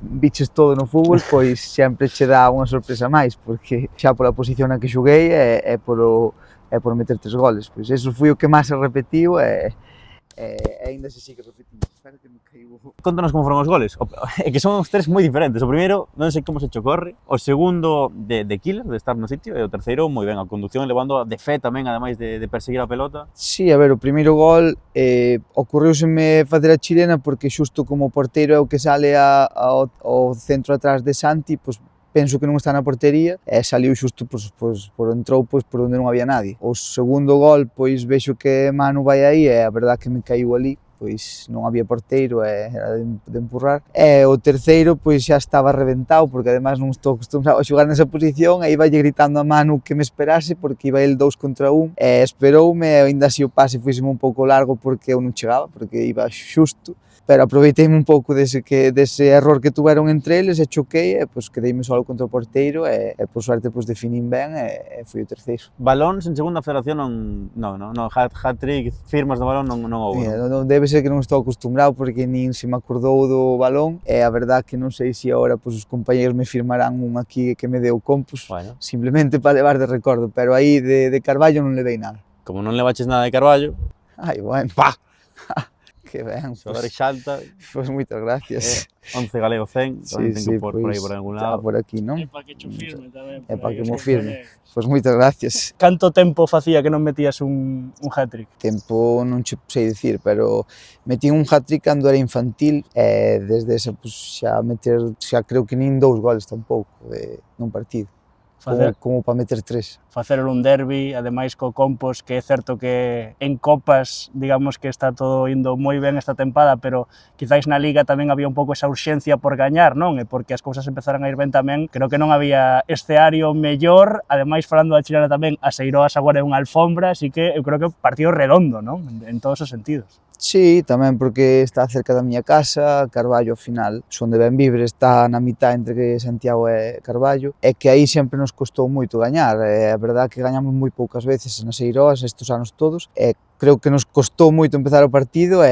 biches todo no fútbol, pois sempre che dá unha sorpresa máis, porque xa pola posición na que xoguei é por meter 3 goles. Pois eso foi o que máis se repetiu e ainda se sigue repetindo. Espero que me caiu. Contanos como foron os goles. É que son os tres moi diferentes. O primeiro, non sei como se che ocorre. O segundo, de killer, de estar no sitio. E o terceiro, moi ben, a conducción, levando de fe tamén, ademais de perseguir a pelota. Sí, a ver, o primeiro gol ocorreuseme facer a chilena porque xusto como o porteiro é o que sale ao centro atrás de Santi, pois penso que non está na portería e saliu xusto entrou por onde non había nadie. O segundo gol, pois vexo que Manu vai aí e a verdad que me caiu ali, pois non había porteiro e era de empurrar. E o terceiro, pois xa estaba reventado, porque ademais non estou acostumbrado a xogar nesa posición e iba gritando a Manu que me esperase porque iba el 2 contra 1 e esperoume e ainda así o pase fuíseme un pouco largo porque eu non chegaba, porque iba xusto. Pero aproveiteime un pouco dese error que tuveron entre eles e choquei e pois quedeime solo contra o porteiro e por suerte pois definín ben e fui o terceiro. Balóns en segunda federación non, hat-trick, firmas do balón non houve. Mira, non debe ser que non estou acostumbrado porque nin se me acordou do balón e a verdad que non sei se agora pois os compañeros me firmarán un aquí que me deu compos, Bueno. simplemente para levar de recordo, pero aí de Carballo non levei nada. Como non levaches nada de Carballo, Ai, bueno. ¡pah! Que ben, Xogador exalta, pois moitas gracias. 11 galego 100, tamén ten que por aí pois, por algún xa lado. por aquí, non? É para que cho firme tamén. É para que mo firme. Pois moitas gracias. Canto tempo facía que non metías un hat-trick? Tempo non che sei dicir, pero metí un hat-trick cando era infantil e desde esa pois, xa creo que nin 2 goles tampouco nun partido. Como para meter 3. Facer un derbi, ademais co Compos, que é certo que en copas, digamos que está todo indo moi ben esta tempada, pero quizáis na Liga tamén había un pouco esa urxencia por gañar, non? E porque as cousas empezaran a ir ben tamén, creo que non había escenario mellor, ademais falando da chilena tamén, a Seiroas agora é unha alfombra, así que eu creo que partido redondo, non? En todos os sentidos. Sí, tamén porque está cerca da miña casa, Carballo ao final, son de Benvibre, está na mitad entre Santiago e Carballo, e que aí sempre nos costou moito gañar, a verdade que gañamos moi poucas veces nas Eiroas estes anos todos, e creo que nos costou moito empezar o partido,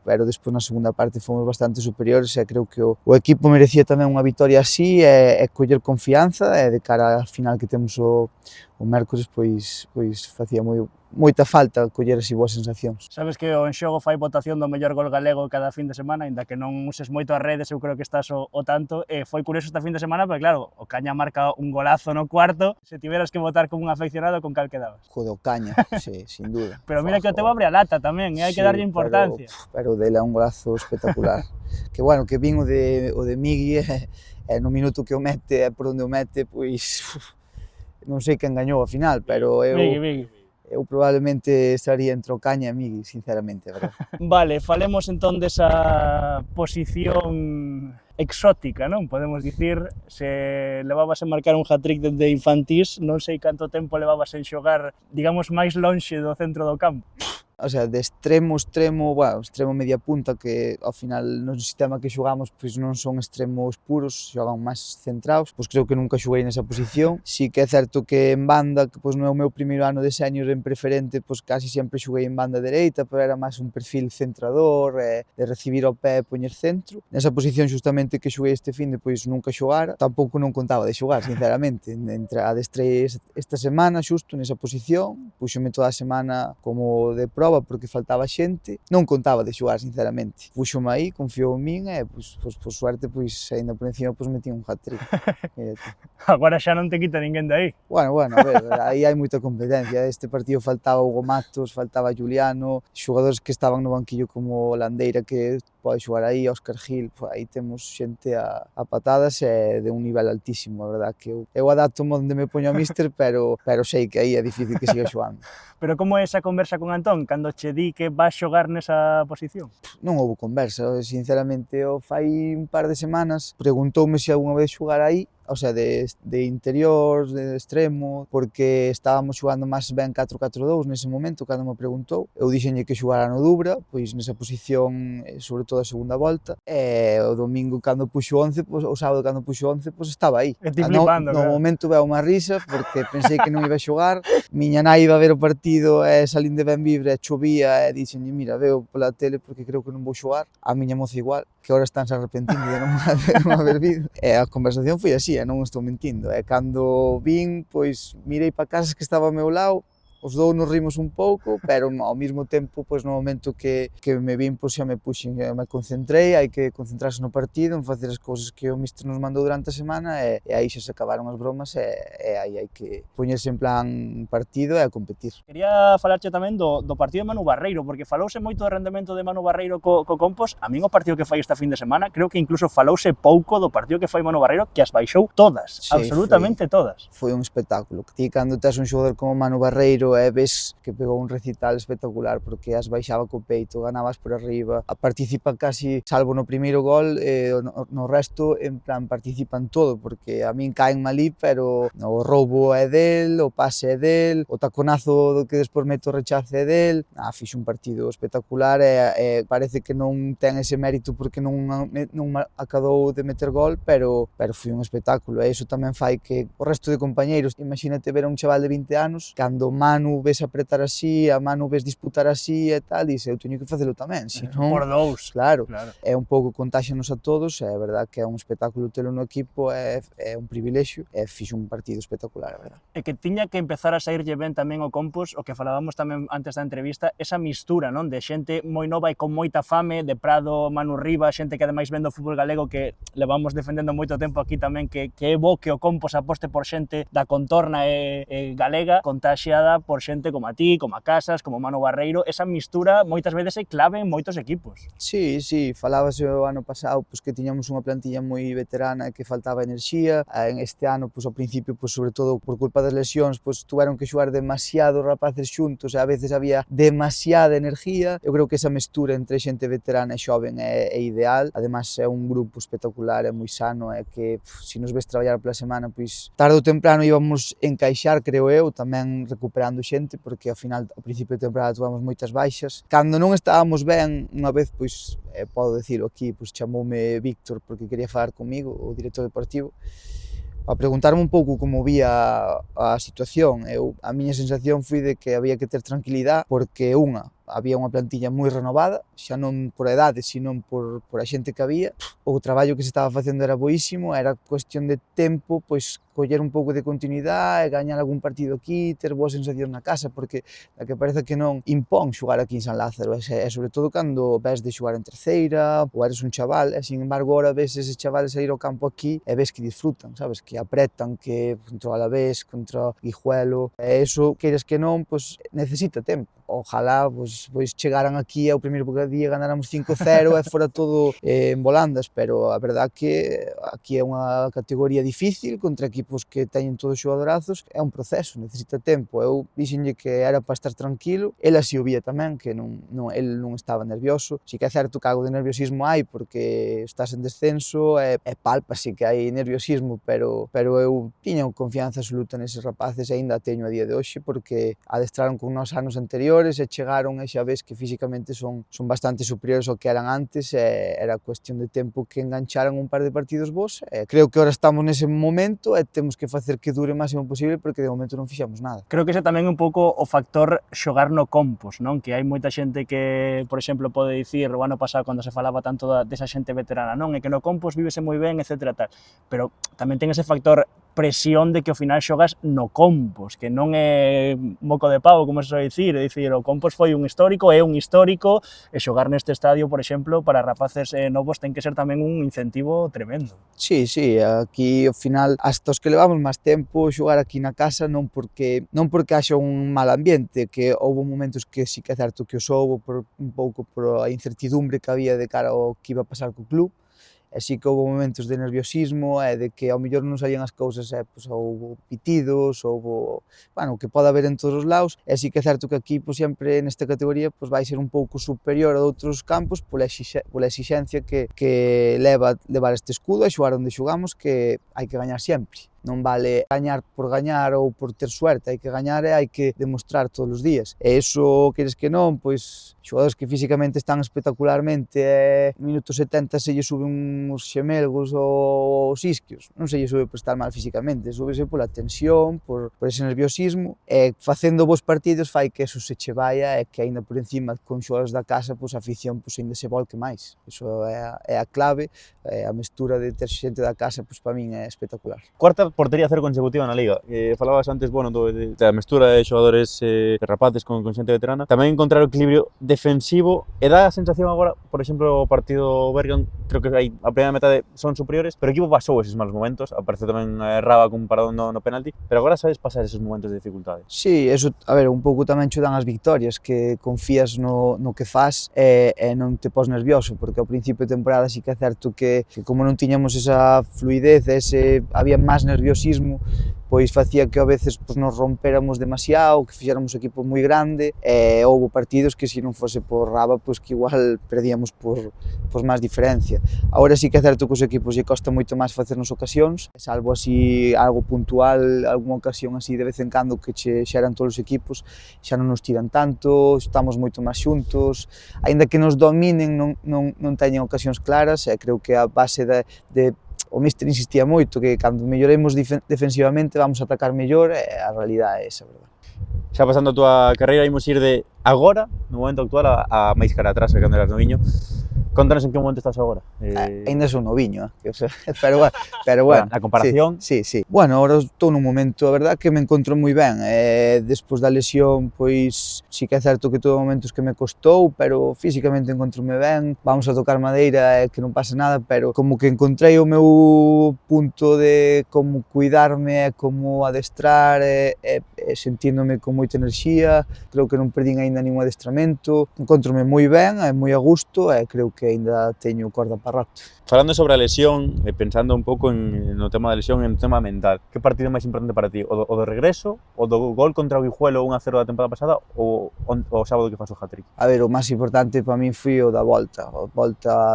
pero despois na segunda parte fomos bastante superiores e creo que o equipo merecía tamén unha vitoria así e coller confianza e de cara á final que temos o mércores pois facía moita falta coller así boas sensacións. Sabes que o Enxogo fai votación do mellor gol galego cada fin de semana, aínda que non uses moito as redes, eu creo que estás o tanto, e foi curioso esta fin de semana, porque claro, o Caña marca un golazo no cuarto, se tiveras que votar como un aficionado, con cal quedabas? Joder, o Caña, sí, sin duda. Pero mira que o teu abre a lata tamén, hai que darlle importancia. Pero dele é un golazo espectacular. Que bueno, que vin o de Migui e no minuto que o mete, por onde o mete, pois non sei quen gañou a final, pero eu probablemente estaría entre o Caña e Migui, sinceramente, verdad? Vale, falemos entón desa posición exótica, non? Podemos dicir, se levabas en marcar un hat-trick dende infantís, non sei canto tempo levabas en xogar, digamos, máis lonxe do centro do campo. O sea, de extremo media punta, que ao final no sistema que xogamos pois non son extremos puros, xogan máis centrados, pois creo que nunca xoguei nesa posición. Si que é certo que en banda, que pois non é o meu primeiro ano de senior en preferente, pois casi sempre xoguei en banda dereita, pero era máis un perfil centrador, de recibir ao pé e poñer centro. Nesa posición xustamente que xoguei este finde, pois nunca xogara, tampouco non contaba de xogar, sinceramente. Adestrei esta semana xusto nesa posición, puxome toda a semana como de prova porque faltaba xente, non contaba de xogar sinceramente. Puxome aí, confiou en min e pois por suerte pois aínda por encima pois metí un hat-trick. Agora xa non te quita ninguén de aí. Bueno, a ver, aí hai moita competencia. Este partido faltaba Hugo Matos, faltaba Juliano, xogadores que estaban no banquillo como Landeira que pode xogar aí, Óscar Gil, aí temos xente a patadas e de un nivel altísimo, a verdad que eu adapto onde me poño a míster, pero sei que aí é difícil que siga xogando. Pero como é esa conversa con Antón, cando che di que vas xogar nesa posición? Non houve conversa, sinceramente, fai un par de semanas preguntoume se algunha vez xogar aí, o sea, de interior, de extremo, porque estábamos xogando máis ben 4-4-2 nese momento, cando me preguntou. Eu dixenlle que xogara no Dubra, pois nesa posición, sobre todo a segunda volta, e o domingo cando puxo 11, pois, o sábado cando puxo 11, pois estaba aí. E ti flipando, no claro. momento veo unha risa, porque pensei que non iba a xogar, miña nai iba a ver o partido e salín de Benvibre e chovía e dixenlle, mira, veo pola tele porque creo que non vou xogar. A miña moza igual, que agora están se arrepentindo de non haber vido. E a conversación foi así, e non estou mentindo. E cando vin, pois mirei para casas que estaba ao meu lado, os dous nos rimos un pouco, pero ao mesmo tempo, pois no momento que me vin, pois xa me puxen, me concentrei, hai que concentrarse no partido, en facer as cousas que o míster nos mandou durante a semana e aí xa se acabaron as bromas e aí hai que poñerse en plan partido e a competir. Quería falarche tamén do partido de Manu Barreiro, porque falouse moito do rendemento de Manu Barreiro co Compos. A min o partido que fai esta fin de semana, creo que incluso falouse pouco do partido que fai Manu Barreiro, que as baixou todas, Sí, absolutamente todas. Foi un espectáculo. Ti cando tes un xogador como Manu Barreiro e ves que pegou un recital espectacular porque as baixaba co peito, ganabas por arriba, participa casi, salvo no primeiro gol, no resto en plan participan todo, porque a min caen malí, pero o roubo é del, o pase é del, o taconazo do que despois mete o rechace é del. Fixo un partido espectacular e parece que non ten ese mérito porque non acabou de meter gol, pero foi un espectáculo e iso tamén fai que o resto de compañeiros, imagínate ver a un chaval de 20 anos, cando Manu ves apretar así, a Manu ves disputar así e tal, dice, eu teño que facelo tamén, senón... Por dous. Claro, é un pouco contáxanos a todos, é verdad que é un espectáculo telo no equipo, é un privilexio, e fixo un partido espectacular, é verdad. E que tiña que empezar a saírlle ben tamén o Compos, o que falábamos tamén antes da entrevista, esa mistura, non, de xente moi nova e con moita fame, de Prado, Manu Riba, xente que ademais vendo o fútbol galego que levamos defendendo moito tempo aquí tamén, que é bo que o Compos aposte por xente da contorna e galega, contaxiada por xente como a ti, como a Casas, como Manu Barreiro. Esa mistura moitas veces é clave en moitos equipos. Sí, falábase o ano pasado pois, que tiñamos unha plantilla moi veterana e que faltaba enerxía. En este ano, pois, ao principio, pois, sobre todo por culpa das lesións, pois, tuveron que xogar demasiado rapaces xuntos e a veces había demasiada enerxía. Eu creo que esa mestura entre xente veterana e xoven é ideal. Además, é un grupo espectacular, é moi sano, é que se nos ves traballar pola semana, pois tarde ou temprano íbamos encaixar, creo eu, tamén recuperando xente, porque ao final, ao principio de temporada, tuvamos moitas baixas. Cando non estábamos ben, unha vez, pois, podo dicilo aquí, pois chamoume Víctor porque quería falar comigo, o director deportivo, a preguntarme un pouco como vía a situación. A miña sensación foi de que había que ter tranquilidade porque había unha plantilla moi renovada, xa non por edade, sino por a xente que había. O traballo que se estaba facendo era boísimo, era cuestión de tempo, pois coller un pouco de continuidade, gañar algún partido aquí, ter boas sensacións na casa, porque a que parece que non impón xogar aquí en San Lázaro, e sobre todo cando ves de xogar en terceira, ou eres un chaval, e sin embargo ahora ves eses chavales sair ao campo aquí e ves que disfrutan, sabes, que apretan, que contra o Alavés, contra o Guijuelo, e eso, queres que non, pois necesita tempo. Ojalá pois chegaran aquí ao primeiro día, ganáramos 5-0 e fora todo en volandas, pero a verdad que aquí é unha categoría difícil contra equipos que teñen todos xogadorazos, é un proceso, necesita tempo. Eu dixenlle que era para estar tranquilo, el así o vía tamén, que el non estaba nervioso. Si que é certo que algo de nerviosismo hai, porque estás en descenso e palpase que hai nerviosismo, pero eu tiña confianza absoluta neses rapaces e ainda teño a día de hoxe, porque adestraron con nós anos anteriores e chegaron e xa ves que físicamente son bastante superiores ao que eran antes e era cuestión de tempo que engancharan un par de partidos bons. Creo que agora estamos nese momento e temos que facer que dure o máximo posible porque de momento non fixamos nada. Creo que ese tamén é un pouco o factor xogar no Compos, non? Que hai moita xente que, por exemplo, pode dicir o ano pasado cando se falaba tanto desa xente veterana, non? E que no Compos vívese moi ben, etc. Tal. Pero tamén ten ese factor presión de que ao final xogas no Compos, que non é moco de pavo, como se soe dicir, é dicir, o Compos foi un histórico, é un histórico, e xogar neste estadio, por exemplo, para rapaces novos ten que ser tamén un incentivo tremendo. Sí, aquí ao final, hasta os que levamos máis tempo, xogar aquí na casa non porque haxa un mal ambiente, que houve momentos que sí que é certo que os houve un pouco por a incertidumbre que había de cara ao que iba a pasar co club, E sí que houve momentos de nerviosismo e de que ao mellor non salían as cousas, pois, houve pitidos, houve, bueno, que pode haber en todos os lados, e sí que é certo que aquí, pois, sempre nesta categoría, pois, vai ser un pouco superior a outros campos pola exixencia que leva levar este escudo e xogar onde xogamos, que hai que gañar sempre. Non vale gañar por gañar ou por ter suerte, hai que gañar e hai que demostrar todos os días. E iso, queres que non, pois xogadores que físicamente están espectacularmente e minuto 70 se lle suben os xemelgos ou os isquios, non se lle sube por estar mal físicamente, súbese pola tensión, por ese nerviosismo, e facendo bons partidos fai que eso se che vaya e que aínda por encima con xogadores da casa, pois a afición pois aínda se volque máis. Iso é a clave, a mestura de ter xente da casa, pois para min é espectacular. Cuarta portería cero consecutiva na Liga. Falabas antes, bueno, da mestura de xogadores rapaces con xente veterana. Tamén encontrar o equilibrio defensivo e dá a sensación agora, por exemplo, o partido Bergan, creo que aí a primeira metade son superiores, pero o equipo pasou eses malos momentos, apareceu tamén Raba con un paradón no penalti, pero agora sabes pasar esos momentos de dificultade. Sí, eso, a ver, un pouco tamén cho dan as victorias, que confías no que fas e non te pos nervioso, porque ao principio de temporada sí que é certo que como non tiñamos esa fluidez, había máis nerviosismo, pois facía que a veces pois, nos rompéramos demasiado, que fixéramos o equipo moi grande, e houve partidos que se non fose por Raba, pois que igual perdíamos por máis diferencia. Agora sí que é certo que os equipos lle costa moito máis facernos ocasións, salvo así algo puntual, algunha ocasión así de vez en cando que che xeran todos os equipos, xa non nos tiran tanto, estamos moito máis xuntos, aínda que nos dominen non teñen ocasións claras, e creo que a base o míster insistía moito que cando melloremos defensivamente vamos a atacar mellor, e a realidade é esa, verdad. Xa pasando a túa carreira, imos ir de agora, no momento actual, a máis cara atrás, cando eras noviño. Contanos en que momento estás agora. Ainda son noviño, pero bueno. A comparación. Sí. Bueno, agora estou nun momento, a verdad, que me encontro moi ben. Despois da lesión, pois, sí que é certo que todo momentos que me costou, pero físicamente encontrome ben. Vamos a tocar madeira e que non pasa nada, pero como que encontrei o meu punto de como cuidarme e como adestrar e sentíndome con moita enerxía. Creo que non perdín aínda ningún adestramento. Encontrome moi ben, moi a gusto e creo que aínda teño corda para rato. Falando sobre a lesión, pensando un pouco no tema da lesión e no tema mental, que partido máis importante para ti? O do regreso, o do gol contra o Guijuelo 1-0 da temporada pasada, ou o sábado que faz o hat-trick? A ver, o máis importante para min foi o da volta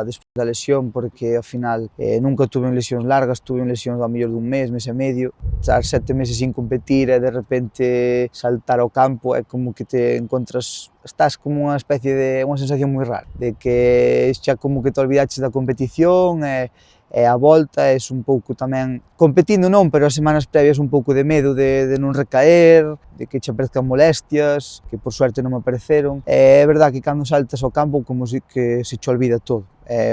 despois da lesión, porque ao final nunca tuve lesións largas, tuve lesións ao mellor dun mes e medio, estar 7 meses sin competir e de repente saltar ao campo é como que te encontras, estás como unha especie de, unha sensación moi rara, de que xa como que te olvidaches da competición e a volta é un pouco tamén, competindo non, pero as semanas previas un pouco de medo de non recaer, de que che aparezcan molestias, que por suerte non me apareceron. É verdad que cando saltas ao campo como que se che olvida todo.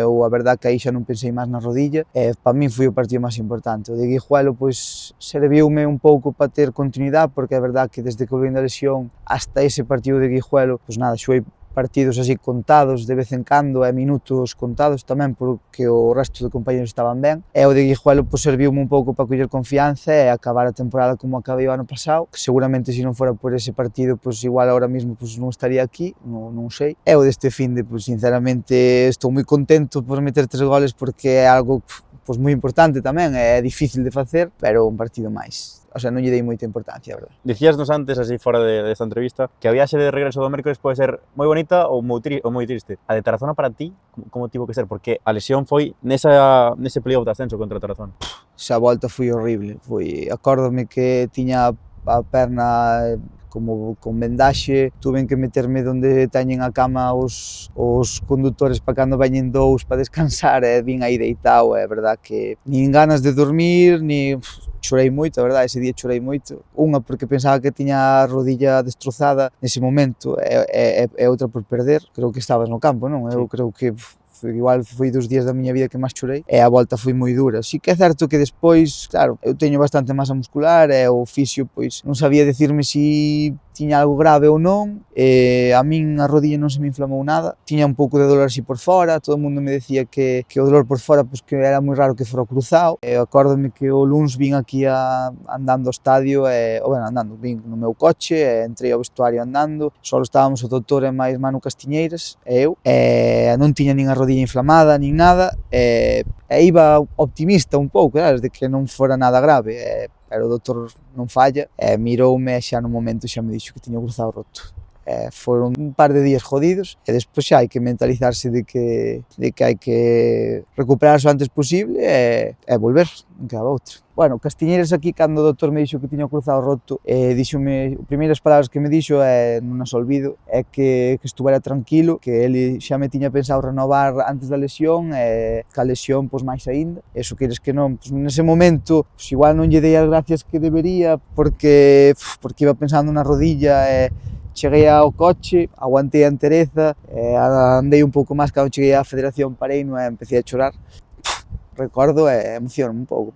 Ou a verdad que aí xa non pensei máis na rodilla, para min foi o partido máis importante. O de Guijuelo, pois, serviume un pouco para ter continuidade, porque é verdad que desde que volví da lesión hasta ese partido de Guijuelo, pois nada, xoguei partidos así contados de vez en cando e minutos contados tamén porque o resto de compañeros estaban ben, e o de Guijuelo pois, serviume un pouco para coller confianza e acabar a temporada como acabei o ano pasado, que seguramente se non fora por ese partido pois igual ahora mismo pois, non estaría aquí, non sei. E o deste finde, pois sinceramente estou moi contento por meter 3 goles porque é algo pois, moi importante tamén, é difícil de facer, pero un partido máis. O sea, non lle dei moita importancia, a verdade. Dicíasnos antes, así fora desta entrevista, que a viaxe de regreso do mércores pode ser moi bonita ou moi triste. A de Tarazona para ti, como tivo que ser? Porque a lesión foi nese playoff de ascenso contra Tarazona. Esa volta foi horrible. Acórdome que tiña a perna como con vendaxe, tuven que meterme onde teñen a cama os condutores para cando veñen dous para descansar e vin aí deitado, é verdad que nin ganas de dormir, ni chorei moito, a verdade, ese día chorei moito. Unha porque pensaba que tiña a rodilla destrozada nese momento e outra por perder. Creo que estabas no campo, non? Eu creo que igual foi dos días da miña vida que máis chorei e a volta foi moi dura. Si que é certo que despois, claro, eu teño bastante masa muscular e o fisio pois non sabía decirme si tiña algo grave ou non. A min a rodilla non se me inflamou nada, tiña un pouco de dolor así por fora, todo o mundo me decía que o dolor por fora pues, que era moi raro que fora cruzado. Acórdome que o luns vin aquí andando ao estadio, andando, vin no meu coche, entrei ao vestuario andando, só estábamos o doutor e máis Manu Castiñeiras e eu, non tiña nin a rodilla inflamada, nin nada, e iba optimista un pouco, de que non fora nada grave, pero o doutor non falla, miroume e xa no momento xa me dixo que tiña o cruzado roto. Foron un par de días jodidos e despois xa hai que mentalizarse de que hai que recuperarse o antes posible e volver, non quedaba outra. Bueno, Castiñeiras aquí, cando o doutor me dixo que tiña o cruzado roto, díxome, as primeiras palabras que me dixo, non as olvido, é que estuvera tranquilo, que ele xa me tiña pensado renovar antes da lesión, e ca lesión, pois máis aínda. Eso queres que non, pois nese momento, pois igual non lle dei as gracias que debería, porque iba pensando na rodilla, cheguei ao coche, aguantei a entereza, andei un pouco máis, cando cheguei á federación parei e empecé a chorar. Recordo e emociono un pouco,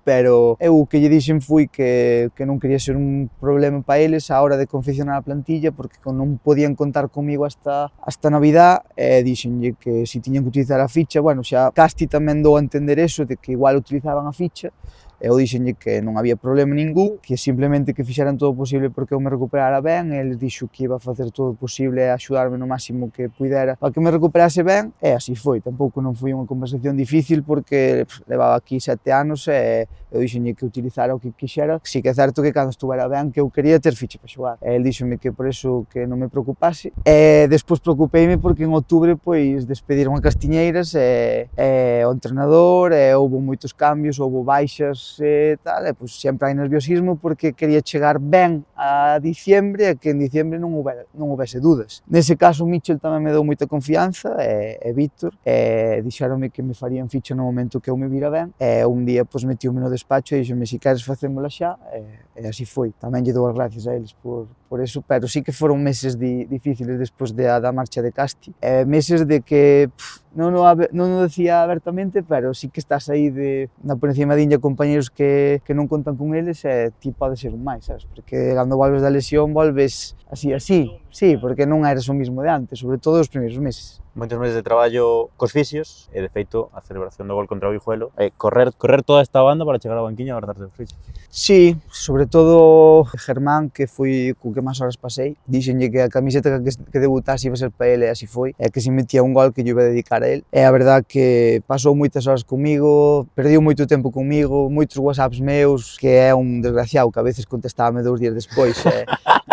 pero eu o que lle dixen foi que non quería ser un problema para eles a hora de confeccionar a plantilla, porque non podían contar comigo hasta Navidad, e dixenlle que se tiñan que utilizar a ficha, bueno, xa Casti tamén dou a entender eso, de que igual utilizaban a ficha, eu dixenlle que non había problema ningún, que simplemente que fixeran todo o posible porque eu me recuperara ben, e eles dixo que iba a facer todo o posible e axudarme no máximo que puidera para que me recuperase ben, e así foi. Tampouco non foi unha conversación difícil porque levaba aquí 7 anos e eu dixenlle que utilizara o que quixera. Si que é certo que cando estuvera ben que eu quería ter ficha para xogar. E el dixome que por eso que non me preocupase. E despois preocupeime porque en outubro pois despediron a Castiñeiras e o entrenador, e houve moitos cambios, houve baixas e tal, e pois sempre hai nerviosismo porque quería chegar ben a diciembre e que en diciembre non houvese dudas. Nese caso Michel tamén me deu moita confianza e Víctor, e dixéronme que me farían ficha no momento que eu me vira ben, e un día pois metiume no despacho e dixome se queres facémola xa, e así foi. Tamén lle dou as gracias a eles por eso, pero sí que foron meses difíciles despois da marcha de Casti, meses de que non o decía abertamente, pero sí que estás aí por encima diña compañeros que non contan con eles, e ti podes ser un máis, sabes? Porque cando volves da lesión volves así, sí, porque non eres o mismo de antes, sobre todo os primeiros meses. Moitos meses de traballo cos fisios, e de feito a celebración do gol contra o Guijuelo, correr toda esta banda para chegar ao banquiño e guardarte os fisios. Sí, sobre todo Germán, que foi co que máis horas pasei, dixenlle que a camiseta que debutase iba a ser para ele, e así foi, e que se metía un gol que yo iba a dedicar a ele. É a verdad que pasou moitas horas comigo, perdiu moito tempo comigo, moitos whatsapps meus, que é un desgraciado que a veces contestábame 2 días despois, e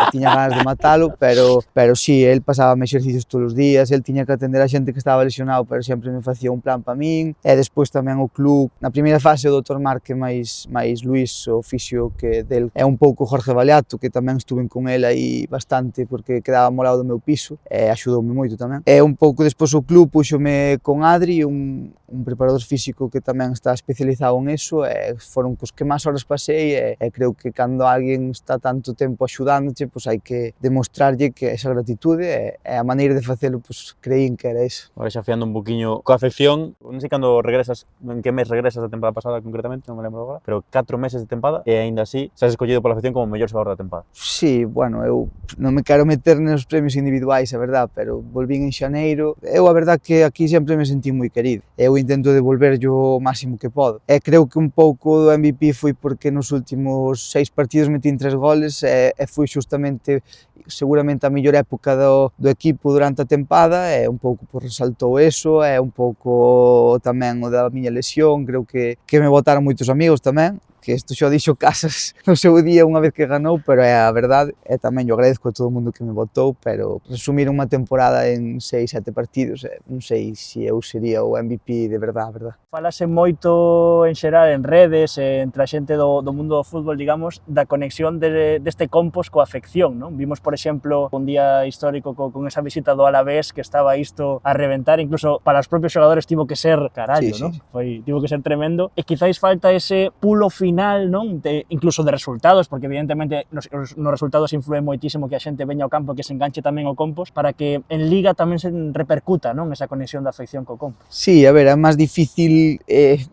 tiña ganas de matalo, pero sí, el pasábame exercicios todos os días, el tiña que atender a xente que estaba lesionado, pero sempre me facía un plan para min, e despois tamén o club, na primeira fase o doutor Marque máis Luís, o fisio que del, é un pouco Jorge Baleato, que tamén estuve con el aí bastante, porque quedaba ao lado do meu piso, e axudoume moito tamén. E un pouco despois o club puxome con Adri, un preparador físico que tamén está especializado en eso, e foron cos que máis horas pasei, e creo que cando alguén está tanto tempo axudándoche, pois hai que demostrarlle que esa gratitude, e a maneira de facelo, pois creín que era eso. Agora xa fiando un poquinho coa afección, non sei cando regresas, en que mes regresas da tempada pasada concretamente, non me lembro agora, pero 4 meses de tempada, e aínda así, xa has escollido pola afección como o mellor xogador da tempada. Sí, bueno, eu non me quero meter nos premios individuais, a verdad, pero volvín en xaneiro. Eu a verdad que aquí sempre me sentí moi querido. Eu intento devolver o máximo que podo. E creo que un pouco do MVP foi porque nos últimos 6 partidos metín 3 goles, e foi xustamente seguramente a mellor época do equipo durante a tempada, e un pouco resaltou eso, e un pouco tamén o da miña lesión, creo que me botaron moitos amigos tamén, que isto xa dixo Casas no seu día unha vez que ganou, pero é a verdade, e tamén yo agradezco a todo o mundo que me votou, pero resumir unha temporada en 6-7 partidos, non sei se eu sería o MVP de verdade, Falase moito en xeral en redes, entre a xente do mundo do fútbol, digamos, da conexión deste Compos coa afección, non? Vimos, por exemplo, un día histórico con esa visita do Alavés, que estaba isto a reventar, incluso para os propios xogadores tivo que ser carallo, sí, non? Tivo que ser tremendo, e quizáis falta ese pulo final final, non? Incluso de resultados, porque evidentemente nos resultados influen moitísimo que a xente veña ao campo e que se enganche tamén ao Compos, para que en Liga tamén se repercuta, non? Esa conexión da afección co Compos. Sí, a ver, é máis difícil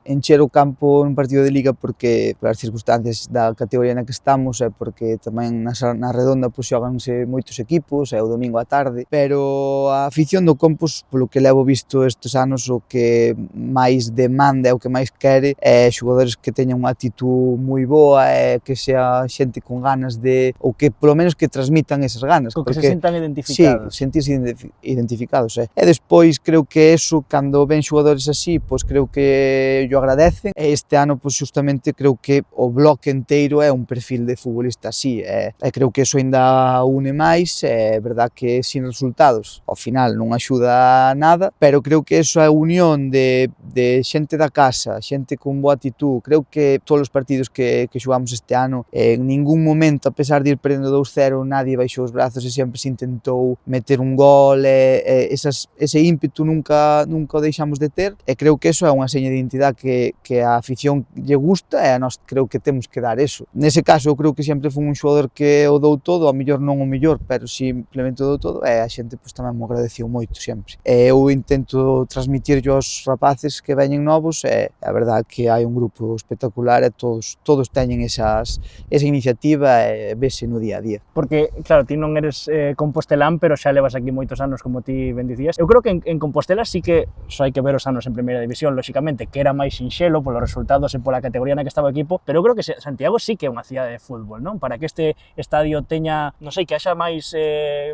encher o campo nun partido de Liga porque, por as circunstancias da categoría na que estamos, e porque tamén na redonda pois, xoganse moitos equipos, é o domingo á tarde, pero a afición do Compos, polo que levo visto estes anos, o que máis demanda e o que máis quere é xogadores que teñan unha actitud moi boa e que sea xente con ganas de, ou que polo menos que transmitan esas ganas. Co que se sintan identificados. Sí, sentirse identificados. E despois creo que eso, cando ven xogadores así, pois creo que yo agradecen. E este ano, pois justamente, creo que o bloque inteiro é un perfil de futbolista así. E creo que eso ainda une máis. É verdad que sin resultados, ao final non axuda nada, pero creo que eso é a unión de xente da casa, xente con boa actitud. Creo que todos os partidos que xogamos este ano, en ningún momento, a pesar de ir perdendo 2-0, nadie baixou os brazos e sempre se intentou meter un gol, ese ímpetu nunca o deixamos de ter, e creo que eso é unha seña de identidade que a afición lle gusta, e a nós creo que temos que dar eso. Nese caso, eu creo que sempre fui un xogador que o dou todo, a mellor non o mellor, pero simplemente o dou todo, e a xente pois, tamén me agradeceu moito sempre. Eu intento transmitirlle aos rapaces que veñen novos, e a verdade que hai un grupo espectacular e todos teñen esa iniciativa e vese no día a día. Porque, claro, ti non eres compostelán, pero xa levas aquí moitos anos, como ti ben dicías. Eu creo que en Compostela sí que só hai que ver os anos en Primeira División, lóxicamente, que era máis sinxelo polos resultados e pola categoría na que estaba o equipo, pero eu creo que Santiago sí que é unha cidade de fútbol, non? Para que este estadio teña, non sei, que haxa máis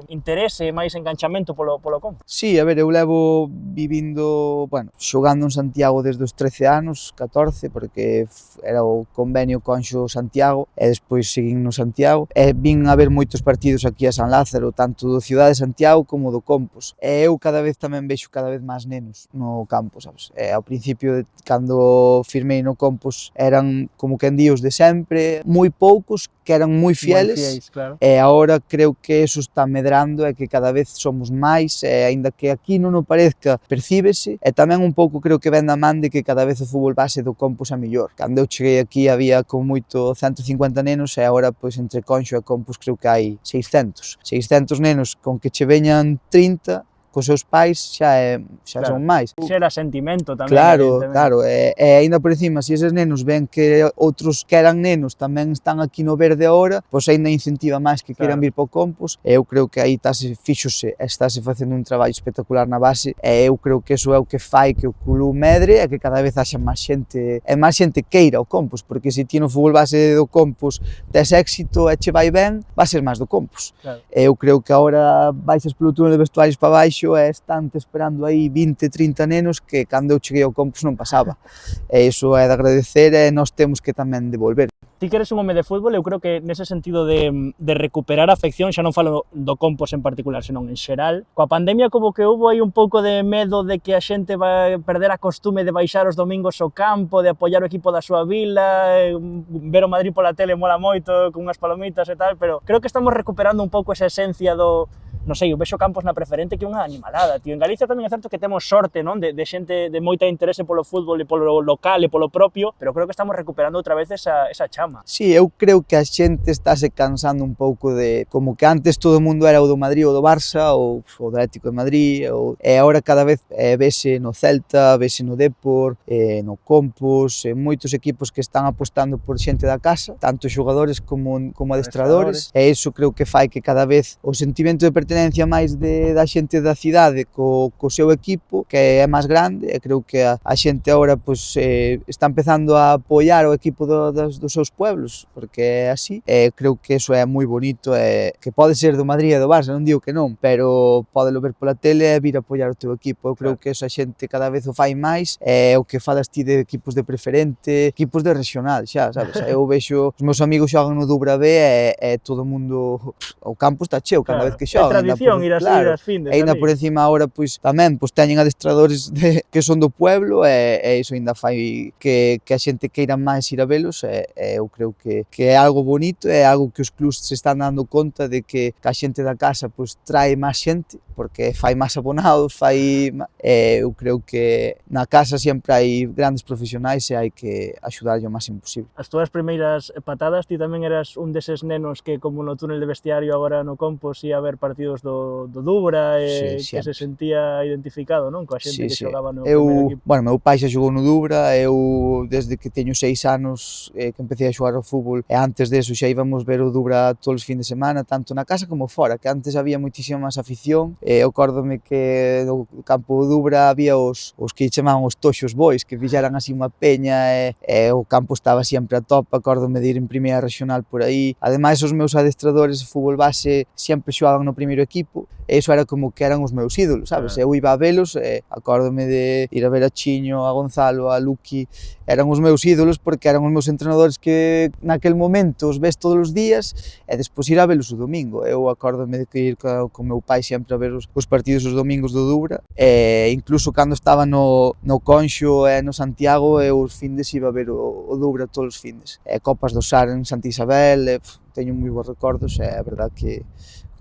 interese, máis enganchamento polo Compo. Sí, a ver, eu levo vivindo, xogando en Santiago desde os 13 anos, 14, porque era o convenio Conxo Santiago, e despois seguín no Santiago, e vin a ver moitos partidos aquí a San Lázaro, tanto do Ciudad de Santiago como do Compos, e eu cada vez tamén vexo cada vez máis nenos no campo, sabes? Ao principio, cando firmei no Compos, eran como quen di os de sempre, moi poucos, que eran moi fieles, claro. E agora creo que eso está medrando e que cada vez somos máis, e aínda que aquí non o parezca, percíbese, e tamén un pouco creo que ven da man de que cada vez o fútbol base do Compos é mellor. Cando eu cheguei aquí había como moito 150 nenos e agora pois entre Conxo e Compos creo que hai 600 nenos con que che veñan 30 cos seus pais xa son máis. Xera sentimento tamén. Claro, e aínda por encima, se eses nenos ven que outros que eran nenos tamén están aquí no verde agora, pois aínda incentiva máis que queiran vir para o Compos, e eu creo que aí estáse facendo un traballo espectacular na base, e eu creo que eso é o que fai que o club medre e que cada vez haxa máis xente, e máis xente queira o Compos, porque se ti no fútbol base do Compos tes éxito e che vai ben, vas ser máis do Compos. Claro. E eu creo que agora baixas polo túnel de vestuarios para baixo e estante esperando aí 20, 30 nenos que cando eu cheguei ao Compos non pasaba. E iso é de agradecer e nós temos que tamén devolver. Ti que eres un home de fútbol, eu creo que nese sentido de recuperar a afección, xa non falo do Compos en particular, senón en xeral, coa pandemia como que houve aí un pouco de medo de que a xente vai perder a costume de baixar os domingos ao campo, de apoiar o equipo da súa vila, ver o Madrid pola tele mola moito, con unhas palomitas e tal, pero creo que estamos recuperando un pouco esa esencia do non sei, eu vexo Campos na Preferente que é unha animalada, tío. En Galicia tamén é certo que temos sorte, non? De xente de moita interese polo fútbol e polo local e polo propio, pero creo que estamos recuperando outra vez esa chama. Sí, eu creo que a xente estáse cansando un pouco de como que antes todo o mundo era o do Madrid ou do Barça ou o do Atlético de Madrid, e agora cada vez vese no Celta, vese no Depor, no Compos, moitos equipos que están apostando por xente da casa, tanto xogadores como adestradores, e iso creo que fai que cada vez o sentimento de pertenencia máis da xente da cidade co seu equipo, que é máis grande, e creo que a xente agora pois, está empezando a apoiar o equipo dos seus pueblos, porque é así, e creo que eso é moi bonito, que pode ser do Madrid e do Barça, non digo que non, pero podelo ver pola tele e vir a apoiar o teu equipo. Eu creo que esa xente cada vez o fai máis, é o que falas ti de equipos de Preferente, equipos de regional, xa, sabes? Eu vexo, os meus amigos xogan no Dubra B e todo o mundo, o campo está cheo cada vez que xogan. É tradición ir as findes. E ainda por encima agora, pois, tamén, pois, teñen adestradores que son do pueblo, e iso ainda fai que a xente queira máis ir a velos, e eu creo que é algo bonito, é algo que os clubs se están dando conta de que a xente da casa, pois, trae máis xente, porque fai máis abonados, eu creo que na casa sempre hai grandes profesionais e hai que axudarlle o máximo posible. As túas primeiras patadas, ti tamén eras un deses nenos que, como no túnel de vestiario agora no Compos, ia a ver partidos do Dubra e Sí, que se sempre. sentía identificado, non? Coa xente que xogaba no Eu, primeiro equipo. bueno, meu pai xa xogou no Dubra, eu desde que teño 6 anos que empecé a xogar ao fútbol e antes deso xa íbamos ver o Dubra todos os fins de semana, tanto na casa como fora, que antes había moitísima máis afición. Eu acórdome que no campo do Dubra había os que chamaban os Toxos Boys, que fixeran así unha peña e o campo estaba sempre a top, acórdome de ir en primeira regional por aí. Ademais, os meus adestradores de fútbol base sempre xogaban no primeiro equipo, e iso era como que eran os meus ídolos, sabes? Eu iba a velos, acórdome de ir a ver a Chiño, a Gonzalo, a Luqui, eran os meus ídolos porque eran os meus entrenadores que naquel momento os ves todos os días e despois ir a velos o domingo. Eu acórdome de que ir co meu pai sempre a ver os partidos os domingos do Dubra, e incluso cando estaba no Conxo e no Santiago, eu os findes iba a ver o Dubra todos os findes. Copas do Sar en Santa Isabel, teño moi bons recordos e é verdad que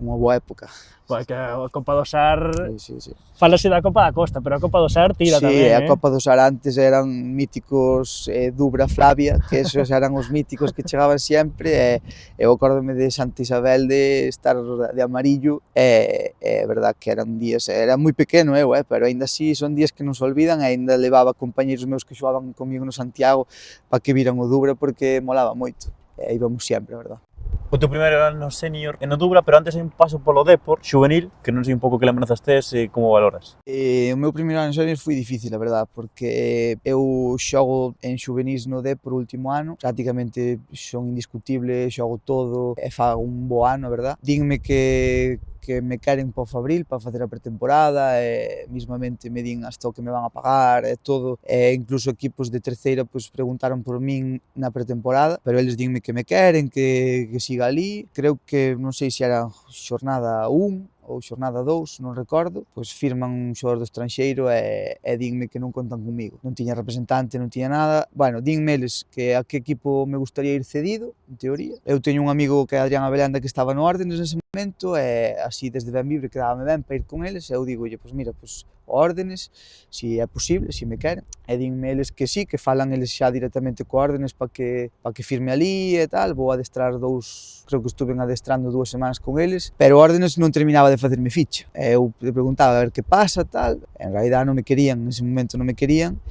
unha boa época. Que a Copa do Sar, Sí. falase da Copa da Costa, pero a Copa do Sar tira tamén, a Copa do Sar antes eran míticos Dubra Flavia, que esos eran os míticos que chegaban sempre, e eu acórdome de Santa Isabel de estar de amarillo, e é verdad que eran días, era moi pequeno eu, pero aínda así son días que non se olvidan, e aínda levaba compañeiros meus que xogaban comigo no Santiago para que viran o Dubra porque molaba moito, e íbamos sempre, a verdad. O teu primeiro ano senior en o Dubra, pero antes hai un paso polo Depor xuvenil, que non sei un pouco que lembranzas tes e como valoras. O meu primeiro ano senior foi difícil, a verdad, porque eu xogo en xuvenis no Depor o último ano, prácticamente son indiscutible, xogo todo e fago un bo ano, a verdad. Dinme que me queren para o Fabril para facer a pretemporada, e mismamente me din hasta o que me van a pagar e todo, e incluso equipos de terceira pois preguntaron por min na pretemporada, pero eles dinme que me queren, que siga ali. Creo que non sei se era xornada 1 ou xornada 2, non recordo, pois firman un xogador do estranxeiro e dinme que non contan comigo. Non tiña representante, non tiña nada. Bueno, dinme eles que a que equipo me gustaría ir cedido, en teoría. Eu teño un amigo que é Adrián Abelanda que estaba no Órdenes nese momento, e así desde ben libre quedábame ben para ir con eles, e eu digolle, pois mira, pois o Órdenes, si é posible, si me queren. E dinme eles que sí, que falan eles xa directamente co Órdenes para que firme ali e tal. Vou adestrar creo que estuve adestrando 2 semanas con eles, pero o Órdenes non terminaba de facerme ficha. Eu preguntaba a ver que pasa, tal. En realidad non me querían, nese momento non me querían.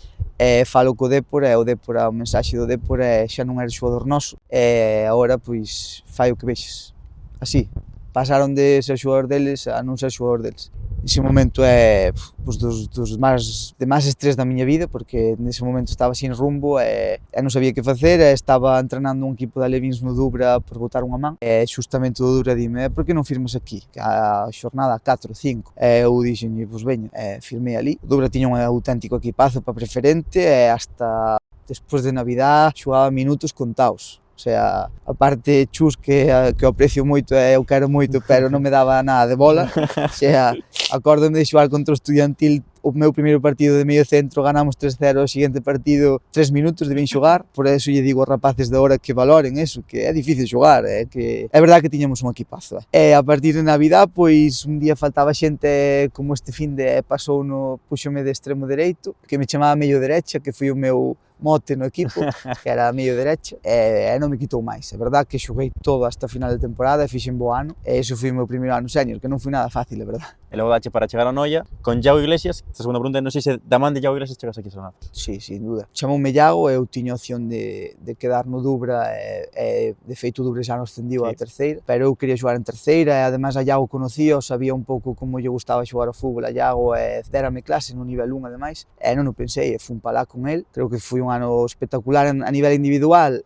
Falo co Depor, e o Depor, o mensaxe do Depor é xa non era xogador noso, e agora pois fai o que vexes. Así, pasaron de ser xogador deles a non ser xogador deles. Ese momento é pois, dos máis estrés da miña vida, porque nese momento estaba sin rumbo e non sabía que facer, e estaba entrenando un equipo de alevins no Dubra por botar unha man, e xustamente o Dubra dime, por que non firmas aquí? Que a xornada 4 ou 5, e eu dixenlle, pois veña, firmei ali. O Dubra tiña un auténtico equipazo para preferente, e hasta despois de Navidad xogaba minutos contados. O sea, a parte Chus que o aprecio moito e eu quero moito, pero non me daba nada de bola. O sea, acórdome de xogar contra o Estudiantil o meu primeiro partido de medio centro, ganamos 3-0, o seguinte partido 3 minutos de ben xogar. Por eso lle digo aos rapaces de agora que valoren eso, que é difícil xogar, que é verdad que tiñamos un equipazo. E a partir de Navidad, pois un día faltaba xente, como este fin de pasou puxome de extremo dereito, que me chamaba medio derecha, que foi o meu mote no equipo, que era medio derecha, e non me quitou máis. É verdad que xoguei todo hasta a final de temporada e fixen bo ano, e iso foi o meu primeiro ano senior, que non foi nada fácil, é verdad. E logo dache para chegar a Noia con Iago Iglesias. Esta segunda pregunta, non sei se da man de Iago Iglesias chegas aquí a Sonata. Sí, sin duda. Chamoume Iago, eu tiña opción de quedar no Dubra, e de feito o Dubra xa nos ascendiu a terceira, pero eu quería xogar en terceira, e ademais a Iago conocía, sabía un pouco como lle gustaba xogar ao fútbol a Iago, e dérame clase no nivel 1 ademais, e non o pensei, e fun para lá con el. Creo que foi un ano espectacular a nivel individual,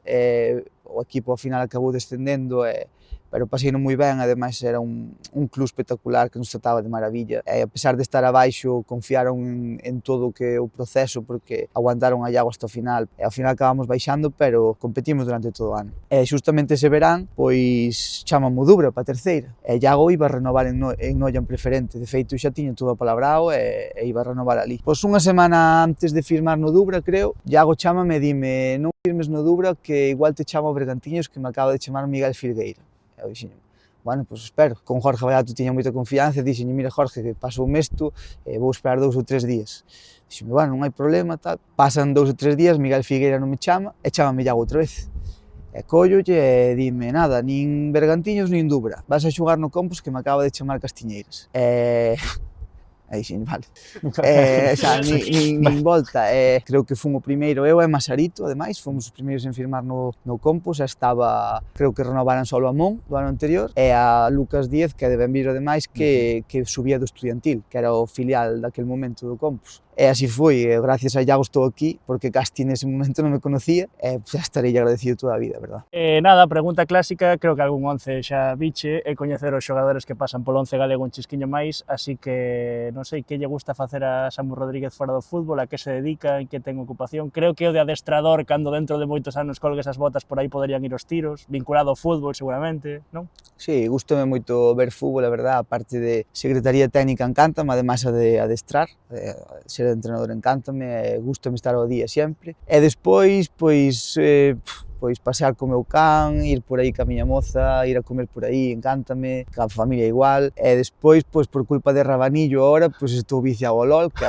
o equipo ao final acabou descendendo, pero pasei moi ben, ademais era un club espectacular que nos trataba de maravilla, e a pesar de estar abaixo confiaron en todo o proceso, porque aguantaron a Iago hasta o final, e ao final acabamos baixando, pero competimos durante todo o ano. E xustamente ese verán, pois chamame o Dubra para a terceira, e Iago iba a renovar en Noia en preferente, de feito xa tiña todo apalabrado e iba a renovar ali. Pois unha semana antes de firmar no Dubra, creo, Iago chamame e dime, non firmes no Dubra que igual te chamo o Bergantiños, que me acaba de chamar Miguel Filgueira. Eu dixen, Bueno, pois espero. Con Jorge Vallato tiña moita confianza, dixenlle, mira Jorge, que pasou isto, vou esperar 2 ou 3 días. Dixenme, bueno, non hai problema, tal. Pasan 2 ou 3 días, Miguel Figueira non me chama, e chámame Iago outra vez. E collolle e dime, nada, nin Bergantiños nin Dubra, vas a xogar no Compos que me acaba de chamar Castiñeiras. Aí xin, vale. Xa, nin volta. Creo que fun o primeiro, eu e Masarito, ademais, fomos os primeiros en firmar no Compos, xa estaba, creo que renovaran só o Amón do ano anterior, e a Lucas Díez, que é de Benviro ademais, que subía do Estudiantil, que era o filial daquel momento do Compos. E así foi, gracias a Iago estou aquí, porque Casti nese momento non me conocía, e xa estarei agradecido toda a vida, verdad? Nada, pregunta clásica, creo que algún 11 xa biche, é coñecer os xogadores que pasan polo 11 galego un chisquiño máis, así que non sei que lle gusta facer a Samu Rodríguez fora do fútbol, a que se dedica, en que ten ocupación. Creo que o de adestrador, cando dentro de moitos anos colgue esas botas, por aí poderían ir os tiros, vinculado ao fútbol seguramente, non? Sí, gustame moito ver fútbol, a verdad, a parte de secretaría técnica encántame, además a de adestrar, ser entrenador encántame, gustame estar ao día sempre. E despois, pois pasear co meu can, ir por aí ca miña moza, ir a comer por aí, encántame, ca familia igual. E despois, pois por culpa de Rabanillo ahora, pois estou viciado ao LOL, que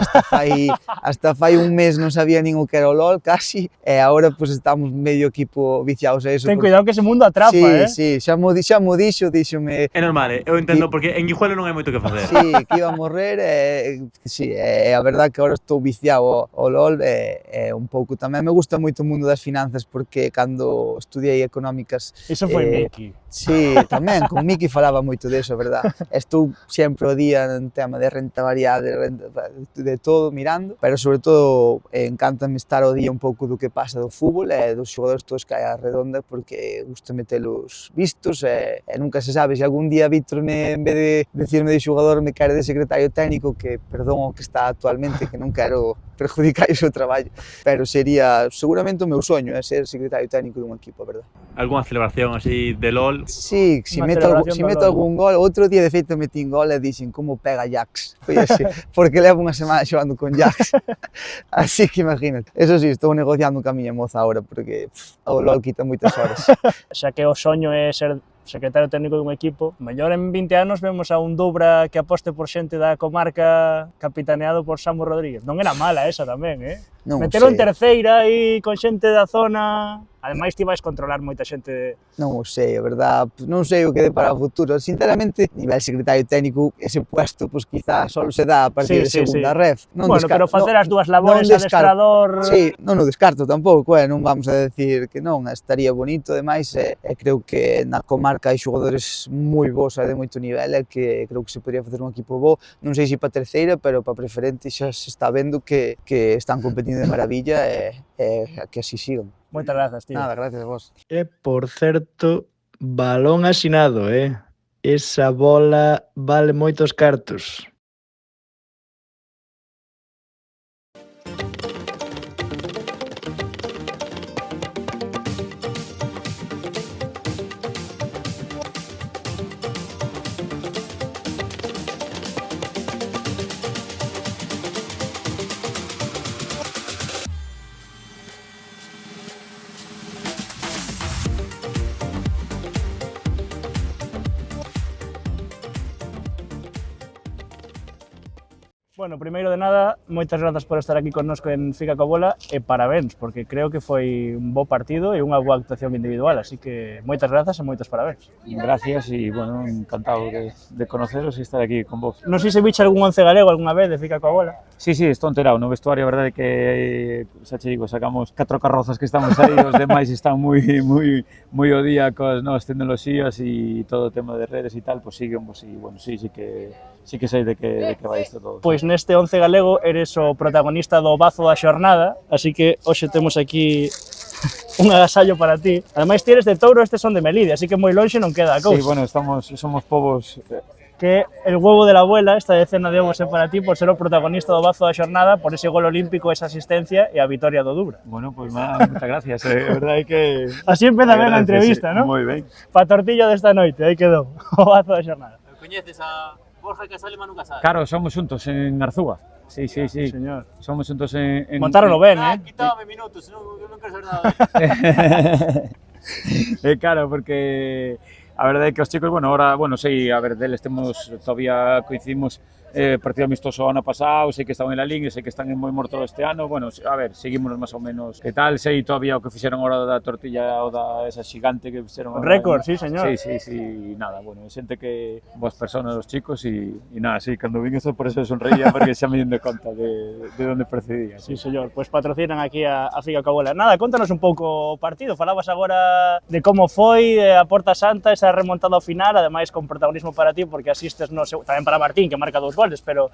hasta fai un mes non sabía nin o que era o LOL, casi, e agora pois estamos medio equipo viciados a eso. Ten cuidado que ese mundo atrapa, Sí, xa mo díxome... É normal, eu entendo, porque en Guijuelo non hai moito que facer. Sí, que iba a morrer, sí, a verdad que agora estou viciado ao LOL, e un pouco tamén me gusta moito o mundo das finanzas, porque cando estudiei económicas... Iso foi Miki. Sí, tamén, con Miki falaba moito deso, verdad. Estou sempre o día en tema de renta variable, de todo, mirando, pero sobre todo encántame estar o día un pouco do que pasa do fútbol e dos xogadores todos que hai á redonda, porque gusta metelos vistos e nunca se sabe se algún día Víctor, en vez de decirme de xogador, me quere de secretario técnico, que perdón o que está actualmente, que non quero perjudicar o seu traballo, pero sería seguramente o meu soño, ser secretario técnico dun equipo, verdad. Algúna celebración así de LOL? Sí, si meto algún gol, outro día de feito metín gol e dixen como pega Jax, foi así, porque levo unha semana xogando con Jax, así que imagínate. Eso sí, estou negociando ca miña moza agora, porque o LOL quita moitas horas. Xa que o soño é ser secretario técnico dun equipo, mellor en 20 anos vemos a un Dubra que aposte por xente da comarca capitaneado por Samu Rodríguez. Non era mala esa tamén, Non Metelo en sei. terceira aí con xente da zona. Ademais ti vais controlar moita xente. Non o sei, a verdad, non sei o que de para o futuro. Sinceramente, a nivel secretario técnico, ese puesto, pues quizá só se dá a partir de segunda ref. Non bueno, pero facer as dúas labores, adestrador... Sí, non o descarto tampouco, non vamos a decir que non, estaría bonito, ademais, e creo que na comarca hai xogadores moi bons e de moito nivel, e que creo que se podría facer un equipo bo, non sei se para terceira, pero para preferente xa se está vendo que están competindo de maravilla e que así sigan. Moitas grazas, tío. Nada, gracias a vos. E, por certo, balón asinado, Esa bola vale moitos cartos. Bueno, primeiro de nada, moitas grazas por estar aquí connosco en Fica coa Bola e parabéns, porque creo que foi un bo partido e unha boa actuación individual, así que moitas grazas e moitos parabéns. Gracias y bueno, encantado de conoceros y estar aquí con vos. Non sei se biche algún 11 galego algunha vez de Fica coa Bola. Sí, estou enterado, no vestuario, a verdade que, xa che digo, sacamos 4 carrozas que estamos aí, os demais están moi o día coas novas tecnoloxías e todo o tema de redes e tal, pues siguen, pues sí, bueno, sí que sei de que vai isto todo. Pois neste 11 galego eres o protagonista do bazo da xornada, así que hoxe temos aquí un agasallo para ti. Ademais ti eres de Touro, estes son de Melide, así que moi lonxe non queda a cousa. Sí, bueno, somos povos... Que el huevo de la abuela, esta decena de ovos é para ti por ser o protagonista do bazo da xornada, por ese gol olímpico, esa asistencia e a vitoria do Dubra. Bueno, pues moitas gracias, é verdade que... Así empeza ben a entrevista, non? Moi ben. Pa tortillo desta noite, aí quedou, o bazo da xornada. Coñeces a Borja Casal e Manu Casal? Claro, somos xuntos en Arzúa. Sí. Señor. Somos xuntos en... Montáronlo ben, Quitádame minutos, non quero saber nada. Claro, porque A verdade é que os chicos, bueno, ahora, bueno, sei, a ver, deles temos, todavía coincidimos partido amistoso ano pasado, sei que estaban en la Liga, sei que están en moi morto este ano, bueno, a ver, seguimos máis ou menos que tal, sei todavía o que fixeron ahora da tortilla ou da esa xigante que fixeron ahora. Récord, sí, señor. Sí, nada, bueno, xente que boas personas os chicos e nada, sí, cando vin eso por eso sonreía porque xa me dien de conta de onde procedía. Sí, señor, pues patrocinan aquí a Figa Coagola. Nada, contanos un pouco o partido, falabas agora de como foi a Porta Santa, esa remontada ao final, ademais con protagonismo para ti porque asistes no tamén para Martín, que marca 2 goles, pero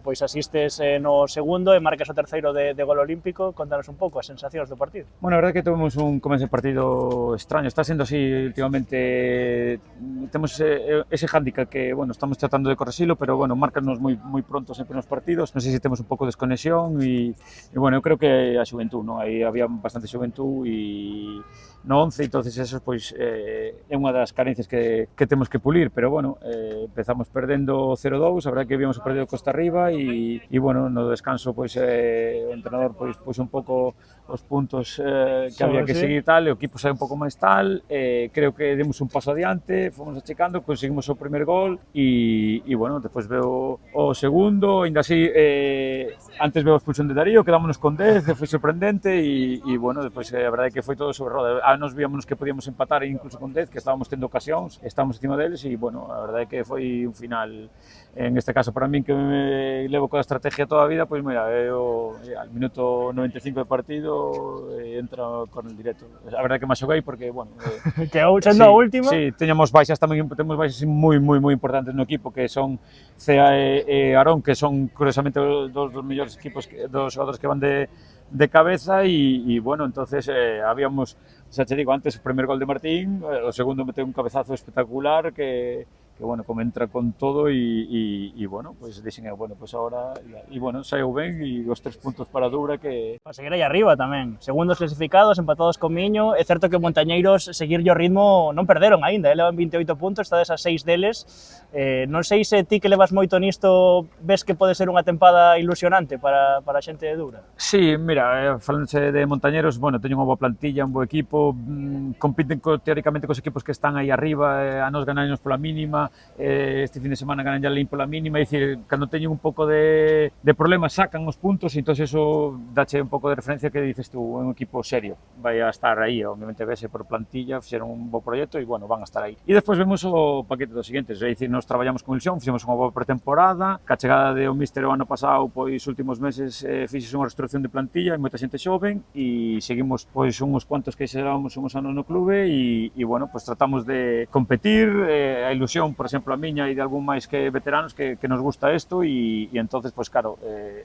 pois asistes no segundo e marcas o terceiro de gol olímpico. Contanos un pouco as sensacións do partido. Bueno, a verdade é que tuvimos un comezo de partido extraño, está sendo así últimamente, temos ese hándicap que, bueno, estamos tratando de corregilo, pero, bueno, marcanos moi pronto sempre nos partidos, non sei se temos un pouco de desconexión e bueno, eu creo que a xuventud, non? Aí había bastante xuventud e no 11, entonces eso pois é unha das carencias que temos que pulir, pero bueno, empezamos perdendo 0-2, a verdade que víamos o partido costa arriba e bueno, no descanso pois o entrenador pois un pouco os puntos que había que seguir tal, o equipo sai un pouco máis tal, creo que demos un paso adiante, fomos achecando, conseguimos o primer gol e bueno, despois veo o segundo, ainda así antes veo a expulsión de Darío, quedámonos con 10, foi sorprendente e bueno, despois a verdade que foi todo sobre roda. Nos víamos que podíamos empatar incluso con 10, que estábamos tendo ocasións, estábamos encima deles e bueno, a verdade que foi un final, en este caso para min que me levo coa estrategia toda a vida, pois mira, al minuto 95 de partido entra con el directo. A verdade que me xoguei porque, bueno, que sendo a última. Sí, teñamos baixas tamén, temos baixas moi importantes no equipo, que son Cea e Arón, que son curiosamente dos mellores equipos, dos xogadores que van de cabeza e bueno, entonces habíamos, xa che digo, antes o primer gol de Martín, o segundo meteu un cabezazo espectacular que bueno, como entra con todo e bueno, pues dixen, bueno, pues ahora e bueno, saiu ben e os 3 puntos para Dubra que... Para seguir aí arriba tamén, segundos clasificados, empatados con Miño, é certo que Montañeiros seguirlle o ritmo non perderon aínda, levan 28 puntos, estades a 6 deles, non sei se ti que levas moito nisto ves que pode ser unha tempada ilusionante para a xente de Dubra. Sí, mira, falándose de Montañeros, bueno, teñen unha boa plantilla, un bo equipo, compiten teóricamente cos equipos que están aí arriba, a nos ganarnos pola mínima, este fin de semana ganan ya limpo la mínima, é dicir, cando teñen un pouco de problemas sacan os puntos e entón eso dache un pouco de referencia que dices tú, un equipo serio, vai a estar aí, obviamente vese por plantilla, fixeron un bo proxecto e bueno, van a estar aí. E despois vemos o paquete dos seguintes, é dicir, nos traballamos con ilusión, fixemos unha boa pretemporada, ca chegada de o míster o ano pasado, pois últimos meses fixes unha reestructuración de plantilla, hai moita xente xoven e seguimos pois uns cuantos que xerábamos uns anos no clube e bueno, pois tratamos de competir, a ilusión, por exemplo, a miña e de algún máis que veteranos que nos gusta isto e entonces, pois claro,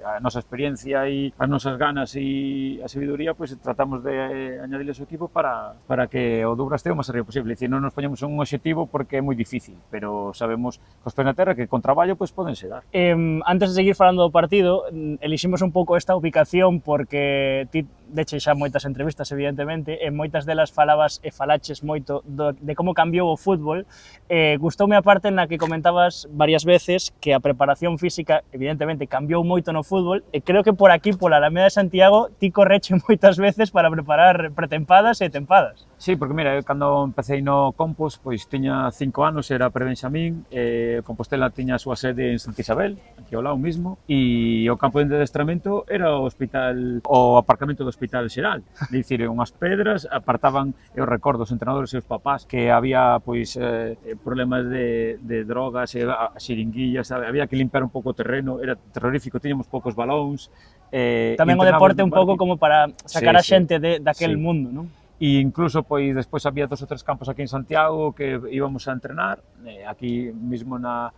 a nosa experiencia e as nosas ganas e a sabiduría, pois tratamos de añadirle ao equipo para que o Dubra estea o máis arriba posible. Dicir, non nos poñemos un obxectivo porque é moi difícil, pero sabemos cos pés na terra que con traballo pois podense dar. Antes de seguir falando do partido, eliximos un pouco esta ubicación porque ti deche xa moitas entrevistas, evidentemente, e moitas delas falabas e falaches moito de como cambiou o fútbol. Gustoume a parte na que comentabas varias veces que a preparación física, evidentemente, cambiou moito no fútbol, e creo que por aquí, pola Alameda de Santiago, ti correche moitas veces para preparar pretempadas e tempadas. Sí, porque mira, eu cando empecé no Compos, pois tiña 5 anos, era pre-Benxamín, Compostela tiña a súa sede en Santa Isabel, aquí ao lado mismo, e o campo de adestramento era o hospital, o aparcamento do Hospital Xeral, dicir, unhas pedras, apartaban, eu recordo os entrenadores e os papás, que había pois problemas de drogas, xiringuillas, había que limpiar un pouco o terreno, era terrorífico, tiñamos poucos balóns. Tamén o deporte un pouco como para sacar a xente daquel mundo, non? E incluso, pois, despois había 2 ou 3 campos aquí en Santiago que íbamos a entrenar, aquí mismo na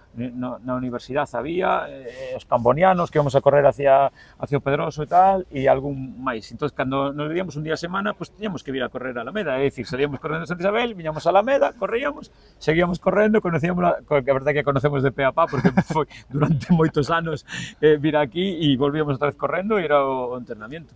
universidade había, os cambonianos que íbamos a correr hacia o Pedroso e tal, e algún máis. Entón, cando nos veíamos un día a semana, pois tiñamos que vir a correr a Alameda, é dicir, salíamos correndo en Santa Isabel, viñamos a Alameda, corríamos, seguíamos correndo, conocíamos, a verdade que conocemos de pé a pá, porque foi durante moitos anos vir aquí e volvíamos outra vez correndo e era o entrenamiento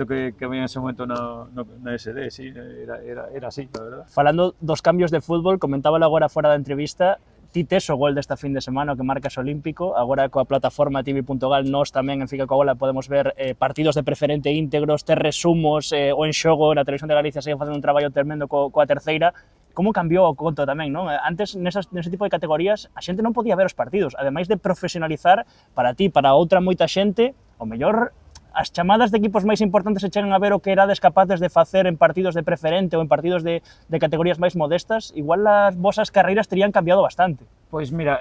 que había en ese momento na SD, sí, era así, la verdad. Falando dos cambios de fútbol, comentábalo agora fora da entrevista, ti tes o gol desta fin de semana, o que marcas olímpico, agora coa plataforma TV.gal nós tamén en Figa Coagola podemos ver partidos de preferente íntegros, ter resumos, o En Xogo, na Televisión de Galicia sigue facendo un traballo tremendo coa terceira, como cambiou o conto tamén, non? Antes, nese tipo de categorías, a xente non podía ver os partidos, ademais de profesionalizar para ti, para outra moita xente, o mellor as chamadas de equipos máis importantes se chegan a ver o que erades capaces de facer en partidos de preferente ou en partidos de categorías máis modestas, igual as vosas carreiras terían cambiado bastante. Pois mira,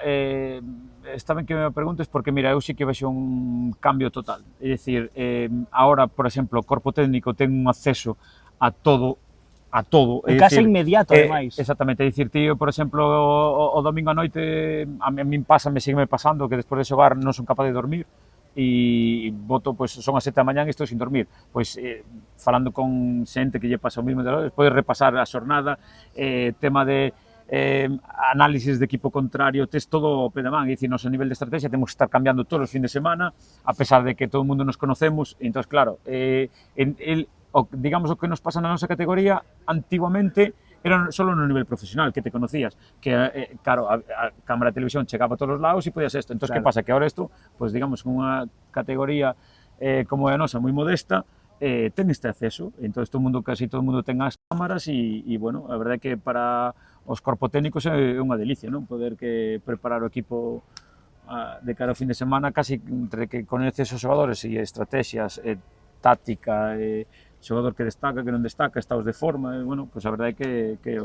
está ben que me preguntes porque mira, eu sí que vexo un cambio total. É dicir, agora, por exemplo, o corpo técnico ten un acceso a todo, E case inmediato, ademais. Exactamente, é dicir, tío, por exemplo, o domingo a noite, a min sígueme pasando que despois de xogar non son capaz de dormir, e boto, pois, son as 7 da mañá e estou sin dormir. Pois, falando con xente que lle pasa o mismo, podes repasar a xornada, tema de análisis de equipo contrario, tes todo o pé da man, é dicir, nos a nivel de estrategia temos que estar cambiando todos os fin de semana, a pesar de que todo o mundo nos conocemos, e entón, claro, digamos o que nos pasa na nosa categoría, antiguamente, era solo no nivel profesional, que te conocías, que, claro, a cámara de televisión chegaba a todos os lados e podías isto. Entón, claro, que pasa? Que ahora isto, pues, digamos, con unha categoría como é a nosa, moi modesta, ten este acceso. Entón, casi todo o mundo ten as cámaras e, bueno, a verdade é que para os corpotécnicos é unha delicia, non? Poder que preparar o equipo de cara ao fin de semana, casi entre que coñeces os xogadores e estrategias, táctica, xogador que destaca, que non destaca, estados de forma, bueno, pois a verdade é que é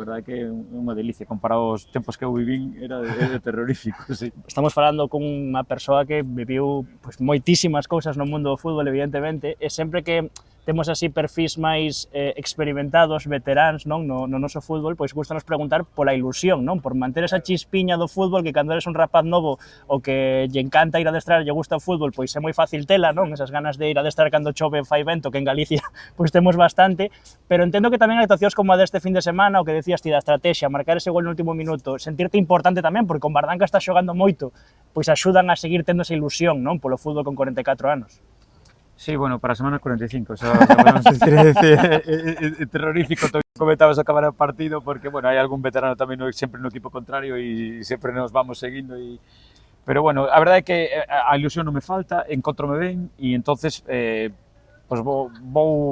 unha delicia. Comparado aos tempos que eu vivín, era terrorífico, sí. Estamos falando con unha persoa que viviu pois, moitísimas cousas no mundo do fútbol, evidentemente, e sempre que temos así perfis máis experimentados, veteráns, non, no noso fútbol, pois gustanos preguntar pola ilusión, non, por manter esa chispiña do fútbol, que cando eres un rapaz novo o que lle encanta ir a adestrar, lle gusta o fútbol, pois é moi fácil tela, non, esas ganas de ir a adestrar cando chove fai vento, que en Galicia pois temos bastante, pero entendo que tamén actuacións como a deste fin de semana, o que decías ti da estrategia, marcar ese gol no último minuto, sentirte importante tamén, porque con Bardanca está xogando moito, pois axudan a seguir tendo esa ilusión, non, polo fútbol con 44 anos. Sí, bueno, para a semana 45, xa podemos decir, é terrorífico, comentabas acabar o partido, porque, bueno, hai algún veterano tamén sempre no equipo contrario e sempre nos vamos seguindo, pero, bueno, a verdade é que a ilusión non me falta, encontrome ben, e entonces, pues vou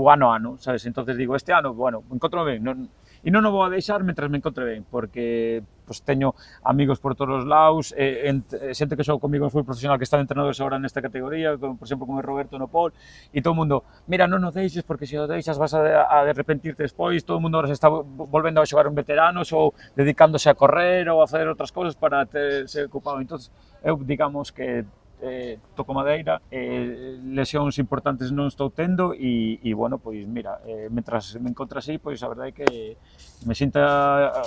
ano a ano, sabes? Entonces digo, este ano, bueno, encontrome ben, e non o vou a deixar mentras me encontre ben, porque pues, teño amigos por todos os lados, xente que xogo comigo en fútbol profesional que están entrenadores agora nesta categoría, por exemplo, como Roberto no Pol, e todo o mundo, mira, non o deixes, porque se o deixas vas a arrepentirte despois, todo o mundo agora se está volvendo a xogar en veteranos ou dedicándose a correr ou a facer outras cousas para ser ocupado. Entón, eu digamos que toco madeira, lesións importantes non estou tendo e bueno, pois mira, mentras me encontro así, pois a verdade é que me sinta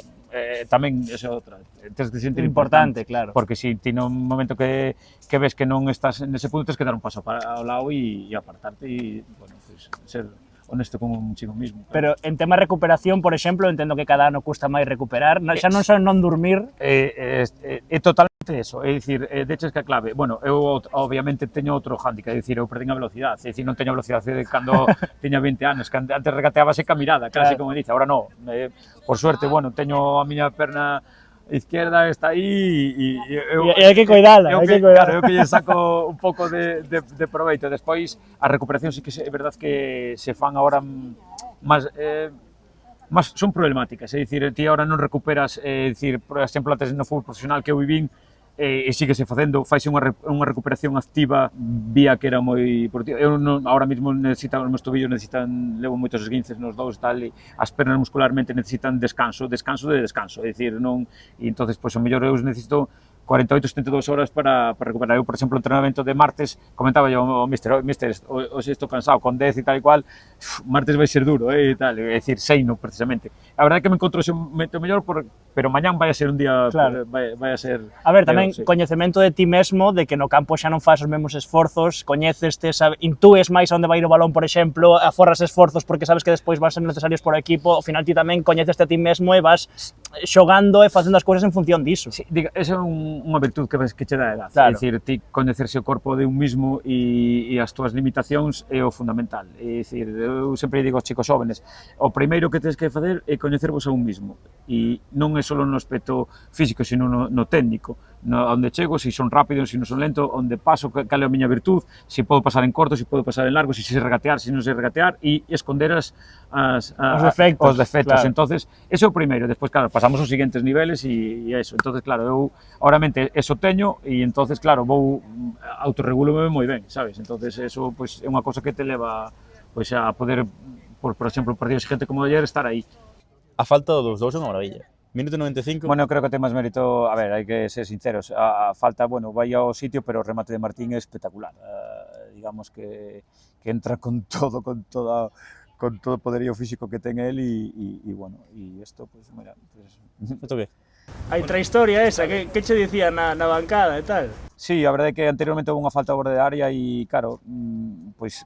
tamén esa outra, tens de sentir importante, claro. Porque se ti no momento que ves que non estás nese punto, tens que dar un paso ao lado e apartarte e, bueno, pois ser honesto consigo mismo. Pero en tema de recuperación, por exemplo, entendo que cada ano custa máis recuperar, xa non só non dormir. É totalmente eso, é dicir, deches que a clave, bueno, eu obviamente teño outro hándicap, é dicir, eu perdín a velocidade, é dicir, non teño a velocidade de cando tiña 20 anos, que antes regateábase ca mirada, casi como dice, agora non, por suerte, bueno, teño a miña perna izquierda está aí e hai que cuidala, claro, eu que lle saco un pouco de proveito. Despois, a recuperación sí que é verdad que se fan agora máis son problemáticas, é dicir, ti agora non recuperas, é dicir, por exemplo, antes no fútbol profesional que eu vivín, e síguese facendo, faise unha recuperación activa vía que era moi deportiva. Eu ahora mesmo necesito, os meus tobillos levo moitos esguinces nos dous e tal, e as pernas muscularmente necesitan descanso, é dicir, non, e entonces, pois, o mellor eu necesito 48, 72 horas para recuperar. Eu, por exemplo, o entrenamento de martes, comentaba yo ao mister, hoxe estou cansado, con 10 e tal e cual, martes vai ser duro, e tal, é dicir, seino, precisamente. A verdade é que me encontro ese momento mellor, pero mañán vai a ser un día, claro. vai a ser... A ver, tamén sí. Coñecemento de ti mesmo, de que no campo xa non faz os mesmos esforzos, coñeceste, intúes máis onde vai ir o balón, por exemplo, aforras esforzos porque sabes que despois van ser necesarios por equipo, ao final ti tamén coñeceste a ti mesmo e vas xogando e facendo as cousas en función diso. Sí, esa é unha virtud que che dá a edad, claro. É dicir, ti coñecerse o corpo de un mismo e as túas limitacións é o fundamental. É dicir, eu sempre digo aos chicos jóvenes, o primeiro que tens que facer é coñecervos a un mismo, e non é só no aspecto físico, sino no técnico. onde chego, se son rápidos, se non son lento, onde paso, cal é a miña virtud, se podo pasar en corto, se podo pasar en largo, se sei regatear, se non sei regatear, e esconder os defectos. claro. Entonces, ese é o primeiro. Despois, claro, pasamos aos seguintes niveles e eso. Entonces, claro, eu, obviamente, eso teño e entonces, claro, vou autorregúlome moi ben, sabes? Entonces, eso, pois, é unha cosa que te leva, pois, a poder, por exemplo, partidos xente como ayer, estar aí. A falta dos dous é unha maravilla. Minuto 95. Bueno, eu creo que ten máis mérito, a ver, hai que ser sinceros, a falta, bueno, vai ao sitio, pero o remate de Martín é espectacular. Digamos que entra con todo o poderío físico que ten él e bueno, e isto, pues, mira, pues, Isto que? A intrahistoria esa, que che dicía na bancada e tal? Sí, a verdade é que anteriormente houve unha falta ao borde da área e, claro, pois,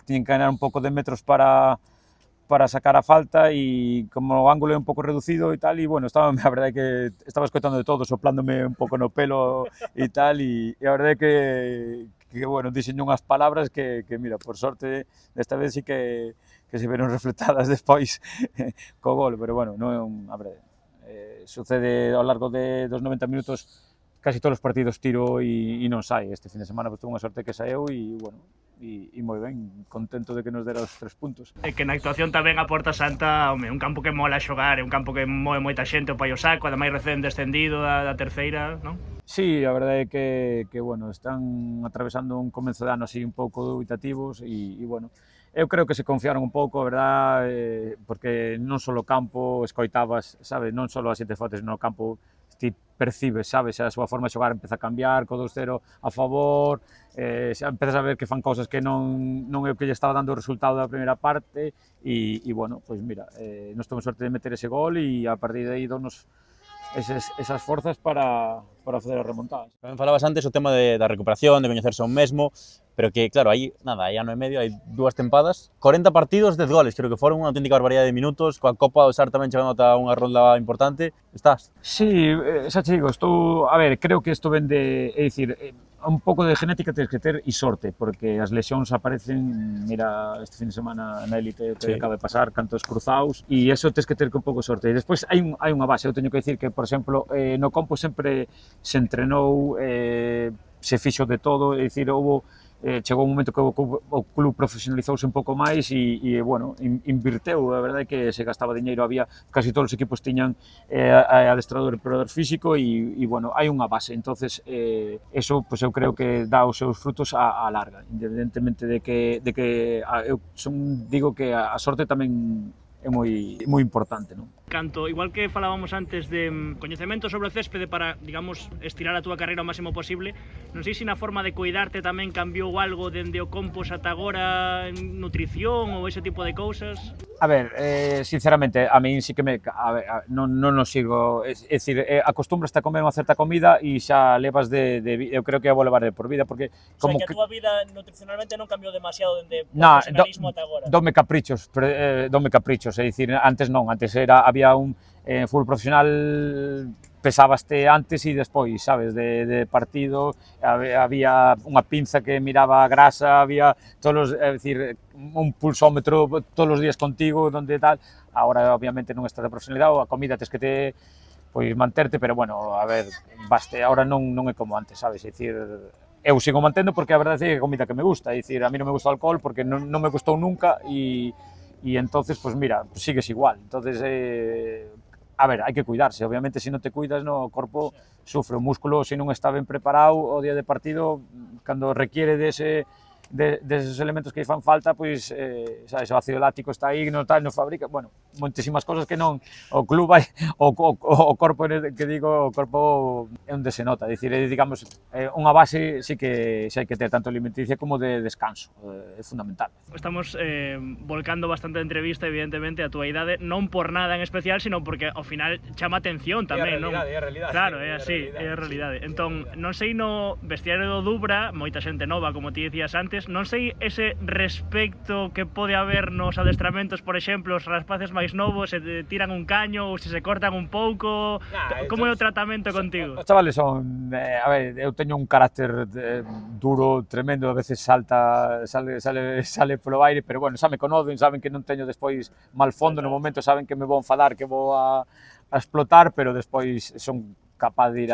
tiñen que ganar un pouco de metros para sacar a falta e como o ángulo é un pouco reducido e tal, e bueno, a verdade é que estaba escoitando de todo, soplándome un pouco no pelo e tal, e a verdade é que bueno, dixen unhas palabras que mira, por sorte, desta vez sí que se veron refletadas despois co gol, pero bueno, non é a verdade. Sucede ao largo dos 90 minutos, casi todos os partidos tiro e non sai. Este fin de semana pues, tuve unha sorte que saeu e, bueno, e moi ben, contento de que nos dera os 3 puntos. E que na actuación tamén a Porta Santa, home, un campo que mola xogar, é un campo que move moita xente o Pai o Saco, ademais recén descendido da terceira, non? Sí, a verdade é que bueno, están atravesando un comezo de ano así un pouco dubitativos e bueno, eu creo que se confiaron un pouco, a verdade, porque non só o campo escoitabas, sabes, non só as 7 fotos, no campo ti percibes, sabes, a súa forma de xogar empeza a cambiar, co 2-0 a favor, xa empezas a ver que fan cousas que non é o que lle estaba dando o resultado da primeira parte e bueno, pois mira, nos temos sorte de meter ese gol e a partir de aí donos esas forzas para facer as remontadas. Tamén falabas antes o tema da recuperación, de coñecerse a un mesmo, pero que, claro, hai ano e medio, hai 2 tempadas, 40 partidos, 10 goles, creo que foron unha auténtica barbaridade de minutos, coa Copa do Sar tamén chegando ata unha ronda importante, estás? Sí, xa che digo, a ver, creo que isto ven é dicir, un pouco de genética tens que ter e sorte, porque as lesións aparecen, mira, este fin de semana na élite que acaba de pasar, cantos cruzados, e eso tens que ter un pouco de sorte. E despois hai unha base, eu teño que dicir que, por exemplo, no campo sempre se entrenou, se fixo de todo, é dicir, chegou un momento que o club profesionalizouse un pouco máis e bueno, invirteu, a verdade é que se gastaba diñeiro, había, casi todos os equipos tiñan adestrador e preparador físico e bueno, hai unha base, entonces eso, pues eu creo que dá os seus frutos a larga, independentemente de que eu digo que a sorte tamén é moi importante, non? Canto, igual que falábamos antes de coñecemento sobre o céspede para, digamos, estirar a túa carreira o máximo posible, non sei se na forma de cuidarte tamén cambiou algo dende o compos ata agora en nutrición ou ese tipo de cousas? A ver, sinceramente, a min sí que non nos sigo, é dicir, acostúmbraste a comer unha certa comida e xa levas eu creo que a vou levar de por vida, porque como que a túa vida nutricionalmente non cambiou demasiado dende o profesionalismo ata agora? Dome caprichos, é dicir, antes non, antes había un fútbol profesional, pesábaste antes e despois, sabes, de partido, había unha pinza que miraba a grasa, había é dicir, un pulsómetro todos os días contigo, donde tal, agora obviamente non está de profesionalidade, a comida tens que pois manterte, pero bueno, a ver, agora non é como antes, sabes, é dicir, eu sigo mantendo porque a verdade é que é comida que me gusta, é dicir, a mí non me gusta o alcohol porque non me gustou nunca e entonces, pues mira, sigues igual. Entonces, a ver, hai que cuidarse. Obviamente, se non te cuidas, o corpo sufre. O músculo, se non está ben preparado o día de partido, cando requiere deses elementos que fan falta, pois, sabes, o ácido láctico está aí, non fabrica, bueno, moitísimas cosas que non, o club vai, o corpo, que digo, o corpo é onde se nota, dicir, digamos, unha base sí que hai que ter, tanto alimenticia como de descanso, é fundamental. Estamos volcando bastante a entrevista, evidentemente, a túa idade, non por nada en especial, sino porque ao final chama atención tamén, non? É a realidade. Claro, é así, é a realidade. Entón, non sei no vestiario do Dubra, moita xente nova, como ti dicías antes, non sei ese respecto que pode haber nos adestramentos, por exemplo, os rapaces máis novos se tiran un caño ou se cortan un pouco, como é o tratamento contigo? Os chavales son, a ver, eu teño un carácter duro, tremendo, a veces sale polo aire, pero bueno, xa me conocen, saben que non teño despois mal fondo no momento, saben que me vou enfadar, que vou a explotar, pero despois son capaz de ir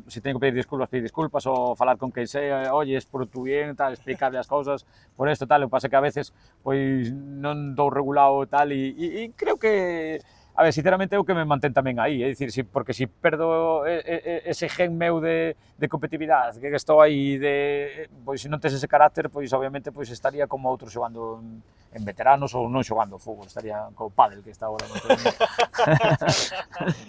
se teño que pedir disculpas ou falar con quen sea, oye, es por tu bien, tal, explicarle as cousas por esto, tal, o que pasa que a veces pois non dou regulado tal e creo que a ver, sinceramente é o que me mantén tamén aí, é dicir, porque si perdo ese gen meu de competitividade, que estou aí pois se non tes ese carácter, pois obviamente pois estaría como outros xogando en veteranos ou non xogando fútbol, estaría co pádel que está agora no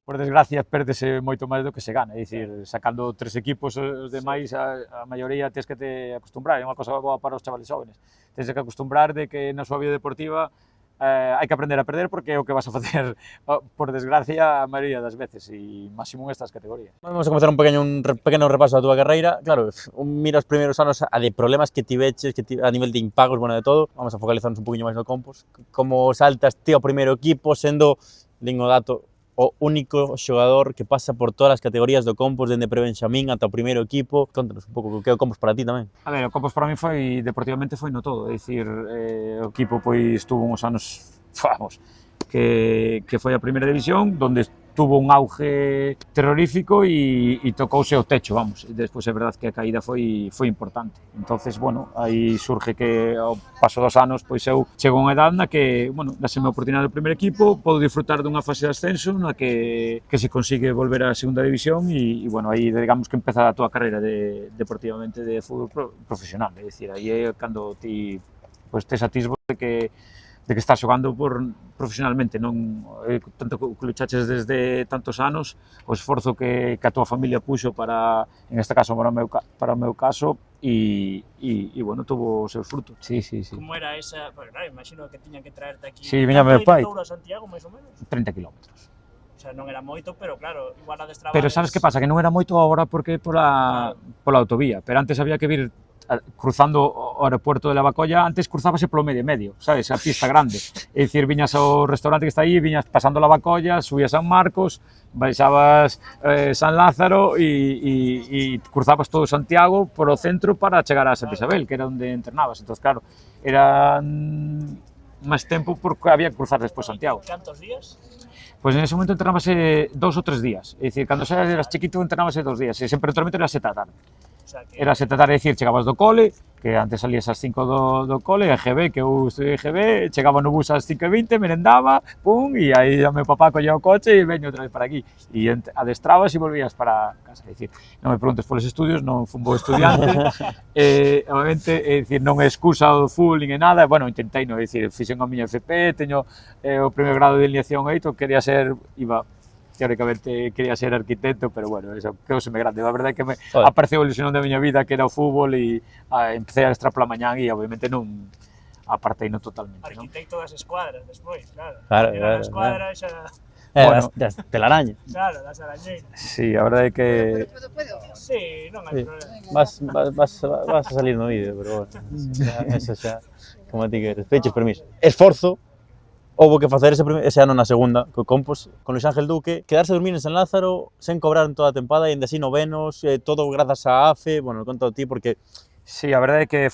Por desgracia, pérdese moito máis do que se gana, é dicir, sacando 3 equipos os demais, a maioría tes que te acostumbrar, é unha cosa boa para os chavales jóvenes, tes que acostumbrar de que na súa vida deportiva hai que aprender a perder porque é o que vas a facer, por desgracia, a maioría das veces, e máximo en estas categorías. Vamos a comenzar un pequeno repaso da túa carreira. Claro, mira os primeiros anos a de problemas que tiveches, a nivel de impagos, bueno, de todo. Vamos a focalizarnos un poquinho máis no Compos. Como saltas ti ao primeiro equipo, sendo, din o dato, o único xogador que pasa por todas as categorías do Compos, dende pre-benxamín ata o primeiro equipo. Contanos un pouco o que é o Compos para ti tamén. A ver, o Compos para mí foi, deportivamente foi no todo, é dicir, o equipo pois tuvo uns anos, vamos, que foi a primeira división, donde tuvo un auge terrorífico e tocouse o techo, vamos. Despois é verdade que a caída foi importante. Entonces, bueno, aí surge que ao paso dos anos, pois eu chego a unha edad na que, bueno, dáseme a oportunidade do primeiro equipo, podo disfrutar dunha fase de ascenso na que se consigue volver á segunda división e bueno, aí digamos que empeza a tua carreira deportivamente de fútbol profesional, é dicir, aí é cando ti pois tes atisbo de que estás xogando profesionalmente, non tanto que luchaches desde tantos anos, o esforzo que a tua familia puxo para, en este caso, para o meu caso, e bueno, tuvo os seus frutos. Sí. Como era esa? Porque claro, imagino que tiñan que traerte aquí. Sí, viña meu pai. Canto a Santiago, máis ou menos? 30 kilómetros. O sea, non era moito, pero claro, igual adestrabades... Pero sabes que pasa? Que non era moito agora porque pola autovía, pero antes había que vir cruzando o aeropuerto de Lavacolla, antes cruzábase polo medio, sabes, a pista grande. É dicir, viñas ao restaurante que está aí, viñas pasando Lavacolla, subías a San Marcos, baixabas San Lázaro e cruzabas todo Santiago por o centro para chegar a Santa Isabel, que era onde entrenabas. Entón, claro, era máis tempo porque había que cruzar despois Santiago. Cantos días? Pois en ese momento entrenábase 2 ou 3 días. É dicir, cando eras chiquito entrenábase 2 días, e sempre o entrenamento era 7 da tarde. Era 7 da tarde, é dicir, chegabas do cole, que antes salías ás 5 do cole, EGB, que eu estudiei EGB, chegaba no bus ás 5:20, merendaba, pum, e aí o meu papá collía o coche e veño outra vez para aquí. E adestrabas e volvías para casa. É dicir, non me preguntes polos estudios, non fui un bo estudiante, obviamente, é dicir, non é excusa do fútbol nin é nada, bueno, intentei, non, é dicir, fixen a miña FP, teño o primeiro grado de alineación aí, quería ser, teóricamente quería ser arquitecto, pero bueno, eso quedouseme grande. A verdade é que me apareceu o ilusión da miña vida, que era o fútbol, e empecé a adestrar pola mañán e obviamente non aparteino totalmente. Arquitecto das escuadras, despois, claro. Claro. Na escuadra xa... Bueno, das telarañas. Claro, das arañeiras. Sí, a verdade é que... Sí, non hai problema. Vas a salir no vídeo, pero bueno, eso xa, como ti queres. Peches permiso. Esforzo. Houbo que facer ese ano na segunda, co Compos, con Luis Ángel Duque, quedarse a dormir en San Lázaro, sen cobrar en toda a tempada, e ainda así novenos, todo grazas a AFE, bueno, conto a ti, porque... Sí, a verdade é que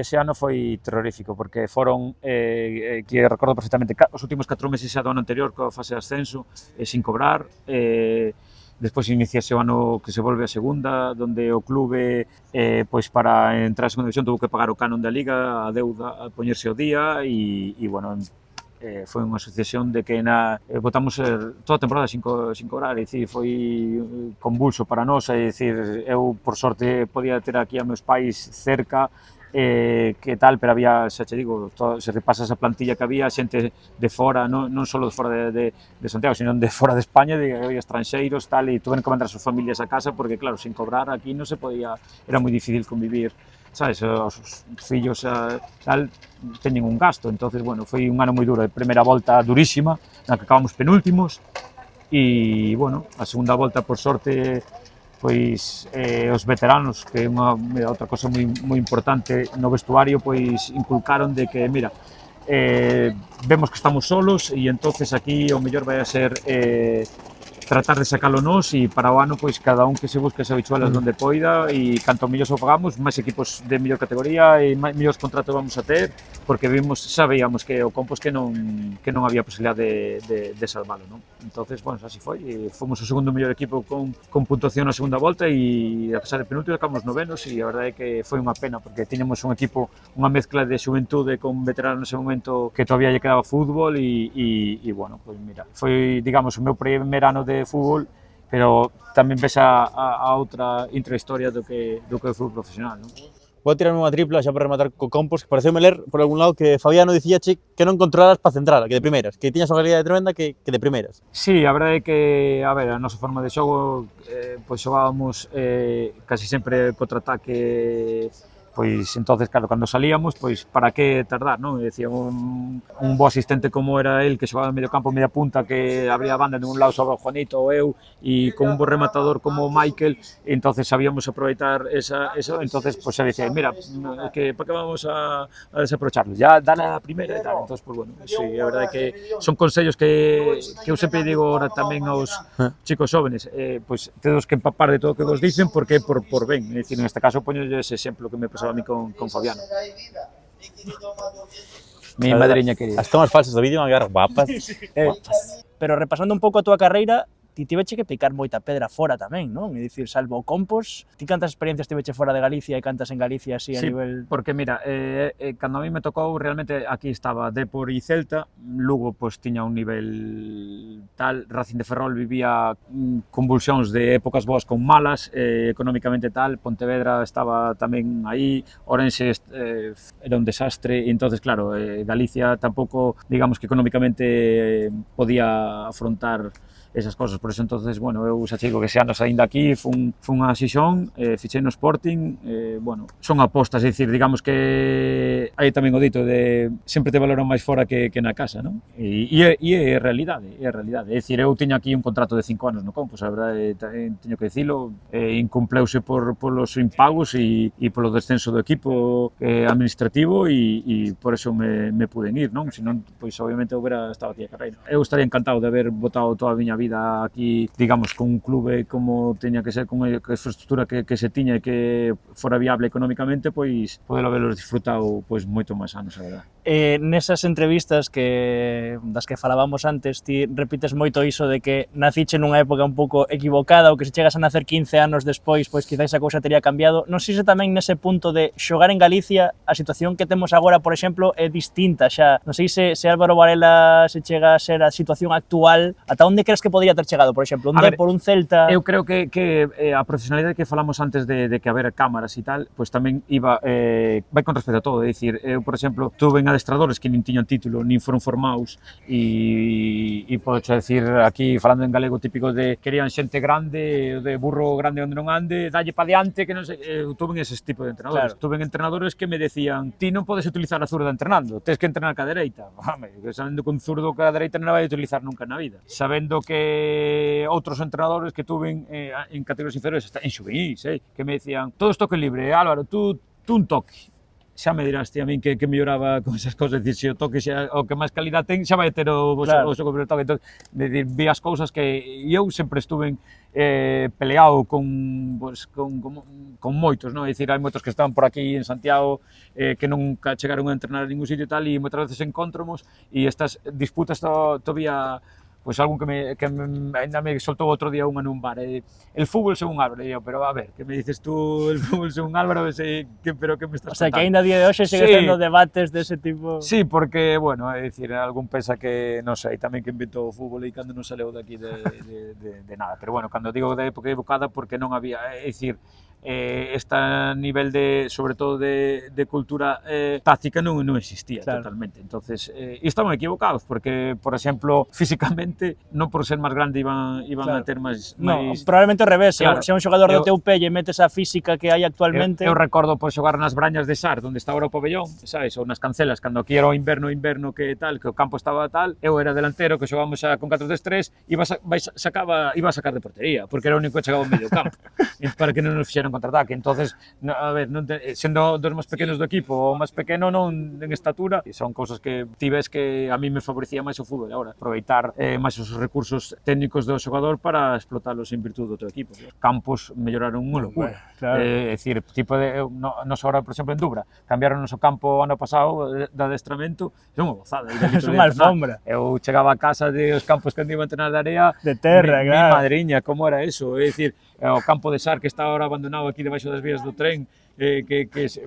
ese ano foi terrorífico, porque foron, que recordo perfectamente, os últimos 4 meses xa do ano anterior, coa fase de ascenso, sin cobrar, despois iniciase o ano que se volve a segunda, donde o clube, pois para entrar a segunda división, tuvo que pagar o canon da liga, a deuda, a poñerse ao día, e bueno, foi unha sucesión de que botamos toda a temporada sin cobrar, é dicir, foi convulso para nós, é dicir, eu por sorte podía ter aquí a meus pais cerca, que tal, pero había, xa che digo, se repasas a plantilla que había, xente de fora, non só de fora de Santiago, sino de fora de España, había estranxeiros, tal, e tuven que mandar as súas familias a casa, porque claro, sin cobrar aquí non se podía, era moi difícil convivir, sabes, os fillos tal, teñen un gasto. Entonces, bueno, foi un ano moi duro, a primeira volta durísima, na que acabamos penúltimos, e, bueno, a segunda volta, por sorte, pois os veteranos, que é outra cosa moi importante no vestuario, pois inculcaron de que, mira, vemos que estamos solos e entonces aquí o mellor vai a ser tratar de sacalo nós e para o ano pois cada un que se busque as habichuelas donde poida e canto mellor o pagamos, máis equipos de mellor categoría e mellores contratos vamos a ter porque sabíamos que o Compos que non había posibilidade de salvalo, non? Entonces, bueno, así foi, e fomos o segundo mellor equipo con puntuación na segunda volta e a pesar de penúltimo acabamos novenos e a verdade é que foi unha pena porque tiñamos un equipo, unha mezcla de xuventude con veteranos nese momento que todavía lle quedaba fútbol e bueno, pois mira, foi, digamos, o meu primer ano de fútbol, pero tamén ves a outra intrahistoria do que o fútbol profesional, non? Vou tirarme unha tripla xa para rematar co Compos, que pareceume ler por algún lado que Fabiano dicíache que non controlaras para centrar, que de primeiras, que tiñas unha calidade tremenda que de primeiras. Sí, a verdade é que, a ver, a nosa forma de xogo, pois xogábamos casi sempre contraataque, pois entonces, claro, cando salíamos, pois para que tardar, non? E dicía, un bo asistente como era el, que xogaba en medio campo, media punta, que abría a banda de un lado sobre o Juanito ou eu, e con un bo rematador como Michael, entonces sabíamos aproveitar eso, entonces, pois xa dicía, mira, que para que vamos a desaprocharlo, ya dale a primeira e tal, entonces, pois bueno, sí, a verdade é que son consellos que eu sempre digo ahora tamén aos chicos jóvenes, pois tedes que empapar de todo o que vos dicen, porque por ben, é dicir, en este caso, poño ese exemplo que me pasaba a mí con Fabiano. Mi madriña querida. As tomas falsas do vídeo van a quedar guapas. Pero repasando un pouco a túa carreira, ti tiveche que picar moita pedra fora tamén, non? É dicir, salvo o Compos, ti cantas experiencias tiveche fora de Galicia e cantas en Galicia así a nivel... Porque mira, cando a mí me tocou, realmente aquí estaba Depor e Celta, Lugo pois tiña un nivel tal, Racing de Ferrol vivía convulsións de épocas boas con malas, económicamente tal, Pontevedra estaba tamén aí, Orense era un desastre, e entonces claro, Galicia tampouco, digamos que económicamente podía afrontar esas cosas, por eso entonces, bueno, eu xa chico que xe anos ainda aquí, fun a Xixón, fichei no Sporting, bueno, son apostas, é dicir, digamos que hai tamén o dito de sempre te valoran máis fora que na casa, non? E é realidade, é dicir, eu tiña aquí un contrato de 5 anos no Compos, a verdade, teño que dicilo, incumpleuse polos impagos e polo descenso do equipo administrativo e por eso me puden ir, non? Senón, pois obviamente eu hubiera estado aquí a carreira. Eu estaría encantado de haber botado toda a miña vida aquí, digamos, con un clube como teña que ser, con a infraestructura que se tiña e que fora viable económicamente, pois podelo habelos disfrutado pois moito máis anos, a verdade. Nesas entrevistas das que falábamos antes, ti repites moito iso de que naciche nunha época un pouco equivocada ou que se chegas a nacer 15 anos despois, pois quizás a cousa tería cambiado. Non sei se tamén nese punto de xogar en Galicia, a situación que temos agora, por exemplo, é distinta xa. Non sei se Álvaro Varela se chega a ser a situación actual, ata onde crees que podría ter chegado, por exemplo, un Depor, un Celta... Eu creo que a profesionalidade que falamos antes de que haber cámaras e tal, pois tamén vai con respecto a todo, é dicir, eu, por exemplo, tuve en adestradores que nin tiñan título, nin foron formados e podo decir aquí, falando en galego típico de querían xente grande, de burro grande onde non ande, dalle pa diante, que non sei, eu tuve eses tipo de entrenadores. Claro. Tuve entrenadores que me decían, ti non podes utilizar a zurda entrenando, tens que entrenar ca dereita. Sabendo que un zurdo ca dereita non a vai utilizar nunca na vida. Sabendo que outros entrenadores que tuve en categorías inferiores, en xuvenís, que me decían, todos toque libre, Álvaro, tú un toque. Xa me dirás ti a min que melloraba con esas cousas, dicir, se o toque xa, o que máis calidad ten, xa vai ter o xogo primeiro toque. Entón, vi as cousas que eu sempre estuve peleado con moitos, non? É dicir, hai moitos que estaban por aquí en Santiago que nunca chegaron a entrenar en ningún sitio e tal, e moitas veces encontramos e estas disputas todavía pois algún que ainda me soltou outro día unha nun bar, el fútbol según Álvaro, e eu, pero a ver, que me dices tú el fútbol según Álvaro, pero que me estás contando? O sea, que ainda a día de hoxe sigue tendo debates dese tipo... Sí, porque, bueno, é dicir, algún pensa que, non sei, tamén que inventou o fútbol e cando non saleu daqui de nada, pero bueno, cando digo de época equivocada, porque non había, é dicir, este nivel de, sobre todo de cultura táctica non existía totalmente, entonces estaban equivocados, porque, por exemplo, físicamente, non por ser máis grande iban a ter máis... Probablemente ao revés, se un xogador do teu pé e metes a física que hai actualmente... Eu recordo por xogar nas Brañas de Sar, onde está agora o pabellón, sabes, ou nas Cancelas, cando aquí era o inverno que tal, que o campo estaba tal, eu era delantero, que xogamos xa con 4-3-3, iba a sacar de portería, porque era o único que chegaba ao medio campo, para que non nos fixeran en contraataque. Entonces, a ver, sendo dos máis pequenos do equipo, o máis pequeno non en estatura, son cousas que ti ves que a mí me favorecía máis o fútbol agora, aproveitar máis os recursos técnicos do xogador para explotalos en virtude do teu equipo. Campos melloraron unha locura. Claro. É dicir, tipo de nos agora, por exemplo, en Dubra, cambiaron o noso campo ano pasado de adestramento, é unha gozada. É unha alfombra. Eu chegaba a casa de os campos que andiban a entrenar de area, De terra, mi claro. madriña, como era eso? É dicir, o campo de Sar que está ahora abandonado aquí debaixo das vías do tren,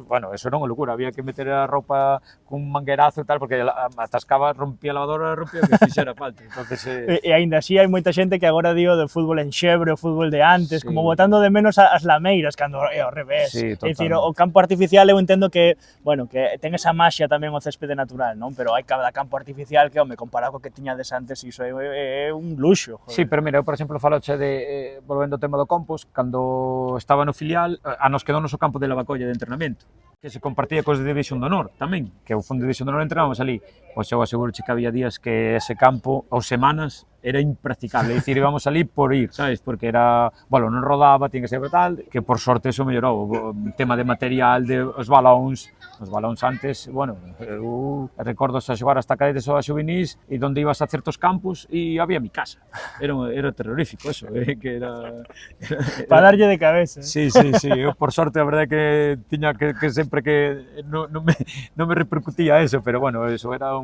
bueno, eso era unha locura, había que meter a roupa cun manguerazo e tal, porque atascaba, rompía a lavadora, rompía o que fixera falta. Entonces, E aínda así hai moita xente que agora digo do fútbol en Xebre, o fútbol de antes, Sí. como botando de menos as lameiras, cando é ao revés. Sí, É dicir, totalmente. o campo artificial eu entendo que, bueno, que ten esa maxia tamén o céspede natural, non? Pero hai cada campo artificial que, home, comparado co que tiñades antes, iso é un luxo, joder. Sí, pero mira, eu, por exemplo, faloche de, volvendo ao tema do compost, cando estaba no filial, a nos quedou noso campo de Lavacolla de entrenamento, que se compartía cos de División de Honor tamén, que o fondo de División de Honor entrenábamos ali. Pois eu aseguro que había días que ese campo, ou semanas, era impracticable, é dicir, íbamos ali por ir, sabes, porque era, bueno, non rodaba, tiña que ser tal, que por sorte eso mellorou, o tema de material, de os balóns antes, bueno, eu recordo a xogar hasta cadetes ou a xuvenís, e onde ibas a certos campos e había mi casa, era terrorífico eso, que era Para darlle de cabeza. Sí, eu por sorte a verdade que tiña que sempre que non me repercutía eso, pero bueno, eso era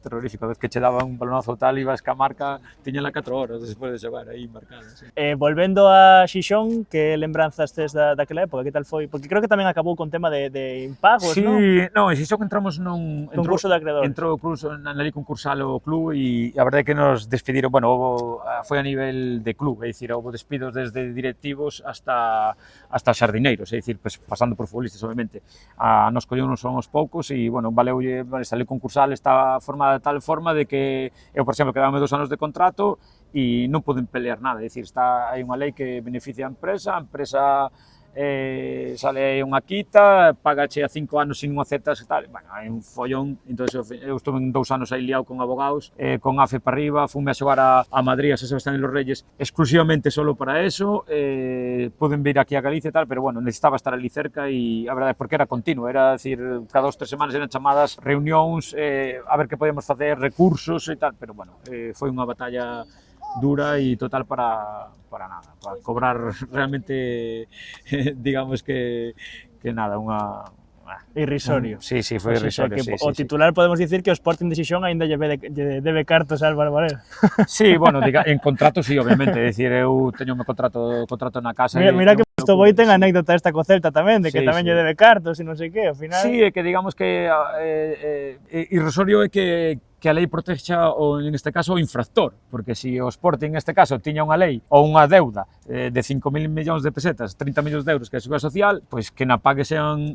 terrorífico, a vez que che daba un balonazo tal, ibas ca marca, tiñala 4 horas despois de xogar aí marcada. Sí. Volvendo a Xixón, que lembranzas tes daquela época? Que tal foi? Porque creo que tamén acabou con tema de impagos, Sí, non? non, e Xixón entramos nun Concurso de acreedores. Entrou o club na lei concursal o club e a verdade é que nos despediron, bueno, foi a nivel de club, é dicir, houve despidos desde directivos hasta xardineiros, é dicir, pues, pasando por futbolistas, obviamente. Nos colleunos son os poucos e, bueno, valeulle, esa lei concursal está formada de tal forma de que eu, por exemplo, quedame 2 anos de contrato e non poden pelear nada, é dicir, hai unha lei que beneficia a empresa sale aí unha quita, pagache a 5 anos sin non aceptas e tal, bueno, hai un follón, entón eu estuve 2 anos aí liado con abogados, con AFE para arriba, fume a xogar a Madrid, a San Sebastián de los Reyes, exclusivamente solo para eso, poden vir aquí a Galicia e tal, pero bueno, necesitaba estar ali cerca e a verdade é porque era continuo, era decir, cada 2 3 semanas eran chamadas, reunións, a ver que podíamos facer, recursos e tal, pero bueno, foi unha batalla dura e total para nada, para cobrar realmente, digamos que nada, unha... Irrisorio. Sí, foi irrisorio, sí. O titular podemos dicir que o Sporting de Xixón aínda lle debe cartos a Álvaro Varela. Sí, bueno, en contrato sí, obviamente, é dicir, eu teño o meu contrato na casa. Mira que Posto Boi ten anécdota esta co Celta tamén, de que Sí, tamén sí. lle debe cartos e non sei que, ao final... Sí, é que digamos que irrisorio é que a lei protexa, en este caso, o infractor, porque se o Sporting, en este caso, tiña unha lei ou unha deuda de 5.000 millóns de pesetas, 30 millóns de euros que é a Seguridade Social, pois que na pague sean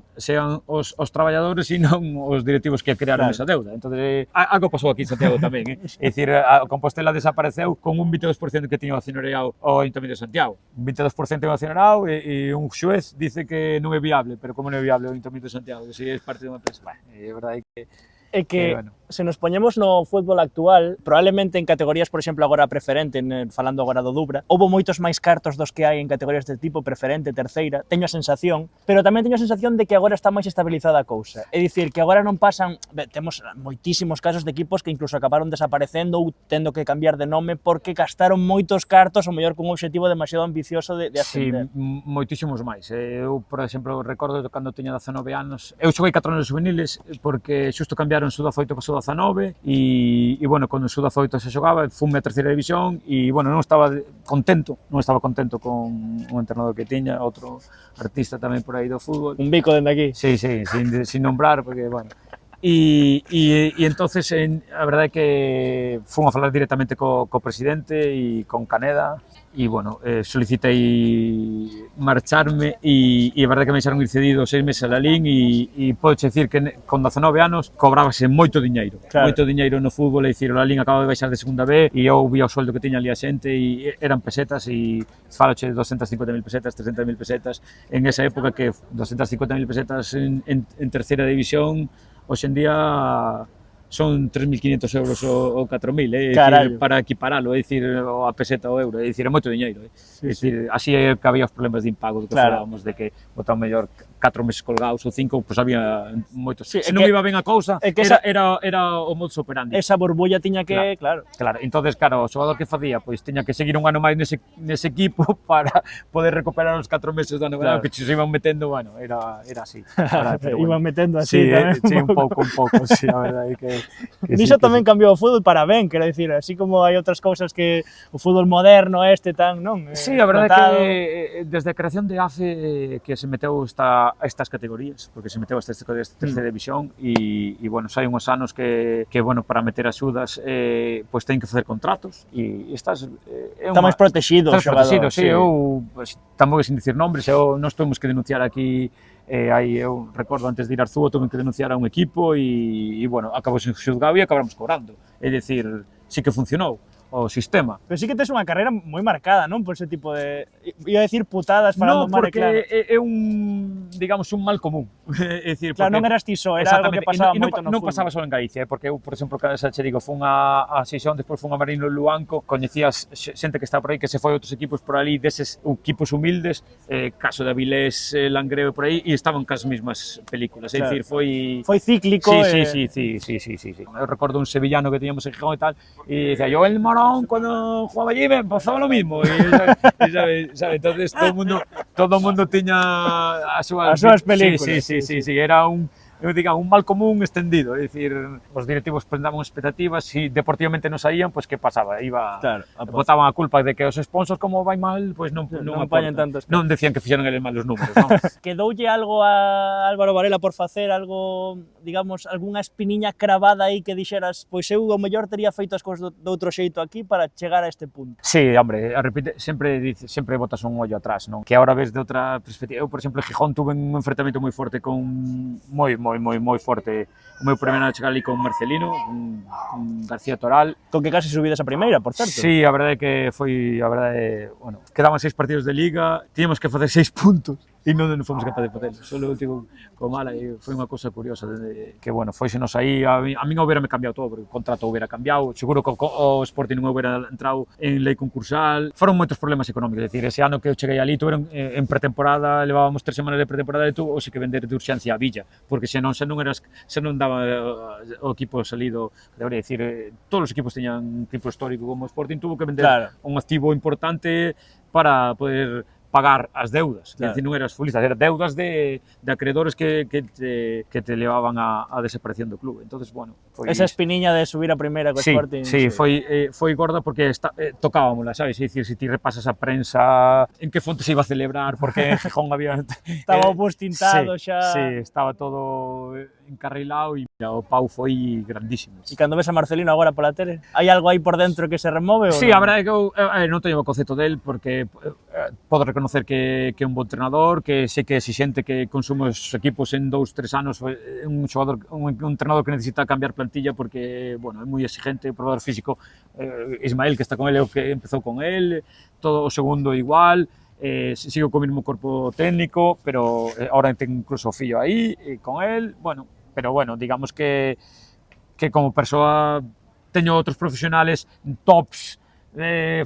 os traballadores e non os directivos que crearon esa deuda. Entón, algo pasou aquí en Santiago tamén, é dicir, a Compostela desapareceu con un 22% que tiña accionariado o Ayuntamiento de Santiago. Un 22% é accionariado e un xuez dice que non é viable, pero como non é viable o Ayuntamiento de Santiago, que se é parte dunha empresa, é verdade que... É que bueno. se nos poñemos no fútbol actual, probablemente en categorías, por exemplo, agora preferente, falando agora do Dubra, houbo moitos máis cartos dos que hai en categorías de tipo preferente, terceira, teño a sensación, pero tamén teño a sensación de que agora está máis estabilizada a cousa. É dicir, que agora non pasan, temos moitísimos casos de equipos que incluso acabaron desaparecendo ou tendo que cambiar de nome porque gastaron moitos cartos, ou mellor cun objetivo demasiado ambicioso de ascender. Sí, moitísimos máis. Eu, por exemplo, recordo cando tiña 19 anos, eu xoguei 4 anos juveniles porque xusto cambiaron Suda 8 para Suda 19 e bueno, cando Suda 8 se xogaba, fume a terceira división e bueno, non estaba contento con o entrenador que tiña, outro artista tamén por aí do fútbol. Un bico dende aquí. Sí, sin nombrar, porque bueno. E entonces a verdade é que fun a falar directamente co presidente e con Caneda e bueno, solicitei marcharme e a verdade é que me deixaron ir cedido 6 meses a Lalín e podo dicir que con 19 anos cobrábase moito diñeiro, moito diñeiro no fútbol, é dicir, o Lalín acaba de baixar de segunda B e eu vi o sueldo que tiña ali a xente e eran pesetas e faloche 250.000 pesetas, 300.000 pesetas en esa época, que 250.000 pesetas en terceira división hoxe en día son 3.500 euros ou 4.000, é Carallo. dicir, para equiparalo, é dicir, a peseta ao euro, é dicir, é moito diñeiro, é dicir, así é que había os problemas de impago do que Claro. falábamos, de que botaban mellor 4 meses colgados ou 5, pois había moitos. Sí, Se é non que- iba ben a cousa, é que era o modus operandi. Esa burbulla tiña que, claro. Claro, entonces, claro, o xogador que facía, pois tiña que seguir un ano máis nese equipo para poder recuperar os 4 meses do ano Claro. verán, que se iban metendo, bueno, era así. Pero Iban metendo así sí, tamén. sí, un pouco, sí, a verdade que Niso sí, tamén cambiou o fútbol para ben, quero dicir, así como hai outras cousas que o fútbol moderno tan, non? Sí, a verdade é Explotado. que desde a creación de AFE que se meteu estas categorías, porque se meteu esta terceira división e bueno, sai unhos anos que bueno, para meter axudas pois teñen que facer contratos e estás Está máis protegido o estás xogador. protegido, sí, eu pues, tampouco sin dicir nombres, nós tuvemos que denunciar aquí aí eu recordo antes de ir a Arzúa tuve que denunciar a un equipo e bueno, acabou sin xulgado e acabamos cobrando. É dicir, sí que funcionou o sistema. Pero sí que tes unha carreira moi marcada, non? Por ese tipo de... Iba a decir putadas falando No, mal e porque claro. é un, digamos, un mal común. É dicir, Claro, porque- non eras ti só, era algo que Exactamente, pasaba e non, moito no non fútbol. pasaba só en Galicia, porque eu, por exemplo, xa che digo, fun a Xixón, despois fun a Marino Luanco, coñecías xente que está por aí, que se foi a outros equipos por ali, deses equipos humildes, caso de Avilés, Langreo por aí, e estaban cas mesmas películas, é Claro. dicir, foi... Foi cíclico. Sí. Eu recordo un sevillano que teníamos en Gijón e tal, e decía, yo el Morón, cuando jugaba allí, me pasaba lo mismo, sabe, entonces todo o mundo tiña as súas películas. Sí, era un mal común extendido, é dicir, os directivos daban expectativas, e deportivamente non saían, pois que pasaba? Claro, botaban a culpa de que os sponsors como vai mal, pois non apañan aportan. tantas Non decían que fixeron eles mal os números, non? Quedoulle algo a Álvaro Varela por facer, algo, digamos, algunha espiniña cravada aí que dixeras, pois eu ao mellor tería feito as cousas de outro xeito aquí para chegar a este punto. Sí, hombre, sempre botas un ollo atrás, non? Que ahora ves de outra perspectiva. Eu, por exemplo, en Gijón tuve un enfrentamento moi forte con moi forte. O meu primeiro ano chegar ali con Marcelino, un García Toral. Con que casi subidas a primeira, por certo. Sí, a verdade é que foi, bueno, quedaban 6 partidos de liga, tiñamos que facer 6 puntos e non fomos capaces de facer. Só o último co Mala e foi unha cousa curiosa que, bueno, foixenos aí, a min houbera me cambiado todo, porque o contrato houbera cambiado, seguro que o Sporting non houbera entrado en lei concursal. Foron moitos problemas económicos, é dicir, ese ano que eu cheguei ali, tuveron en pretemporada, levábamos 3 semanas de pretemporada e tuvo que vender de urxencia a Villa, porque se non daba o equipo salido, debería dicir, todos os equipos teñan un equipo histórico como o Sporting, tuvo que vender un activo importante para poder pagar as deudas, claro. Decir, non eras futbolistas, eran deudas de acreedores que te levaban a desaparición do club. Entonces, bueno, foi esa espiniña de subir a primeira co Sporting. Sí, foi gorda porque tocábamosla, sabes? É dicir, se ti repasas a prensa, en que fonte se iba a celebrar, porque en Gijón había... Estaba o bus tintado xa... Sí, estaba todo encarrilado e o pau foi grandísimo. E cando ves a Marcelino agora pola tele, hai algo aí por dentro que se remove ou sí, non? A verdade é que eu non teño o concepto del porque podo reconocer que é un bon entrenador, que sei que é exixente, que consume os equipos en 2-3 anos, un xogador, un entrenador que necesita cambiar plantilla porque, bueno, é moi exigente, o probador físico, Ismael, que está con ele, o que empezou con ele, todo o segundo igual, sigo co mesmo corpo técnico, pero ahora ten incluso o fillo aí, con el, bueno, pero bueno, digamos que como persoa teño outros profesionales tops,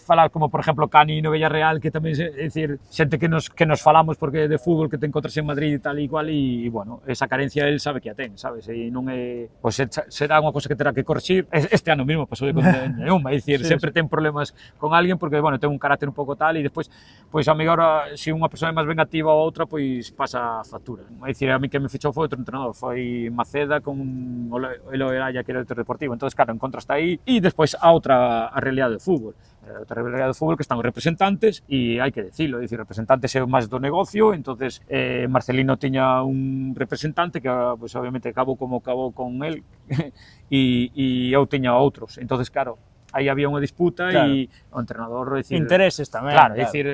falar como por exemplo Cani no Villarreal, que tamén é dicir, xente que nos falamos porque de fútbol que te encontras en Madrid e tal e igual e bueno, esa carencia él sabe que a ten, sabes? E non é, pois será unha cosa que terá que corrixir. Este ano mesmo pasou de nenhuma, é dicir, sempre ten problemas con alguén porque, bueno, ten un carácter un pouco tal e despois, pois a mí agora, se unha persoa é máis vengativa ou outra, pois pasa a factura. É dicir, a mí que me fichou foi outro entrenador, foi Maceda con Eloy Araya, que era o director deportivo, entonces claro, encontras aí e despois a outra a realidade do fútbol. Outra realidade do fútbol que están os representantes e hai que decirlo, é dicir, representantes é máis do negocio, entonces Marcelino tiña un representante que pues, obviamente acabou como acabou con él e eu tiña outros, entonces claro, aí había unha disputa e o entrenador, é dicir, intereses tamén, claro. É dicir,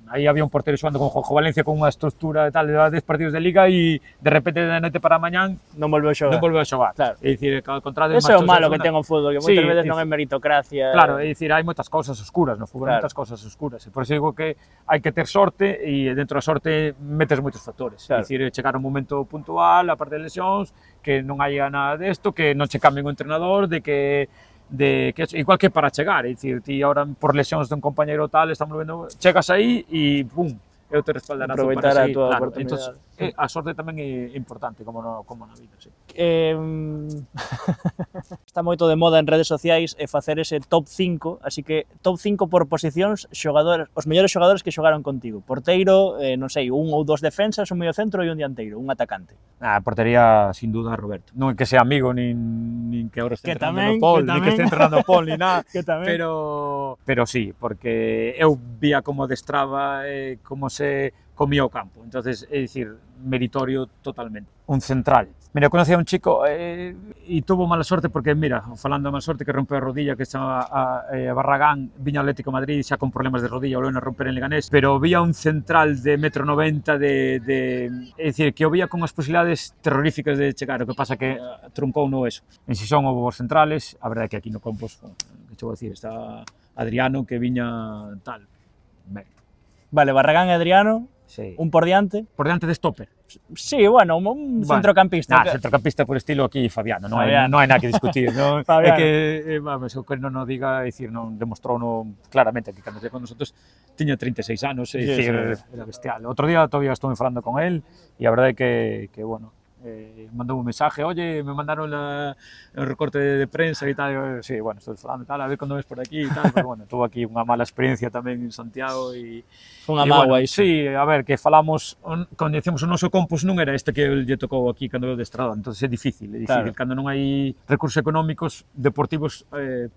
Aí había un portero xogando con Juanjo Valencia con unha estructura e tal de 10 partidos de Liga e de repente da noite para a mañán Non volveu a xogar. non volveu a xogar. Claro. É dicir, ao contrario, Eso é o marchouse malo a que segunda. ten o fútbol, que Sí, moitas veces é non é meritocracia. Claro, é dicir, hai moitas cousas oscuras no fútbol, Claro. moitas cousas oscuras. E por iso digo que hai que ter sorte e dentro da sorte metes moitos factores. Claro. É dicir, chegar a un momento puntual, a parte de lesións, que non haya nada desto, que non che cambien o entrenador, de que igual que para chegar, é dicir, ti ahora por lesións dun compañeiro tal, estamos vendo, chegas aí e pum, eu te respaldarazo Aproveitar para a seguir, túa claro. oportunidade. Entonces, a sorte tamén é importante, como na vida, sí. Está moito de moda en redes sociais facer ese top 5, así que top 5 por posicións, xogadores, os mellores xogadores que xogaron contigo. Porteiro, non sei, un ou dos defensas, un mediocentro e un dianteiro, un atacante. A portería, sin duda, Roberto. Non é que sea amigo, nin que ahora este Que entrenando tamén, no Pol, que nin que este entrenando no Pol, nin nada. Que tamén. Pero sí, porque eu vía como adestraba, como se comía o campo. Entonces, é dicir, meritorio totalmente. Un central. Mira, eu conocí a un chico e tuvo mala sorte porque, mira, falando de mala sorte, que rompeu a rodilla, que se chama Barragán, viña ao Atlético de Madrid xa con problemas de rodilla, volveu a romper en Leganés, pero vía un central de 1,90 m, é dicir, que o vía con as posibilidades terroríficas de chegar, o que pasa que truncou no eso. En Xixón houve os centrales, a verdade é que aquí no Compos, que che vou dicir, está Adriano, que viña tal. Vale, Barragán e Adriano, Sí. un por diante. Por diante de stopper. Sí, bueno, un centrocampista. Nah, centrocampista por estilo aquí Fabiano, non Fabiano. hai nada que discutir, non? Fabiano. É que, vamos, o que non nos diga, é dicir, non demostrou claramente que cando con nosotros tiña 36 anos, é dicir, era bestial. Outro día todavía estuve falando con él e a verdade é que bueno, mandou un mensaje, oye, me mandaron el recorte de prensa e tal, eu, sí, bueno, estou falando e tal, a ver cando ves por aquí e tal, pero bueno, tuve aquí unha mala experiencia tamén en Santiago e Unha mágoa, bueno, iso. sí, a ver, que falamos, cando dicimos o noso Compos non era este que lle tocou aquí cando eu destrado, entonces é difícil, Claro. cando non hai recursos económicos deportivos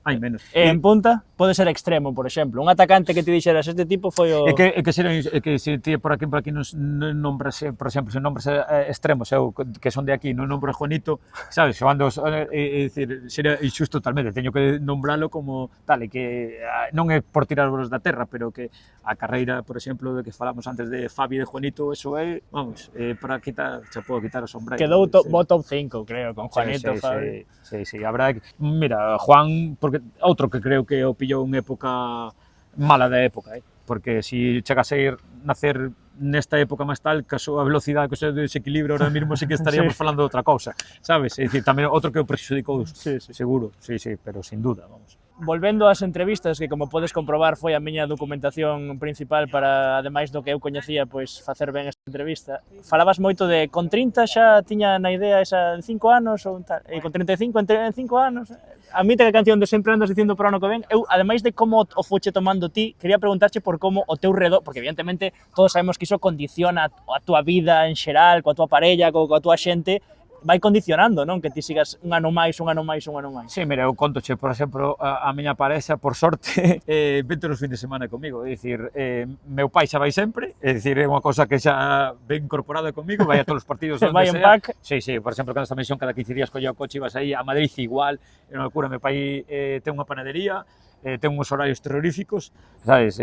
hai menos. En punta, pode ser extremo, por exemplo. Un atacante que te dixeras, este tipo foi o... É que se ti por aquí non nombras, por exemplo, se nombras extremos, eu que son de aquí, non nombro a Juanito, sabes, xogando, é dicir, sería injusto totalmente, teño que nombralo como tal, e que non é por tirar os da terra, pero que a carreira, por exemplo, de que falamos antes de Fabi e de Juanito, eso é, vamos, para quitar, xa podo quitar o sombreiro. Quedou top 5, creo, con Juanito, Fabi. Sí, a verdade que, mira, Juan, porque outro que creo que o pillou en época mala da época, porque se chegas a nacer nesta época máis tal, que a súa velocidade, que o seu desequilibrio, ahora mesmo sí que estaríamos falando de outra cousa, sabes? É dicir, tamén outro que o prexudicou, seguro, sí, pero sin duda, vamos. Volvendo ás entrevistas, que como podes comprobar foi a miña documentación principal para, ademais do que eu coñecía, pois facer ben esta entrevista, falabas moito de con 30 xa tiña na idea esa en 5 anos ou tal, e con 35 en 5 anos. A mí que a canción de sempre andas dicindo para o ano que ven, eu, ademais de como o foche tomando ti, quería preguntarche por como o teu redor, porque evidentemente todos sabemos que iso condiciona a túa vida en xeral, coa túa parella, coa túa xente, vai condicionando, non? Que ti sigas un ano máis. Sí, mira, eu contoche, por exemplo, a miña parexa, por sorte, vente nos fin de semana comigo, é dicir, meu pai xa vai sempre, é dicir, é unha cousa que xa ven incorporada comigo, vai a todos os partidos onde vai sea. en pack. Sí, por exemplo, cando esta misión cada 15 días collía o coche e vas aí, a Madrid igual, é unha locura, meu pai ten unha panadería, ten uns horarios terroríficos, sabes,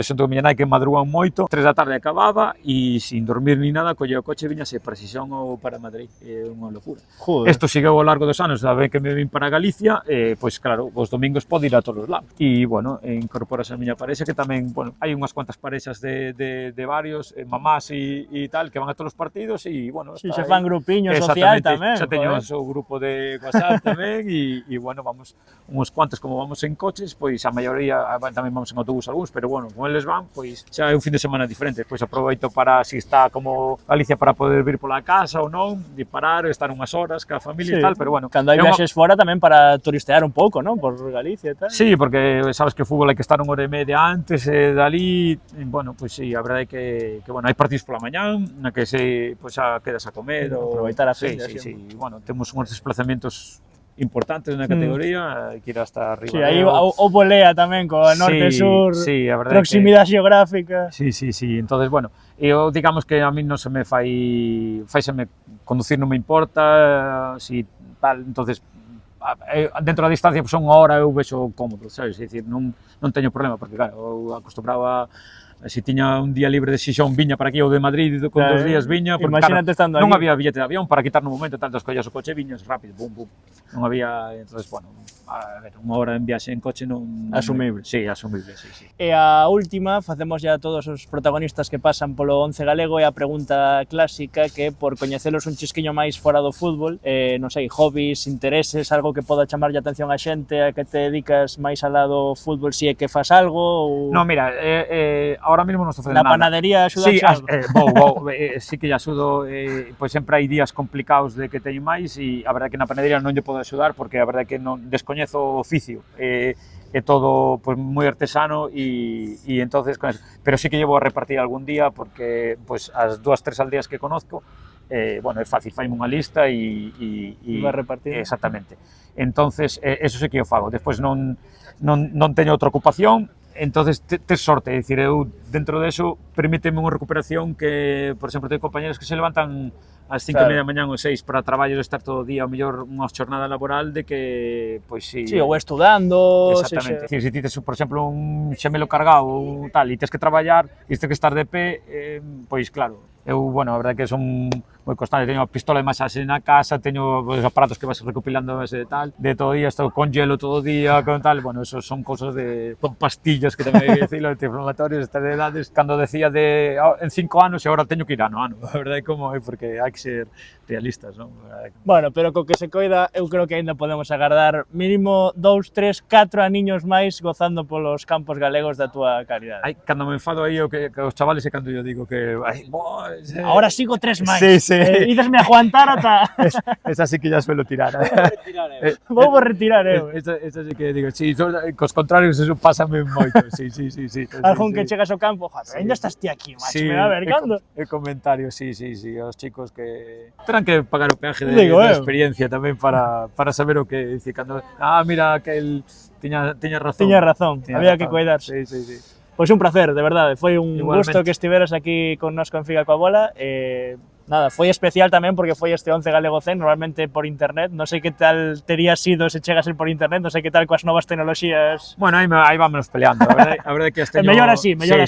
xunto con miña nai que madrugan moito, 3 da tarde acababa e sin dormir ni nada, collía o coche e viñase para Xixón ou para Madrid, é unha locura. Isto segueu ao largo dos anos, a ver que me vin para Galicia, pois claro, os domingos pode ir a todos os lados. E, bueno, incorporas a miña parexa, que tamén, bueno, hai unhas cuantas parexas de varios, mamás e tal, que van a todos os partidos e, bueno, Si, se fan grupiño social tamén. Xa teño o seu grupo de WhatsApp tamén e, bueno, vamos, uns cuantos como vamos en coches, pois a maioría tamén vamos en autobús algúns, pero bueno, con eles van, pois xa é un fin de semana diferente, pois aproveito para, se está como Galicia, para poder vir pola casa ou non, e parar, estar unhas horas ca familia e tal, pero bueno. Cando hai viaxes fora tamén para turistear un pouco, non? Por Galicia e tal. Sí, porque sabes que o fútbol hai que estar unha hora e media antes, dali, bueno, pois sí, a verdade é que bueno, hai partidos pola mañán, na que pois xa quedas a comer, ou aproveitar a fin. Sí, bueno, temos uns desplazamentos importantes na categoría, que ir hasta arriba. Sí, aí o volea tamén coa norte-sur, proximidade xeográfica. Sí, entonces, bueno, eu digamos que a mí non se me faiseme conducir non me importa, si tal, entonces dentro da distancia, pues, unha hora eu vexo cómodo, sabes? É dicir, non teño problema, porque claro, eu acostumbraba Se tiña un día libre de Xixón, viña para aquí, ou de Madrid, con Claro, 2 días viña, porque imagínate estando non aquí. había billete de avión para quitar no momento, tanto escollas o coche, viñas rápido, bum, bum. Non había, entonces, bueno, a ver, unha hora en viaxe en coche non... Asumible. Sí, asumible, sí, sí. E a última, facemos ya todos os protagonistas que pasan polo Once Galego, e a pregunta clásica que, por coñecelos un chisquiño máis fora do fútbol, non sei, hobbies, intereses, algo que poda chamarlle a atención a xente, a que te dedicas máis al lado fútbol, si é que fas algo ou... No, mira, ahora mismo non estou facendo Na nada. panadería axudas Sí, algo? sí que lle axudo, pois sempre hai días complicados de que teño máis e a verdade que na panadería non lle podo axudar porque a verdade que non descoñezo o oficio. É todo pois, moi artesano e entonces con eso. Pero sí que llevo a repartir algún día porque pois as 2-3 aldeas que conozco, bueno, é fácil, faime unha lista e vas repartir. Exactamente. Entonces, eso sí que eu fago. Despois non teño outra ocupación. Entonces, tes sorte, é dicir, eu dentro deso permíteme unha recuperación que, por exemplo, teño compañeros que se levantan ás 5:30 da mañá ou 6 para traballo e estar todo o día, ao mellor unha jornada laboral de que, pois si... Sí, ou estudando... Exactamente, se ti tes, por exemplo, un xemelo cargado ou tal, e tes que traballar, e tes que estar de pé, pois claro, eu, bueno, a verdade que son moi constante, teño a pistola de masaxe na casa, teño os aparatos que vas recopilando ese tal, de todo o día, estou con hielo todo o día, con tal, bueno, eso son cosas de, con pastillas que tamén hai que decirlo, antiinflamatorios, estas edades, cando decía de, en 5 anos e agora teño que ir ano, a verdade é como é, porque hai que ser realistas, non? Bueno, pero co que se coida, eu creo que aínda podemos agardar mínimo 2, 3, 4 aniños máis gozando polos campos galegos da túa calidade. Ai, cando me enfado aí, que os chavales é cando eu digo que, ai, Ahora sigo 3 máis. Sí, sí. Ídesme a aguantar ata... Esa sí que ya suelo tirar. Vou retirar eu. Esa sí que digo, sí, cos contrarios eso pásame moito, sí. Algún que chegas ao campo, joder, ainda estás ti aquí, macho, me va a ver, cando? El comentario, sí, os chicos que terán que pagar o peaje de experiencia tamén para saber o que dice cando, mira que el tiña razón. Tiña razón, había que cuidarse. Sí. Pois un placer, de verdade, foi un Igualmente. gusto que estiveras aquí connosco en Figa coa Bola. Nada, foi especial tamén porque foi este Once Galego 100, normalmente por internet, non sei que tal tería sido se chegas por internet, non sei que tal coas novas tecnoloxías. Bueno, aí vámonos peleando, a verdade que este mellor así, mellor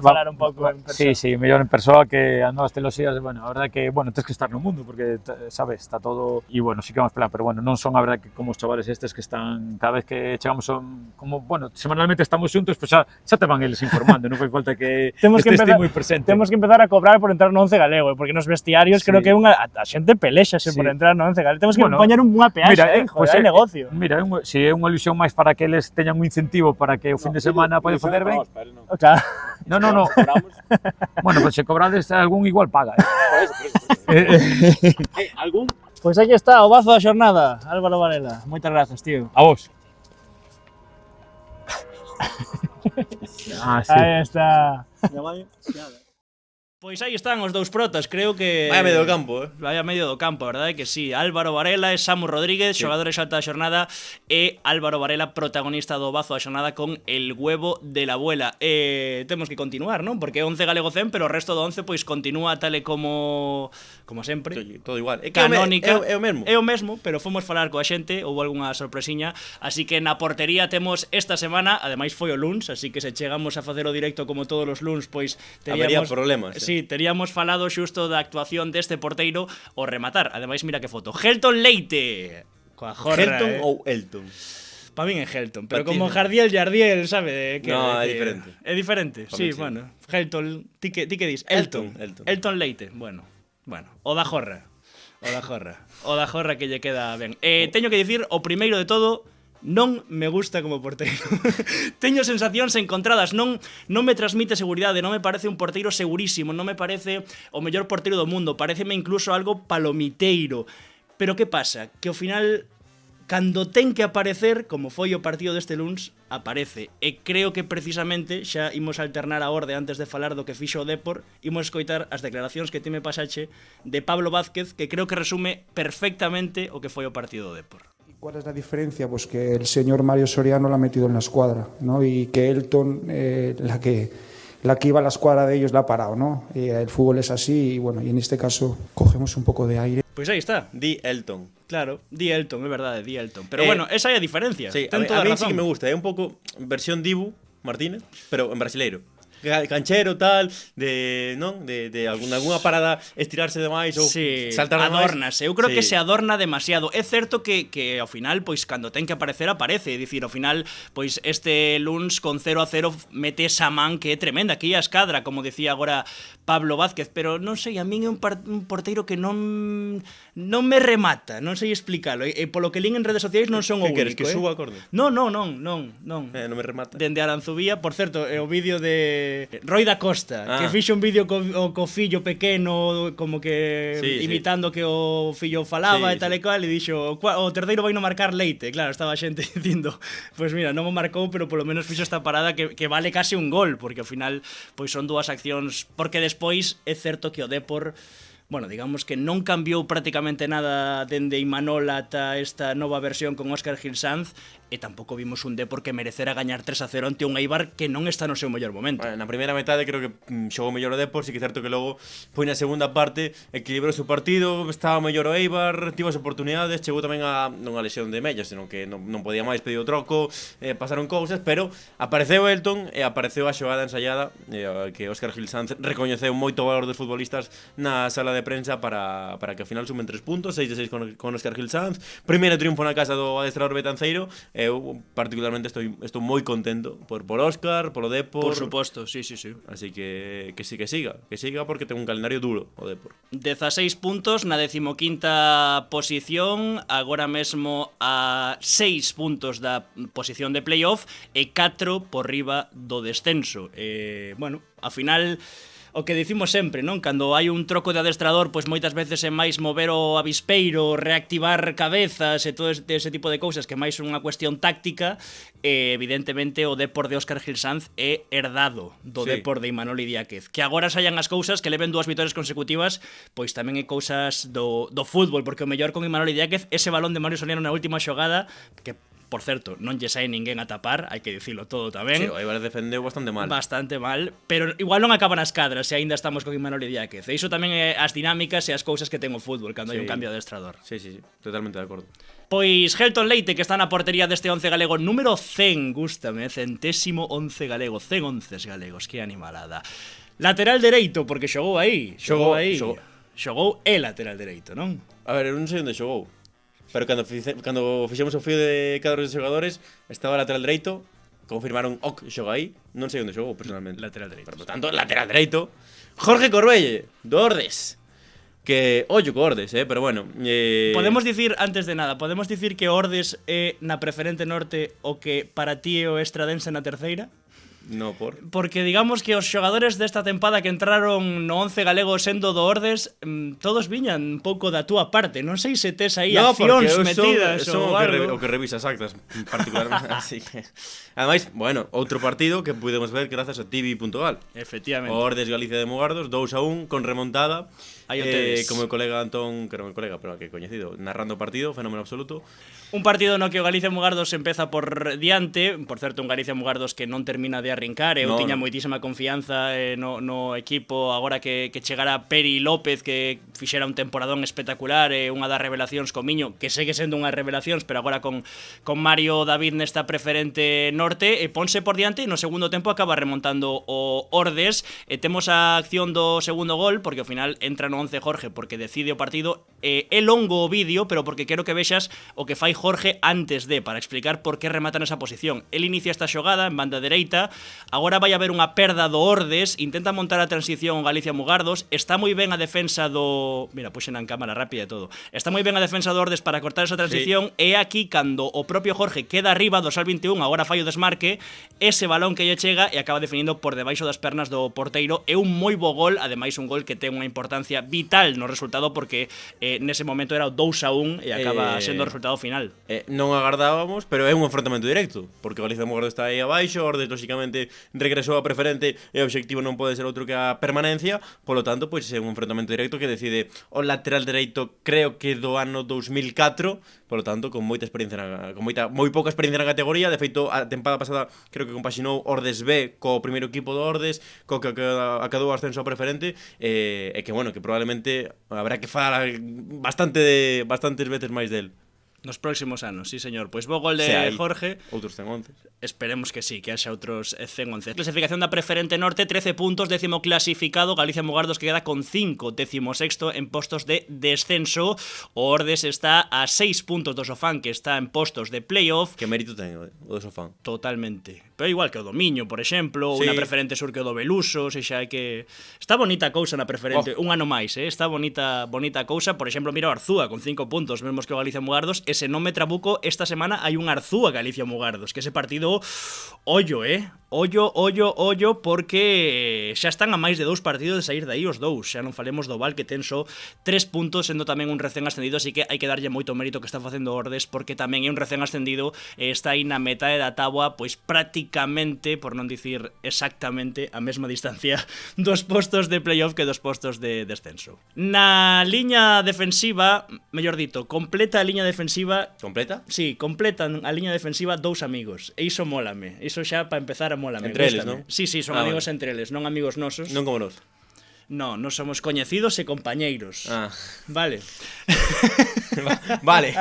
falar un pouco en persoa. Sí, mellor en persoa que as novas tecnoloxías, bueno, a verdade que, bueno, tens que estar no mundo porque, sabes, está todo, e bueno, sí que vamos a pelear, pero bueno, non son a verdade que como os chavales estes que están, cada vez que chegamos como, bueno, semanalmente estamos xuntos, pois xa te van eles informando, non fai falta que estés moi presente. Temos que empezar a cobrar por entrar no Once Galego, porque nos vestiarios creo que a xente pelexase por entrar no Once Galego. Temos que poñer unha peaxe, joder, hai negocio. Mira, si é unha ilusión máis para que eles teñan un incentivo para que o fin de semana poden facer ben. Claro. No. Bueno, pues se cobrades algún igual paga. ¿Algún? Pois aquí está, o bazo da xornada, Álvaro Varela. Moitas grazas, tío. A vos. Sí. Aí está. Pois aí están os dous protas, creo que... Vai a medio do campo, Vai a medio do campo, a verdade que sí. Álvaro Varela e Samu Rodríguez, xogadores alta da xornada, e Álvaro Varela, protagonista do bazo da xornada con El huevo de la abuela. Temos que continuar, non? Porque é 11 Galego 100, pero o resto do 11 pois continúa tal e como sempre. Todo igual. Canónica. É o mesmo. É o mesmo, pero fomos falar coa xente, houve algunha sorpresiña, así que na portería temos esta semana, ademais foi o luns, así que se chegamos a facer o directo como todos os luns, pois Habería teríamos problemas. Sí, teríamos falado xusto da actuación deste porteiro ao rematar. Ademais, mira que foto. Helton Leite. Coa jorra, Helton ou Elton? Pa min é Helton, pero como Jardiel, sabe? No, é diferente. É diferente, sí, bueno. Helton, ti que dis? Elton Leite, bueno. O da jorra. O da jorra que lle queda ben. Teño que dicir, o primeiro de todo, non me gusta como porteiro. Teño sensacións encontradas, non me transmite seguridade, non me parece un porteiro segurísimo, non me parece o mellor porteiro do mundo, pareceme incluso algo palomiteiro. Pero que pasa? Que ao final, cando ten que aparecer, como foi o partido deste luns, aparece. E creo que precisamente, xa imos alternar a orde antes de falar do que fixo o Depor, imos escoitar as declaracións que ti me pasache de Pablo Vázquez, que creo que resume perfectamente o que foi o partido do Depor. ¿Cuál es la diferencia? Pues que el señor Mario Soriano la ha metido en la escuadra, ¿no? Y que Elton, la que iba a la escuadra de ellos, la ha parado, ¿no? Y el fútbol es así y bueno, y en este caso cogemos un poco de aire. Pois aí está. Di Elton. Claro, di Elton, é verdade, di Elton. Pero bueno, esa é a diferencia. Sí, Ten a toda mí razón. sí que me gusta, é un pouco versión Dibu Martínez, pero en brasileiro. canchero, tal, de, non? De algunha parada estirarse demais ou saltar demais. Adórnase. Eu creo que se adorna demasiado. É certo que ao final, pois, cando ten que aparecer, aparece. É dicir, ao final, pois, este luns con 0-0 mete esa man que é tremenda, que é a escadra, como decía agora Pablo Vázquez, pero non sei, a min é un porteiro que non me remata, non sei explicalo. E polo que lín en redes sociais non son o único. Que queres, que suba acorde? Non. Non me remata. Dende Aranzubía, por certo, é o vídeo de Roi da Costa, que fixo un vídeo co fillo pequeno, como que imitando que o fillo falaba e tal e cual, e dixo, o terceiro vai no marcar Leite. Claro, estaba a xente dicindo, pois mira, non o marcou, pero polo menos fixo esta parada que vale case un gol, porque ao final pois son dúas accións, porque despois é certo que o Depor, bueno, digamos que non cambiou prácticamente nada dende Imanol ata esta nova versión con Óscar Gil Sanz, e tampouco vimos un Depor que merecera gañar 3-0 ante un Eibar que non está no seu mellor momento. Na primeira metade creo que xogou mellor o Depor, si que é certo que logo foi na segunda parte, equilibrou o partido, estaba mellor o Eibar, tivo as oportunidades, chegou tamén a non a lesión de Mella, senón que non podía máis, pediu o troco, pasaron cousas, pero apareceu Elton e apareceu a xogada ensaiada, que Óscar Gil Sanz recoñeceu moito o valor dos futbolistas na sala de prensa para que ao final sumen 3 puntos, 6 de 6 con Óscar Gil Sanz, primeiro triunfo na casa do adestrador betanceiro. Eu particularmente estou moi contento por Óscar, polo Depor. Por suposto, sí. Así que siga porque ten un calendario duro o Depor. 16 puntos na 15ª posición, agora mesmo a 6 puntos da posición de playoff e 4 por riba do descenso. Bueno, ao final, o que dicimos sempre, non? Cando hai un troco de adestrador, pois moitas veces é máis mover o avispeiro, reactivar cabezas e todo ese tipo de cousas que máis unha cuestión táctica. Evidentemente o Depor de Óscar Gil Sanz é herdado do Depor de Imanol Idiáquez. Que agora saian as cousas, que leven 2 vitorias consecutivas, pois tamén é cousas do fútbol, porque o mellor con Imanol Idiáquez, ese balón de Mario Soriano na última xogada, que por certo, non lle sae ninguén a tapar, hai que dicilo todo tamén. Sí, o Eibar defendeu bastante mal. Bastante mal, pero igual non acaban as cadras se aínda estamos con Imanol Idiáquez. E iso tamén é as dinámicas e as cousas que ten o fútbol cando hai un cambio de adestrador. Sí, totalmente de acordo. Pois Helton Leite, que está na portería deste 11 galego número 100, gústame, 100º 11 galego, 100 onces galegos, que animalada. Lateral dereito, porque xogou aí. Xogou e lateral dereito, non? A ver, eu non sei onde xogou. Pero cando fixemos o fío de cadros de xogadores, estaba lateral dereito, confirmaron que xoga aí, non sei onde xogou personalmente. Lateral dereito. Pero, por tanto, lateral dereito, Jorge Corbelle, do Ordes. Que ollo co Ordes, pero bueno. Podemos dicir, antes de nada, podemos dicir que Ordes é na preferente norte o que para ti é o Estradense na terceira? No, Porque digamos que os xogadores desta tempada que entraron no 11 galego sendo do Ordes, todos viñan un pouco da túa parte. Non sei se tes aí accións metidas ou algo. O que revisas actas, particularmente. Así que, ademais, bueno, outro partido que pudemos ver grazas a TV.gal. Efectivamente. O Ordes Galicia de Mugardos, 2-1 con remontada. Aí o tedes. Como o colega Antón, que non é colega, pero que é coñecido, narrando o partido, fenómeno absoluto. Un partido no que o Galicia Mugardos empeza por diante, por certo, un Galicia Mugardos que non termina de arrincar, eu tiña moitísima confianza no equipo, agora que chegara Peri López, que fixera un temporadón espectacular, unha das revelacións co Miño, que segue sendo unhas revelacións, pero agora con Mario David nesta preferente norte, e ponse por diante, e no segundo tempo acaba remontando o Ordes, e temos a acción do segundo gol, porque ao final entra no 11 Jorge, porque decide o partido, é longo o vídeo, pero porque quero que vexas o que fai Jorge antes para explicar por que remata nesa posición. El inicia esta xogada en banda dereita, agora vai haber unha perda do Ordes, intenta montar a transición Galicia Mugardos, está moi ben a defensa do... Mira, puxen en cámara rápida e todo. Está moi ben a defensa do Ordes para cortar esa transición, e aquí cando o propio Jorge queda arriba do Sal 21, agora fai o desmarque, ese balón que lle chega e acaba definindo por debaixo das pernas do porteiro. É un moi bo gol, ademais un gol que ten unha importancia vital no resultado, porque nese momento era o 2-1 e acaba sendo o resultado final. Non agardábamos, pero é un enfrontamento directo, porque Galicia Mugardos está aí abaixo, Ordes lógicamente regresou a preferente e o obxectivo non pode ser outro que a permanencia, polo tanto, pois é un enfrontamento directo que decide o lateral dereito, creo que do ano 2004, polo tanto, con moita experiencia moi pouca experiencia na categoría. De feito, a tempada pasada creo que compaxinou Ordes B co primeiro equipo do Ordes, co que acadou o ascenso a preferente, e que, bueno, que probablemente habrá que falar bastantes veces máis del. Nos próximos anos, sí señor. Pois bo gol de Jorge. Outros 111. Esperemos que sí, que haxa outros 111. Clasificación da Preferente Norte, 13 puntos, 10º clasificado, Galicia Mugardos que queda con 5, 16º en postos de descenso. O Ordes está a 6 puntos do Sofán, que está en postos de playoff. Que mérito ten o do Sofán? Totalmente. Pero igual que o do Miño, por exemplo, sí. Unha Preferente Sur que o do Beluso, se xa hai que... Está bonita a cousa na Preferente, un ano máis, está bonita cousa. Por exemplo, mira o Arzúa con 5 puntos, mesmos que o Galicia Mugardos, e se non me trabuco, esta semana hai un Arzúa Galicia Mugardos, que ese partido, ollo, porque xa están a máis de 2 partidos de sair de aí os dous. Xa non falemos do Val, que ten só 3 puntos, sendo tamén un recén ascendido, así que hai que darlle moito mérito que está facendo Ordes, porque tamén é un recén ascendido e está aí na metade da táboa, pois prácticamente, por non dicir exactamente, a mesma distancia dos postos de playoff que dos postos de descenso. Na liña defensiva, mellor dito, completa a liña defensiva. Completa? Sí, completan a liña defensiva 2 amigos. E iso mólame. Iso xa para empezar a mólame. Entre eles, non? Sí, son amigos vale. Entre eles, non amigos nosos. Non como nos. No, nos somos coñecidos e compañeiros. Vale. Vale.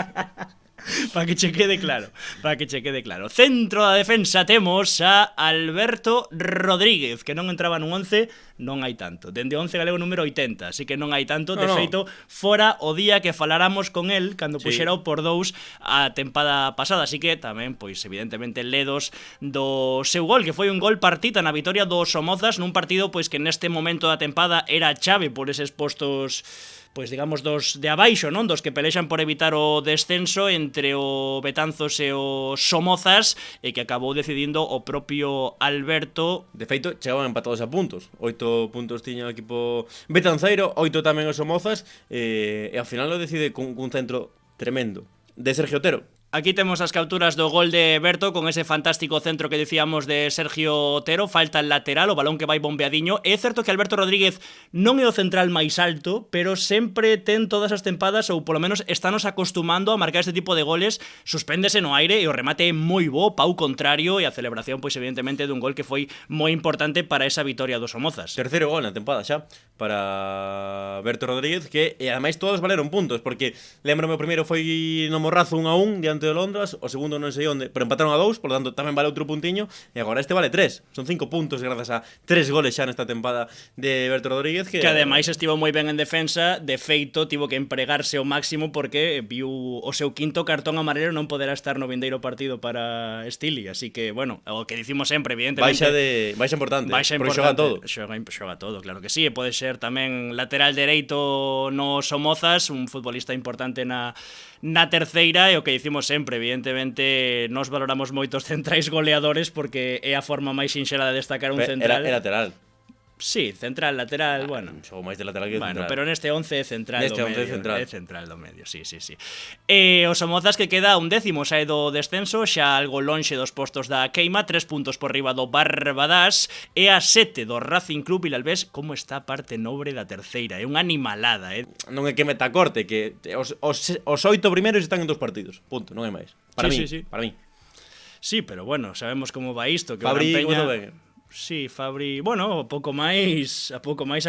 Para que che quede claro. Centro da defensa temos a Alberto Rodríguez, que non entraba nun 11, non hai tanto. Dende 11 galego número 80, así que non hai tanto. De feito, fora o día que faláramos con el cando puxera o por 2 a tempada pasada, así que tamén, pois, evidentemente, ledos do seu gol, que foi un gol partita na vitoria do Somozas, nun partido, pois, que neste momento da tempada era chave por eses postos, pois digamos, dos de abaixo, non? Dos que pelexan por evitar o descenso entre o Betanzos e o Somozas, e que acabou decidindo o propio Alberto. De feito, chegaban empatados a puntos. 8 puntos tiña o equipo betanceiro, 8 tamén o Somozas, e ao final lo decide cun centro tremendo de Sergio Otero. Aquí temos as capturas do gol de Berto con ese fantástico centro que dicíamos de Sergio Otero. Falta el lateral, o balón que vai bombeadiño. É certo que Alberto Rodríguez non é o central máis alto, pero sempre ten todas as tempadas, ou polo menos estános acostumando a marcar este tipo de goles. Suspéndese no aire e o remate é moi bo, pau contrario, e a celebración, pois evidentemente, dun gol que foi moi importante para esa vitoria dos Somozas. Terceiro gol na tempada xa para Berto Rodríguez, que e ademais todos valeron puntos, porque lembrome o primeiro foi no Morrazo 1-1 diante de Londras, o segundo non sei onde, pero empataron a 2, por lo tanto tamén vale outro puntiño, e agora este vale 3. Son 5 puntos grazas a 3 goles xa nesta tempada de Berto Rodríguez, que ademais estivo moi ben en defensa. De feito, tivo que empregarse ao máximo porque viu o seu quinto cartón amarelo, non poderá estar no vindeiro partido para Stili, así que, bueno, o que dicimos sempre, evidentemente, baixa importante, porque xoga todo. Xoga todo, claro que sí, e pode ser tamén lateral dereito no Somozas, un futbolista importante na terceira, e o que dicimos sempre, evidentemente nos valoramos moitos centrais goleadores porque é a forma máis sinxela de destacar un central. É lateral. Sí, central, lateral, bueno. Xogo máis de lateral que de central. Pero neste 11 é central neste do medio. Central. É central do medio, sí. E o Somozas que queda 11º, sae do descenso, xa algo lonxe dos postos da queima, 3 puntos por riba do Barbadas, e a 7 do Racing Club Vilalbés. Como está a parte nobre da terceira? É unha animalada, Non é que meta corte, que os 8 primeiros están en 2 partidos. Punto, non é máis. Para mí. Sí, pero bueno, sabemos como va isto, que Fabri, Gran Peña... Sí, Fabri, bueno, a pouco máis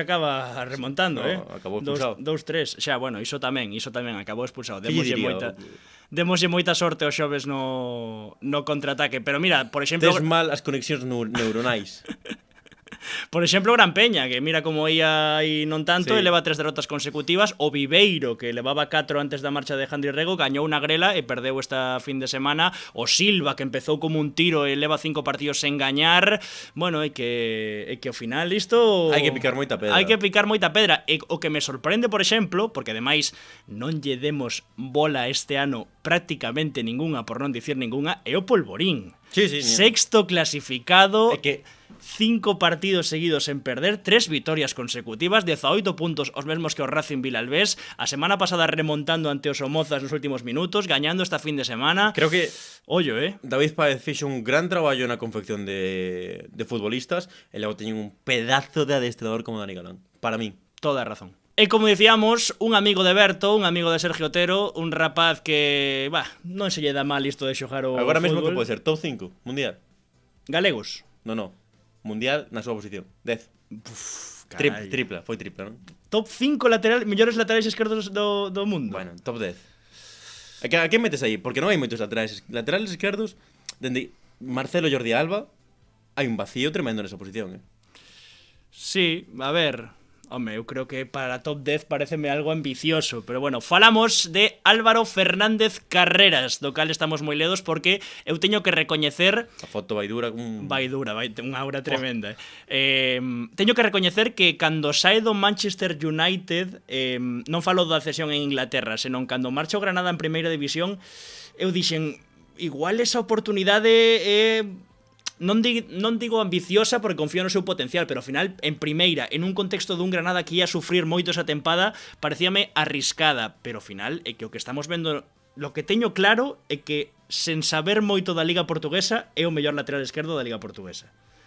acaba remontando, acabou expulsado. 2-3, xa, bueno, iso tamén acabou expulsado. Demoslle moita sorte aos xoves no contraataque, pero mira, por exemplo, tes mal as conexións neuronais. Por exemplo, Gran Peña, que mira como ia aí non tanto, e leva 3 derrotas consecutivas. O Viveiro, que levaba 4 antes da marcha de Jandri Rego, gañou unha grela e perdeu esta fin de semana. O Silva, que empezou como un tiro e leva 5 partidos sen gañar. Bueno, é que ao final isto... Hai que picar moita pedra. E o que me sorprende, por exemplo, porque ademais non lle demos bola este ano prácticamente ningunha, por non dicir ningunha, é o Polvorín. Sexto clasificado, é que 5 partidos seguidos sen perder, 3 vitorias consecutivas, 18 puntos os mesmos que o Racing Vilalbés. A semana pasada remontando ante os Somozas nos últimos minutos, gañando esta fin de semana. Creo que ollo, David Páez fixo un gran traballo na confección de futbolistas, e logo teñen un pedazo de adestrador como Dani Galán. Para mí. Toda a razón. E como dicíamos, un amigo de Berto, un amigo de Sergio Otero, un rapaz que, non se lle dá mal isto de xogar o agora fútbol. Mesmo que pode ser top 5 mundial. Galegos? No. Mundial na súa posición. 10. Tripla, non? Top 5 mellores laterais esquerdos do mundo. Bueno, top 10. A quen metes aí? Porque non hai moitos laterales esquerdos, dende Marcelo, Jordi Alba, hai un vacío tremendo nesa posición, Sí, a ver, home, eu creo que para top 10 pareceme algo ambicioso, pero bueno, falamos de Álvaro Fernández Carreras, do cal estamos moi ledos porque eu teño que recoñecer... A foto vai dura vai unha aura tremenda. Teño que recoñecer que cando sae do Manchester United, non falo da cesión en Inglaterra, senón cando marcha o Granada en primeira división, eu dixen, igual esa oportunidade é... Non digo ambiciosa porque confío no seu potencial, pero ao final, en primeira, en un contexto dun Granada que ia sufrir moito esa tempada, parecíame arriscada, pero ao final é que o que estamos vendo, lo que teño claro é que sen saber moito da Liga Portuguesa é o mellor lateral esquerdo da Liga Portuguesa.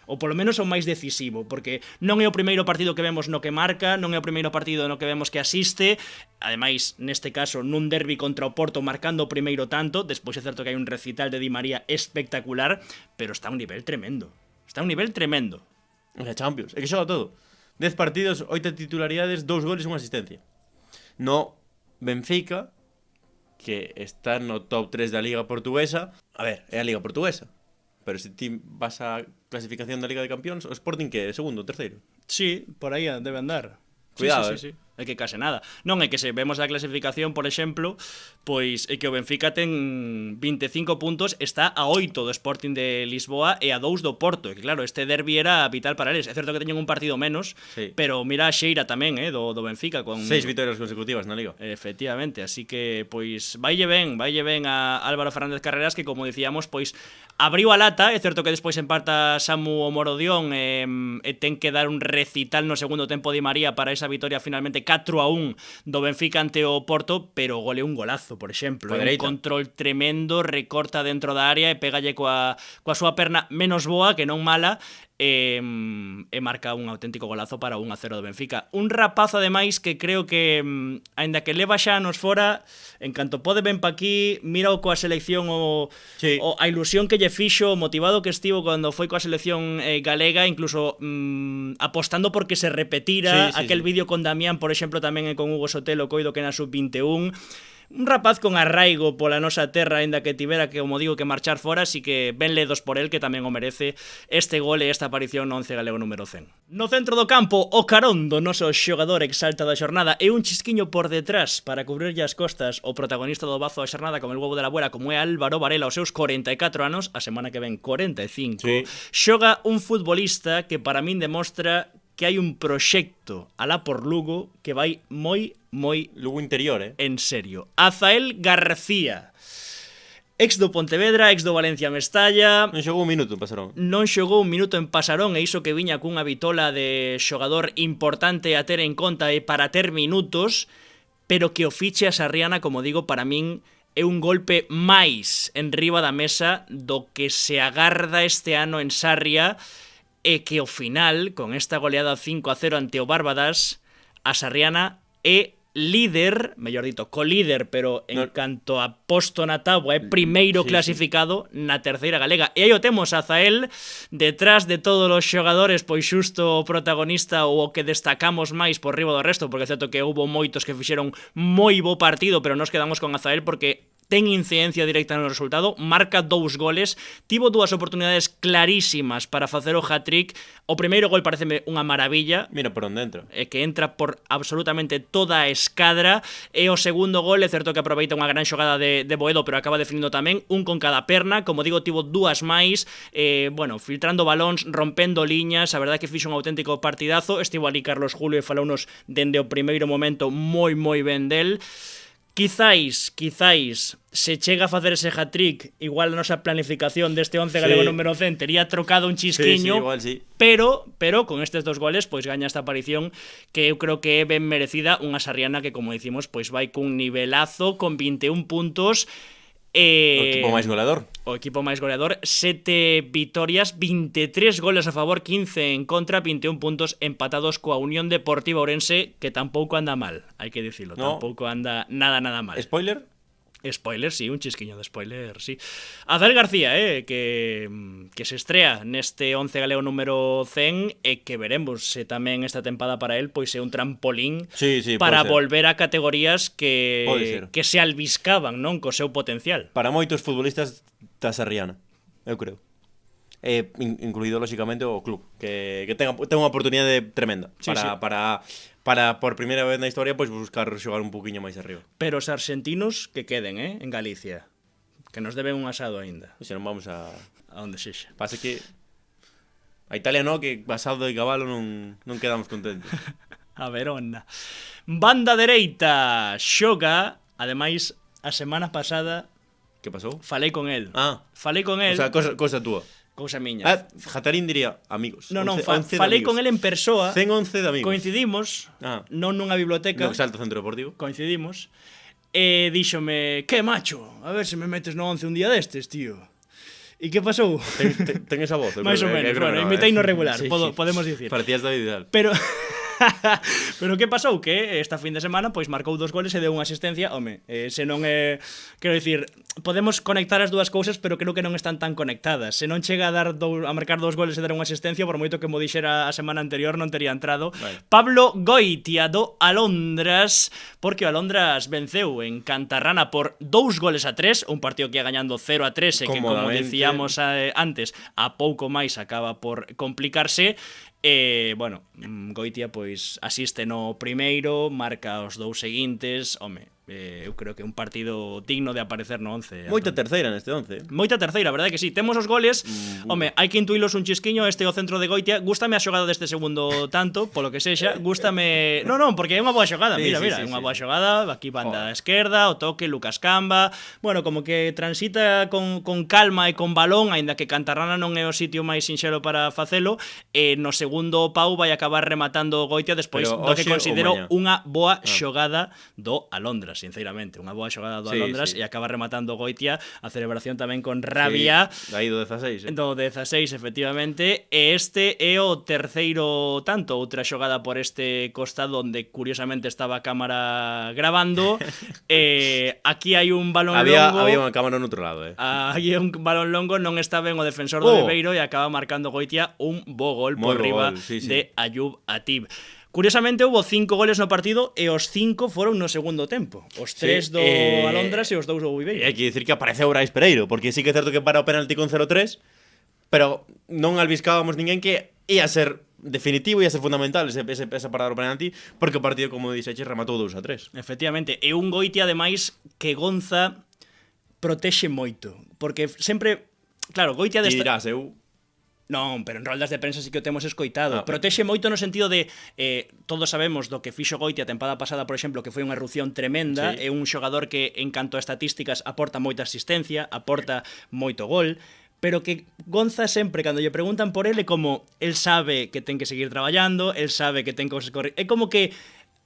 Ou polo menos o máis decisivo, porque non é o primeiro partido que vemos no que marca, non é o primeiro partido no que vemos que asiste, ademais, neste caso, nun derbi contra o Porto marcando o primeiro tanto, despois é certo que hai un recital de Di María espectacular, pero está a un nivel tremendo. Está a un nivel tremendo. En a Champions, é que xoga todo. 10 partidos, 8 titularidades, 2 goles e unha asistencia. No Benfica, que está no top 3 da Liga Portuguesa, a ver, é a Liga Portuguesa. Pero se ti vas a clasificación da Liga de Campións, o Sporting que é segundo, terceiro. Sí, por aí debe andar. Cuidado, sí. É que case nada. Non é que se vemos a clasificación, por exemplo, pois é que o Benfica ten 25 puntos, está a 8 do Sporting de Lisboa e a 2 do Porto. E que claro, este derbi era vital para eles. É certo que teñen un partido menos, pero mira a Xeira tamén, do Benfica con 6 vitorias consecutivas na Liga. Efectivamente, así que pois vaille ben a Álvaro Fernández Carreras, que como dicíamos, pois abriu a lata. É certo que despois empata Samu o Morodión e ten que dar un recital no segundo tempo de María para esa vitoria finalmente 4-1 do Benfica ante o Porto, pero o gol é un golazo, por exemplo. É un control tremendo, recorta dentro da área e pegalle coa súa perna menos boa, que non mala, e marca un auténtico golazo para 1-0 do Benfica. Un rapazo, ademais, que creo que, aínda que leva xa anos fora, en canto pode ven pa aquí, mira coa selección a ilusión que lle fixo, o motivado que estivo cando foi coa selección galega, incluso apostando porque se repetira aquel vídeo con Damián, por exemplo, tamén con Hugo Sotelo, coido que na sub-21. Un rapaz con arraigo pola nosa terra, aínda que tivera que, como digo, que marchar fora, así que ben ledos por el, que tamén o merece este gol e esta aparición no 11 galego número 100. No centro do campo, o carón do noso xogador exalta da xornada e un chisquiño por detrás para cubrirlle as costas o protagonista do bazo da xornada con el huevo de la abuela, como é Álvaro Varela, aos seus 44 anos, a semana que ven 45, xoga un futbolista que para min demostra que hai un proxecto alá por Lugo que vai moi Lugo interior, en serio. Azael García, ex do Pontevedra, ex do Valencia Mestalla. Non xogou un minuto en Pasarón. Non xogou un minuto en Pasarón, e iso que viña cunha vitola de xogador importante a ter en conta e para ter minutos, pero que o fiche a Sarriana, como digo, para min é un golpe máis en riba da mesa do que se agarda este ano en Sarria, e que ao final, con esta goleada 5-0 ante o Bárbadas, a Sarriana é líder, mellor dito, colíder, pero en canto a posto na táboa, é primeiro clasificado na terceira galega. E aí o temos a Zael, detrás de todos os xogadores, pois xusto o protagonista ou o que destacamos máis por riba do resto, porque é certo que houve moitos que fixeron moi bo partido, pero nos quedamos con Azael porque ten incidencia directa no resultado, marca 2 goles, tivo 2 oportunidades clarísimas para facer o hat-trick. O primeiro gol pareceme unha maravilla. Mira por onde entra. É que entra por absolutamente toda a escadra. E o segundo gol, é certo que aproveita unha gran xogada de Boedo, pero acaba definindo tamén, un con cada perna. Como digo, tivo 2 máis, filtrando balóns, rompendo liñas. A verdade que fixo un auténtico partidazo. Estivo ali Carlos Julio e falounos dende o primeiro momento moi ben del. Quizáis, se chega a facer ese hat-trick, igual a nosa planificación deste 11 galego número 100 tería trocado un chisquiño, pero con estes 2 goles pois gaña esta aparición que eu creo que é ben merecida, unha Sarriana que, como dicimos, pois vai cun nivelazo con 21 puntos. O equipo máis goleador. O equipo máis goleador, 7 vitorias, 23 goles a favor, 15 en contra, 21 puntos empatados coa Unión Deportiva Ourense, que tampouco anda mal, hai que dicilo, tampouco anda nada mal. Spoiler? Spoiler, sí, un chisquiño de spoiler, sí. Azael García, que se estrea neste 11 galego número 100 e que veremos se tamén esta tempada para él pois é un trampolín para volver a categorías que se albiscaban, non, co seu potencial. Para moitos futbolistas da Sarriana, eu creo. Incluído, lóxicamente, o club, que ten unha oportunidade tremenda para por primeira vez na historia, pois buscar xogar un poquinho máis arriba. Pero os argentinos que queden, en Galicia, que nos deben un asado aínda. Se non vamos a onde sexa. Pasa que a Italia que asado de cabalo non quedamos contentos. A Verona. Banda dereita xoga, ademais, a semana pasada. Que pasou? Falei con el. Falei con el. O sea, cosa túa. Cousa miña. Jatarín diría amigos. Non, falei con el en persoa. 111 de amigos. Coincidimos, non nunha biblioteca. No Exalto Centro Deportivo. Coincidimos. E díxome, que macho, a ver se me metes no 11 un día destes, tío. E que pasou? Ten esa voz. Mais ou menos, bueno, imitei no regular, podemos dicir. Parecías David Vidal. Pero que pasou? Que esta fin de semana pois marcou 2 goles e deu unha asistencia. Home, se non é... Quero dicir, podemos conectar as dúas cousas, pero creo que non están tan conectadas. Se non chega a marcar 2 goles e dar unha asistencia, por moito que mo dixera a semana anterior, non tería entrado. Vale. Pablo Goitia do Alondras, porque o Alondras venceu en Cantarrana por 2-3, un partido que ia gañando 0-3 e que, como decíamos antes, a pouco máis acaba por complicarse. Bueno, Goitia pois asiste no primeiro, marca os 2 seguintes. Home, eu creo que é un partido digno de aparecer no 11. Moita terceira neste 11. Moita terceira, verdade que sí. Temos os goles. Home, hai que intuílos un chisquiño. Este é o centro de Goitia. Gústame a xogada deste segundo tanto, polo que sexa. Gústame... Non, porque é unha boa xogada. Mira, é unha boa xogada. Aquí banda esquerda, o toque, Lucas Camba. Bueno, como que transita con calma e con balón, aínda que Cantarrana non é o sitio máis sinxelo para facelo. No segundo pau vai acabar rematando Goitia despois do que considero unha boa xogada do Alondras, sinceramente, unha boa xogada do Alondras, e acaba rematando Goitia, a celebración tamén con rabia. Aí do 16. Do 16, efectivamente, e este é o terceiro tanto, outra xogada por este costado onde curiosamente estaba a cámara grabando. Aquí hai un balón longo. Había unha cámara no outro lado, Aquí un balón longo, non está ben o defensor do Bebeiro e acaba marcando Goitia un bo gol por riba de Ayub Atib. Curiosamente, houve 5 goles no partido e os 5 foron no segundo tempo. Os 3 do Alondras e os 2 do Viveiro. Hai que dicir que apareceu Brais Pereiro, porque sí que é certo que para o penalti con 0-3, pero non albiscábamos ninguén que ia ser definitivo, ia ser fundamental esa parada do penalti, porque o partido, como dixeches, rematou 2-3. Efectivamente, e un Goitia, ademais, que Gonza protexe moito, porque sempre... Claro, Goitia... E dirás, eu... Non, pero en roldas de prensa sí que o temos escoitado. Protexe moito no sentido de todos sabemos do que fixo Goitia a tempada pasada, por exemplo, que foi unha erupción tremenda, é un xogador que en canto a estatísticas aporta moita asistencia, aporta moito gol, pero que Gonza sempre, cando lle preguntan por ele, como el sabe que ten que seguir traballando, el sabe que ten que correr, é como que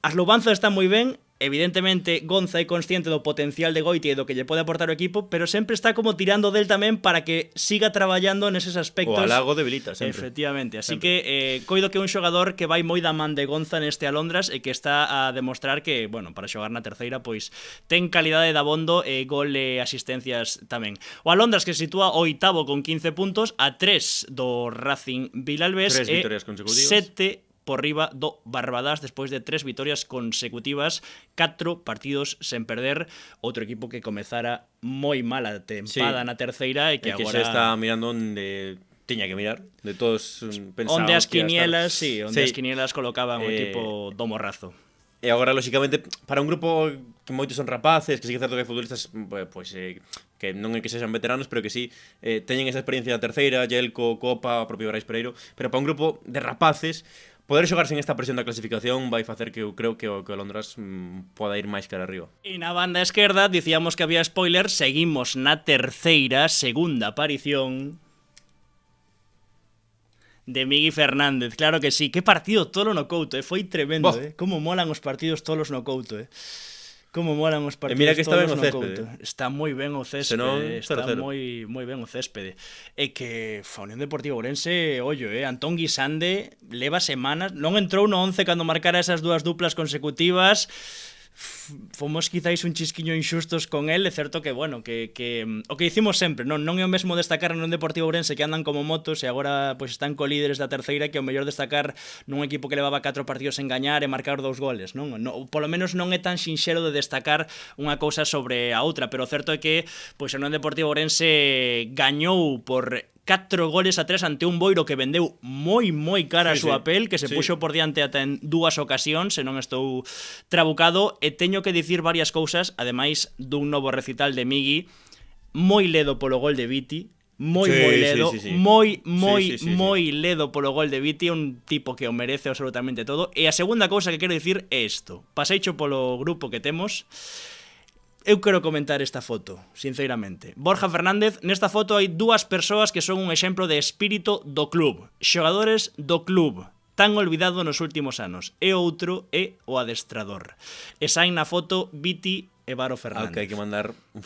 as louvanzas están moi ben. Evidentemente, Gonza é consciente do potencial de Goitia e do que lle pode aportar o equipo, pero sempre está como tirando del tamén para que siga traballando neses aspectos. O halago debilita sempre. Efectivamente, así que coido que é un xogador que vai moi da man de Gonza neste Alondras e que está a demostrar que, bueno, para xogar na terceira, pois ten calidade de abondo e gol e asistencias tamén. O Alondras que se sitúa 8º con 15 puntos, a 3 do Racing Vilalbés 3 vitorias consecutivas. 7 por riba do Barbadas despois de 3 vitorias consecutivas, 4 partidos sen perder. Outro equipo que comezara moi mal a tempada na terceira e que agora... se está mirando onde tiña que mirar, de todos pensados onde as quinielas, as quinielas colocaban o equipo do Morrazo. E agora, lóxicamente, para un grupo que moitos son rapaces, que sí que é certo que hai futbolistas que non é que sexan veteranos, pero que sí teñen esa experiencia da terceira, Yelko, Copa, o propio Brais Pereiro, pero para un grupo de rapaces, poder xogar sen esta presión da clasificación vai facer que eu creo que o Alondras poda ir máis cara arriba. E na banda esquerda, dicíamos que había spoiler, seguimos na terceira, segunda aparición de Migui Fernández, claro que sí. Que partido tolo no Couto, foi tremendo, Como molan os partidos tolos no Couto, Como molan os partidos. Mira que está ben o céspede. Está moi ben o céspede, está moi ben o céspede. E que a Unión Deportiva Ourense, ollo, Antón Guisande leva semanas, non entrou no 11 cando marcara esas dúas duplas consecutivas. fomos quizáis un chisquiño inxustos con el, é certo que, bueno, que o que dicimos sempre, non é o mesmo destacar nun Deportivo Ourense que andan como motos e agora pois están co líderes da terceira que o mellor destacar nun equipo que levaba 4 partidos en gañar e marcar 2 goles, non? Polo menos non é tan sinxelo de destacar unha cousa sobre a outra, pero o certo é que pois o Deportivo Ourense gañou por 4-3 ante un Boiro que vendeu moi cara a súa pel, que se puxo por diante ata en 2 ocasións, se non estou trabucado, e teño que dicir varias cousas, ademais dun novo recital de Migui, moi ledo polo gol de Viti, moi ledo, moi ledo polo gol de Viti, un tipo que o merece absolutamente todo. E a segunda cousa que quero dicir é isto. Paseicho polo grupo que temos. Eu quero comentar esta foto, sinceramente. Borja Fernández, nesta foto hai 2 persoas que son un exemplo de espírito do club, xogadores do club, tan olvidado nos últimos anos. E outro é o adestrador. E saen na foto Viti e Varo Fernández. Aunque hai que mandar unha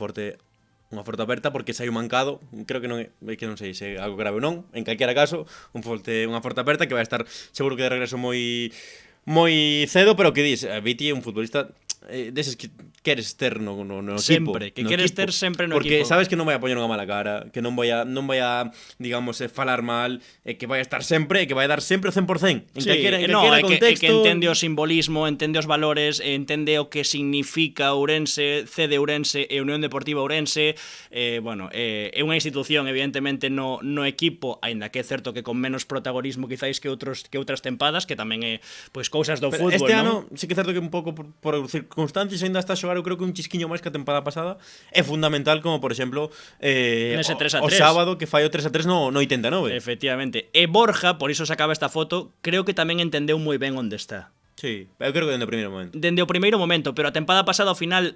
forte aperta porque sai un mancado, creo que non sei se é algo grave ou non, en calquera caso, unha forte aperta que vai estar seguro que de regreso moi cedo, pero que dis, Viti é un futbolista deses que queres ter no equipo. Sempre, que queres ter sempre no porque equipo. Porque sabes que non vai a poñer unha mala cara, que non vai a digamos, falar mal, que vai a estar sempre, que vai a dar sempre o 100%, en calquera contexto. Que entende o simbolismo, entende os valores, entende o que significa Ourense, CD Ourense e Unión Deportiva Ourense. É unha institución, evidentemente, no equipo, aínda que é certo que con menos protagonismo quizáis que outras tempadas, que tamén é pois cousas do fútbol, este ano, sí que é certo que un pouco por circunstancias ainda está a xogar, eu creo que un chisquiño máis que a tempada pasada é fundamental, como por exemplo nese 3-3. o sábado que fai o 3-3 no 89. Efectivamente. E Borja, por iso sacaba esta foto, creo que tamén entendeu moi ben onde está. Sí, eu creo que dende o primeiro momento. Dende o primeiro momento, pero a tempada pasada ao final,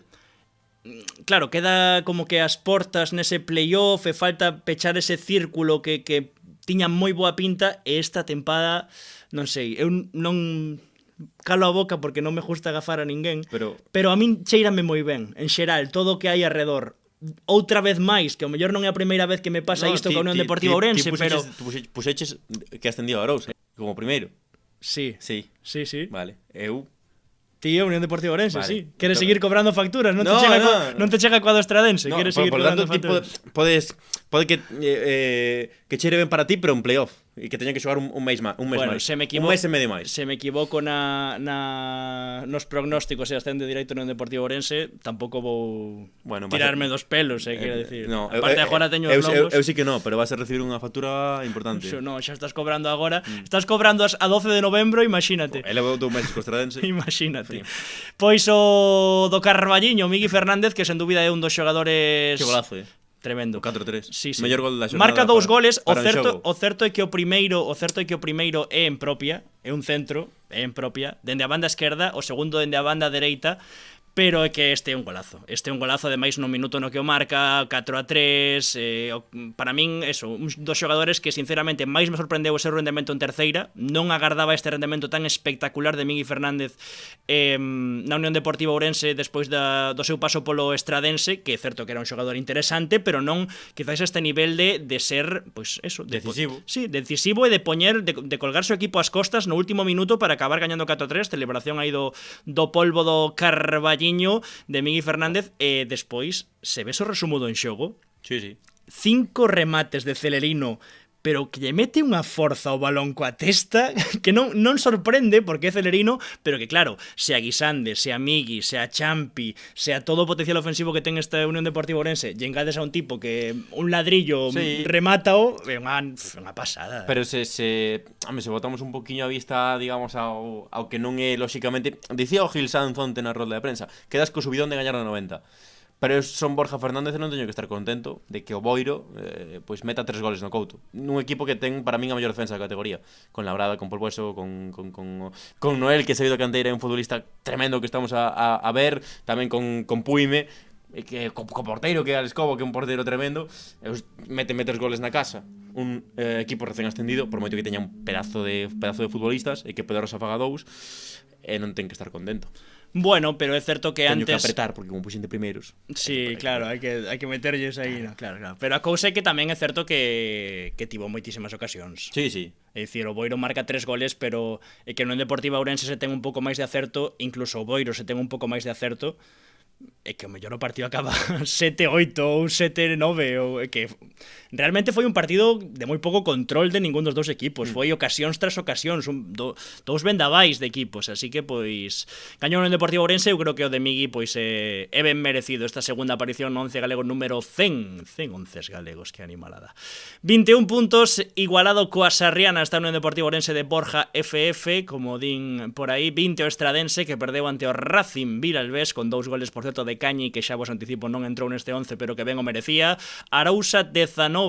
claro, queda como que as portas nese playoff e falta pechar ese círculo que tiña moi boa pinta, e esta tempada, non sei, eu non calo a boca porque non me gusta agafar a ninguén, pero a min cheírame moi ben, en xeral, todo o que hai arredor. Outra vez máis, que ao mellor non é a primeira vez que me pasa isto con a Unión Deportiva Ourense, pero... Puxeches que ascendido a Arousa, como primeiro. Sí. Vale, eu... Tío, Unión Deportiva Ourense, vale. sí. Queres seguir cobrando facturas, non te chega coa do Estradense, queres seguir cobrando facturas. Pode que cheire ben para ti, pero un playoff e que teña que xogar un mes máis, un mes e medio máis. Se me equivoco nos prognósticos e ascende directo no Deportivo Ourense, tampouco vou tirarme dos pelos, quero dicir. Aparte agora teño os lobos. Eu sí que non, pero vas a recibir unha factura importante. Non, xa estás cobrando agora, estás cobrando a 12 de novembro, imagínate. Ele levou 2 meses co Estradense. Imagínate. Pois o do Carballiño, Migui Fernández, que sen dúbida é un dos xogadores... Que golazo, Tremendo. 4-3. Sí. Mellor gol da xornada. Marca 2 goles, o certo é que o primeiro é en propia, é un centro, é en propia, dende a banda esquerda, o segundo dende a banda dereita, pero é que este é un golazo. Este é un golazo, ademais, no minuto no que o marca, 4-3, para min, un dos xogadores que, sinceramente, máis me sorprendeu o seu rendemento en terceira. Non agardaba este rendemento tan espectacular de Migui Fernández na Unión Deportiva Ourense despois do seu paso polo Estradense, que é certo que era un xogador interesante, pero non quizás este nivel de ser, pois, eso, decisivo. Sí, decisivo e de poñer, de colgarse o equipo ás costas no último minuto para acabar gañando 4-3, celebración aí do polvo do Carballiño de Migui Fernández, e despois se ves o resumo do en xogo. Sí. 5 remates de Celerino, pero que lle mete unha forza ao balón coa testa que non sorprende porque é Celerino, pero que claro, se a Guisande, se a Migui, se a Champi, se a todo o potencial ofensivo que ten esta Unión Deportiva Ourense, lle engades a un tipo que un ladrillo remátao, é unha pasada. Pero se botamos un poquinho a vista, digamos, ao que non é, lóxicamente, dicía o Gil Sanz onte na rolda de prensa, quedas co subidón de gañar na 90. Pero son Borja Fernández e non teño que estar contento de que o Boiro pois meta 3 goles no Couto. Nun equipo que ten para min a mellor defensa da categoría, con Labrada, con Polbueso, con Noel, que se vido canteira, é un futbolista tremendo que estamos a ver, tamén con Puime, que co porteiro que é Alex Cobo, que é un porteiro tremendo, mete 3 goles na casa. Un equipo recén ascendido, por moito que teña un pedazo de futbolistas e que Pedrosa faga 2, e non ten que estar contento. Bueno, pero é certo que Teño que antes... apretar, porque como puxen de primeiros. Sí, claro, hai que meterlles aí, no, claro. Pero a cousa é que tamén é certo que tivo moitísimas ocasións. Sí, sí. É dicir, o Boiro marca 3 goles, pero é que no Deportivo Ourense se ten un pouco máis de acerto, incluso o Boiro se ten un pouco máis de acerto, é que o mellor o partido acaba 7-8 ou 7-9, ou é que realmente foi un partido de moi pouco control de ningún dos dous equipos, foi ocasións tras ocasións, dous vendavais de equipos, así que pois gañou no Deportivo Ourense. Eu creo que o de Migui pois é ben merecido esta segunda aparición no 11 galego número 100 onces galegos, que animalada. 21 puntos, igualado coa Sarriana, está no Deportivo Ourense de Borja FF, como din por aí. 20 o Estradense, que perdeu ante o Racing Vilalbés con 2 goles, por certo, de Cañi, que xa vos anticipo non entrou neste 11, pero que ben o merecía. Arousa 19,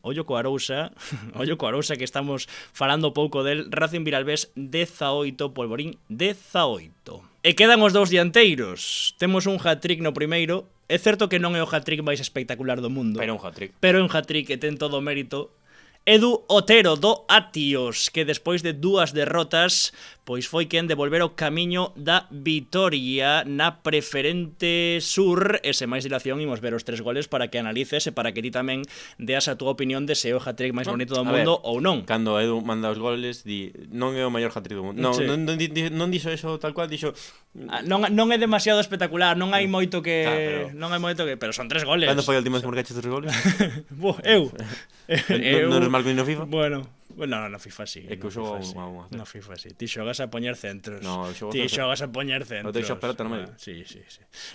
ollo co Arousa que estamos falando pouco del. Racing Vilalbés 18, Polvorín 18. E quedan os dous dianteiros. Temos un hat-trick no primeiro. É certo que non é o hat-trick máis espectacular do mundo, Pero un hat-trick. pero é un hat-trick que ten todo o mérito. Edu Otero do Atios, que despois de 2 derrotas pois foi quen de volver o camiño da vitoria na preferente sur. E sen máis dilación imos ver os 3 goles para que analices e para que ti tamén deas a túa opinión de se é o hat-trick máis bonito do mundo ou non. Cando Edu manda os goles, di, non é o maior hat-trick do mundo. Non, Sí. non dixo eso tal cual, dixo... Non é demasiado espectacular, non hai moito que... Claro, pero- non hai moito que... Pero son 3 goles. Cando foi a última vez que marcaste 3 goles? Eu. Non eres marco ni no FIFA? Bueno, no FIFA sí. É que eu xogo a No FIFA sí. Ti xogas a poñer centros. No, eu xogo Ti centros. xogas a poñer centros. Eu deixo a pelota no medio. Sí.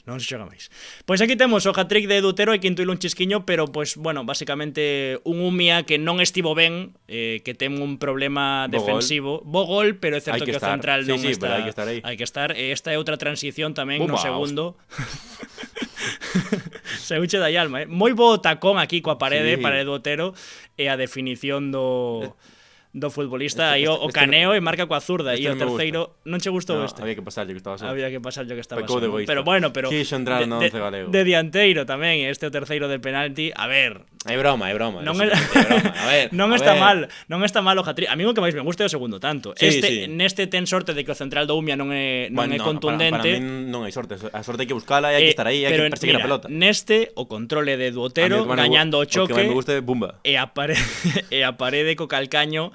Non se xoga máis. Pois aquí temos o hat-trick de Edutero e quinto un chisquiño, pero pois, bueno, basicamente un Umia que non estivo ben, que ten un problema Bo defensivo. Bo gol, pero é certo Hai que que o estar. central Sí, non sí, está. pero hai que estar aí. Hai que estar. E esta é outra transición tamén no Bumba, segundo. Se uche da alma, moi bo tacón aquí coa parede, Sí. para Edu Otero, e a definición do futbolista, aí o este caneo e marca coa zurda, e o este non me terceiro non che gustou No, este. había que pasarlle que estaba só. Había que pasar yo que estaba Pecou de solo. egoísta. Pero bueno, pero Quixo entrar no 11 galego. de dianteiro tamén, e este o terceiro de penalti. A ver, É broma. non, é broma. A ver, non a está ver. mal o hat-trick. A mí o que máis me gusta é o segundo tanto. Sí, sí. Neste ten sorte de que o central do Umia non é Bueno, no, contundente. Para mí non hai sorte. A sorte hai que buscala e hai que estar aí, hai pero que perseguir a pelota. Neste, o controle de Edu A Otero, mí o que máis gañando o choque, O que máis me gusta é Bumba. e a parede co calcaño.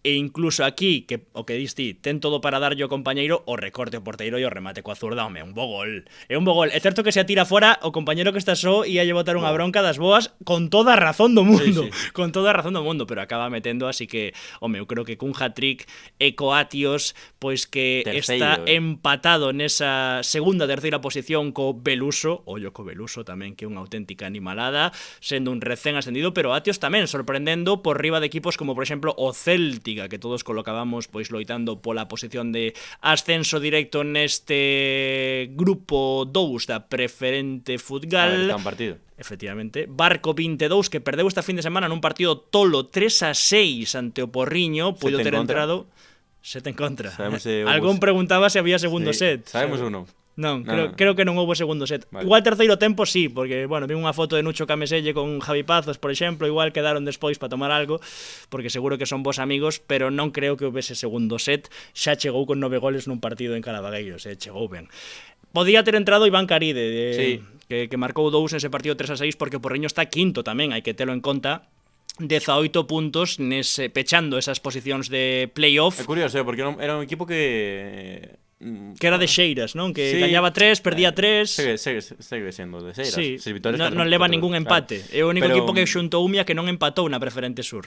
E incluso aquí, que o que diste, ten todo para darlle o compañeiro, o recorte o porteiro e o remate coa zurda, home, un bo gol. É un bo gol. É certo que se atira fora, o compañero que está só ia lle botar unha bronca das boas con toda a razón do mundo. Sí. Con toda a razón do mundo, pero acaba metendo, así que, home, eu creo que cun hat-trick e Coatios, pois que está Terceiro, empatado nesa segunda, terceira posición co Beluso, ollo co Beluso tamén, que é unha auténtica animalada, sendo un recén ascendido, pero Atios tamén sorprendendo por riba de equipos como, por exemplo, o Celtic, que todos colocábamos pois loitando pola posición de ascenso directo neste grupo 2 da preferente Futgal. Está un partido. Efectivamente, Barco 22, que perdeu esta fin de semana nun partido tolo 3-6 ante o Porriño, puido Sete ter en contra. entrado 7 en contra. Sabemos se Algún preguntaba se había segundo set. Sabemos ou non? Non, No. creo que non houve segundo set. Vale. Igual terceiro tempo sí, porque, bueno, vi unha foto de Nucho Cameselle con Javi Pazos, por exemplo, igual quedaron despois para tomar algo, porque seguro que son vos amigos, pero non creo que houvese segundo set. Xa chegou con 9 goles nun partido en Calavagueiros, chegou ben. Podía ter entrado Iván Caride, Sí. que marcou 2 nese partido 3-6, porque o Porriño está quinto tamén, hai que telo en conta. 18 puntos pechando esas posicións de playoff. É curioso, porque era un equipo que era de Xeiras, non? Que Sí. gañaba 3, perdía 3. Segue sendo de Xeiras. Sí, Seis vitorias, non leva ningún empate. É o único Pero- equipo que xuntou Umia que non empatou na preferente sur.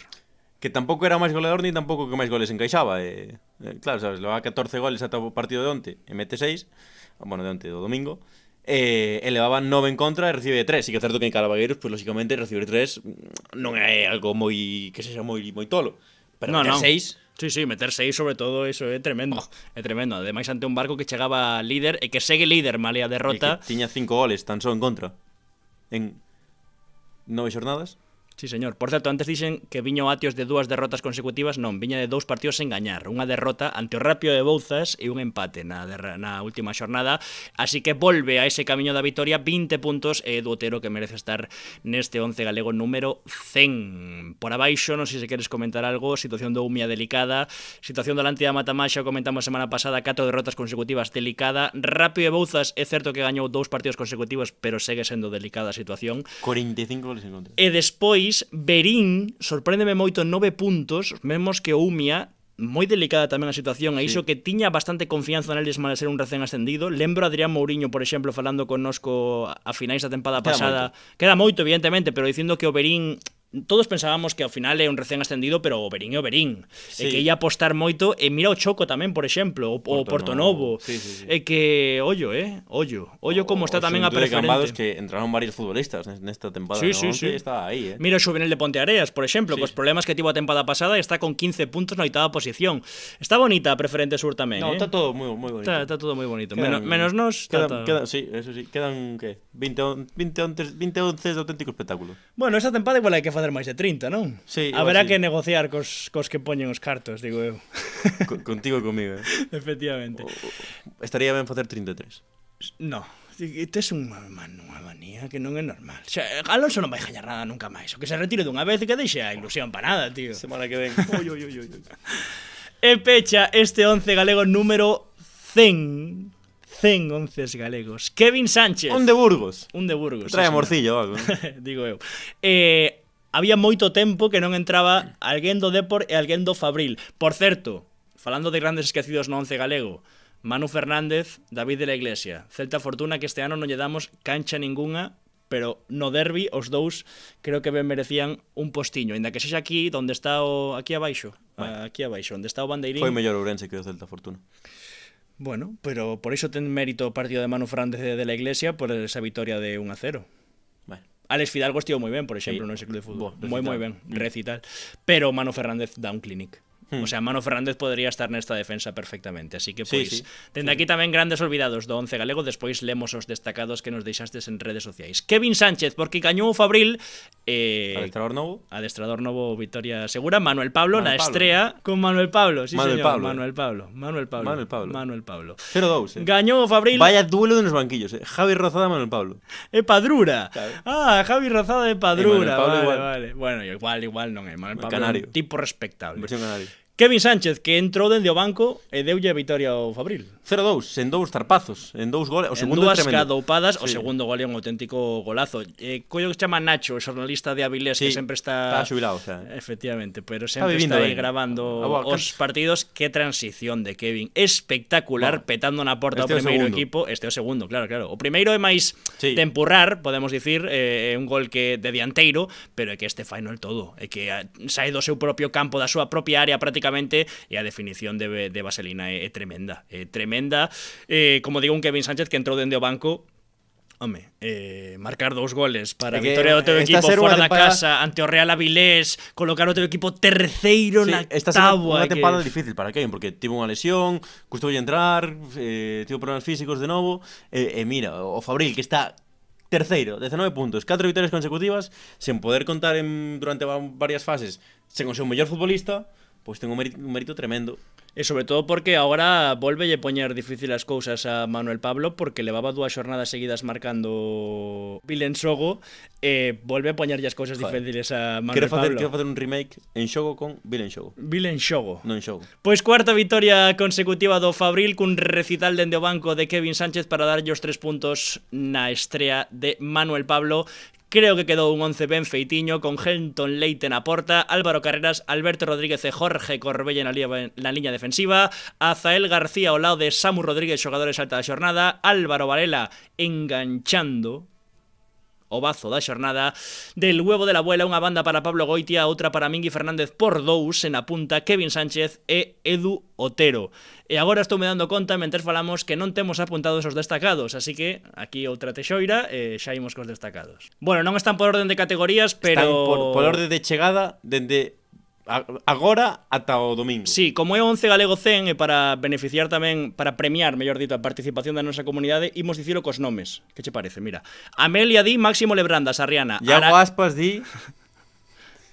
Que tampouco era o máis goleador ni tampouco que máis goles encaixaba. Claro, sabes, levaba 14 goles ata o partido de onte e mete 6, bueno, de onte, do domingo, e levaba 9 en contra e recibe 3. E que é certo que en Calavagueiros, pues, lógicamente, recibir 3 non é algo moi que sexa moi tolo. Pero No, meter no. 6... Sí, meter 6 sobre todo, eso é tremendo. É tremendo. Ademais, ante un Barco que chegaba líder e que segue líder male a derrota. Que tiña 5 goles tan só en contra en 9 xornadas. Sí, señor. Por certo, antes dixen que viño Atios de 2 derrotas consecutivas, non, viña de 2 partidos sen gañar, unha derrota ante o Rapio de Bouzas e un empate na última xornada, así que volve a ese camiño da vitoria, 20 puntos e Edu Otero que merece estar neste 11 galego número 100. Por abaixo, non sei se queres comentar algo, situación do Umia delicada, situación do Lantida Matamaxa, comentamos a semana pasada, 4 derrotas consecutivas delicada, Rapio de Bouzas é certo que gañou 2 partidos consecutivos, pero segue sendo delicada a situación. 45 goles en contra. E despois, Verín, sorpréndeme moito 9 puntos, vemos que o Umia, moi delicada tamén a situación, e iso que tiña bastante confianza neles mal ser un recén ascendido. Lembro a Adrián Mourinho, por exemplo, falando connosco a finais da tempada pasada. Queda moito, evidentemente, pero dicindo que o Verín... Todos pensábamos que ao final é un recén ascendido, pero o Verín é o Verín. Sí. E que ia apostar moito. E mira o Choco tamén, por exemplo, o Porto Novo. Sí, sí, sí. E que, ollo como está tamén a preferente. Cambados que entraron varios futbolistas nesta tempada. Sí, sí, sí. Está aí, Mira o Xuvenil de Ponteareas, por exemplo, cos problemas que tivo a tempada pasada, está con 15 puntos na oitava posición. Está bonita a preferente sur tamén, No, está todo moi bonito. Está todo moi bonito. Menos nos, sí, eso sí, quedan que 20 onces de auténtico espectáculo. Bueno, esta tempada igual hai que facer máis de 30, non? Sí, haberá sí. que negociar cos que poñen os cartos, digo eu. Contigo e comigo, Efectivamente. Estaría ben facer 33. No, tes unha manía que non é normal. Xa, Alonso non vai gañar nada nunca máis. O que se retire dunha vez e que deixe a ilusión para nada, tío. Semana que ven. E pecha este 11 galego número 100 onces galegos. Kevin Sánchez. Un de Burgos. sí, Trae morcillo, algo. Digo eu. Había moito tempo que non entraba alguén do Depor e alguén do Fabril. Por certo, falando de grandes esquecidos no 11 galego, Manu Fernández, David de la Iglesia, Celta Fortuna, que este ano non lle damos cancha ningunha, pero no derbi os dous creo que ben merecían un postiño, ainda que sexa aquí onde está aquí abaixo, onde está o bandeirín. Foi mellor Ourense que o Celta Fortuna. Bueno, pero por iso ten mérito o partido de Manu Fernández de la Iglesia por esa vitoria de 1-0. Bueno. Alex Fidalgo estivo moi ben, por exemplo, no ese club de fútbol. Moi ben, recital. Pero Manu Fernández dá un clinic. O sea, Manu Fernández podría estar nesta defensa perfectamente, así que pois dende aquí tamén grandes olvidados do 11 galego, despois lemos os destacados que nos deixastes en redes sociais. Kevin Sánchez, porque gañou o Fabril, adestrador novo, victoria segura. Manuel Pablo na estrea con Manuel Pablo, sí señor, Manuel Pablo. 0-2. Gañou o Fabril. Vaya duelo nos banquillos, Javi Rozada, Manuel Pablo. E Padrura. Claro. Javi Rozada e Padrura. Vale. Bueno, igual non é. Manuel Pablo Canario. Un tipo respectable. Versión canario. Kevin Sánchez, que entrou dende o banco e deulle a vitoria ao Fabril. 0-2, en 2 zarpazos, en 2 goles. O segundo en 2 tremendo. cadoupadas, o segundo gol é un auténtico golazo. Collo que se chama Nacho, o xornalista de Avilés, que sempre está xubilado, o sea. Efectivamente, pero sempre está aí grabando os partidos. Que transición de Kevin, espectacular, petando na porta o primeiro equipo. Este é o segundo, claro. O primeiro é máis de empurrar, podemos dicir, é un gol que de dianteiro, pero é que este fai no el todo, é que sae do seu propio campo, da súa propia área prácticamente, e a definición de Vaselina é tremenda. Como digo, un Kevin Sánchez que entrou dende o banco. Home, marcar 2 goles para a victoria do teu equipo fora da casa ante o Real Avilés, colocar o teu equipo terceiro na táboa. Unha tempada difícil para Kevin, porque tivo unha lesión, custoulle entrar, tivo problemas físicos de novo, e mira, o Fabril, que está terceiro, 19 puntos, 4 vitorias consecutivas, sen poder contar durante varias fases sen o seu mellor futbolista, pois ten un mérito tremendo. E sobre todo porque agora volvelle poñer difícil as cousas a Manuel Pablo, porque levaba 2 xornadas seguidas marcando Vilensogo, e volve a poñerlle as cousas difíciles a Manuel Pablo. Quero facer un remake en xogo con Vilensogo. Vilensogo. Non xogo. Pois cuarta vitoria consecutiva do Fabril, cun recital dende o banco de Kevin Sánchez para darlle os 3 puntos na estrea de Manuel Pablo. Creo que quedou un 11 ben feitiño, con Helton Leite na porta, Álvaro Carreras, Alberto Rodríguez e Jorge Corbella na liña defensiva, Azael García ao lado de Samu Rodríguez, xogadores alta da xornada, Álvaro Varela enganchando o bazo da xornada, del huevo de la abuela, unha banda para Pablo Goitia, outra para Mingui Fernández por 2 en a punta, Kevin Sánchez e Edu Otero. E agora estou me dando conta, mentres falamos, que non temos apuntados os destacados, así que aquí outra teixoira e xa imos cos destacados. Bueno, non están por orden de categorías, pero... Están por orde de chegada dende agora ata o domingo. Sí, como é o 11 galego 100 e para beneficiar tamén, para premiar, mellor dito, a participación da nosa comunidade, imos dicilo cos nomes. Que che parece? Mira, Amelia di Máximo Lebranda, Sarriana. Iago Aspas di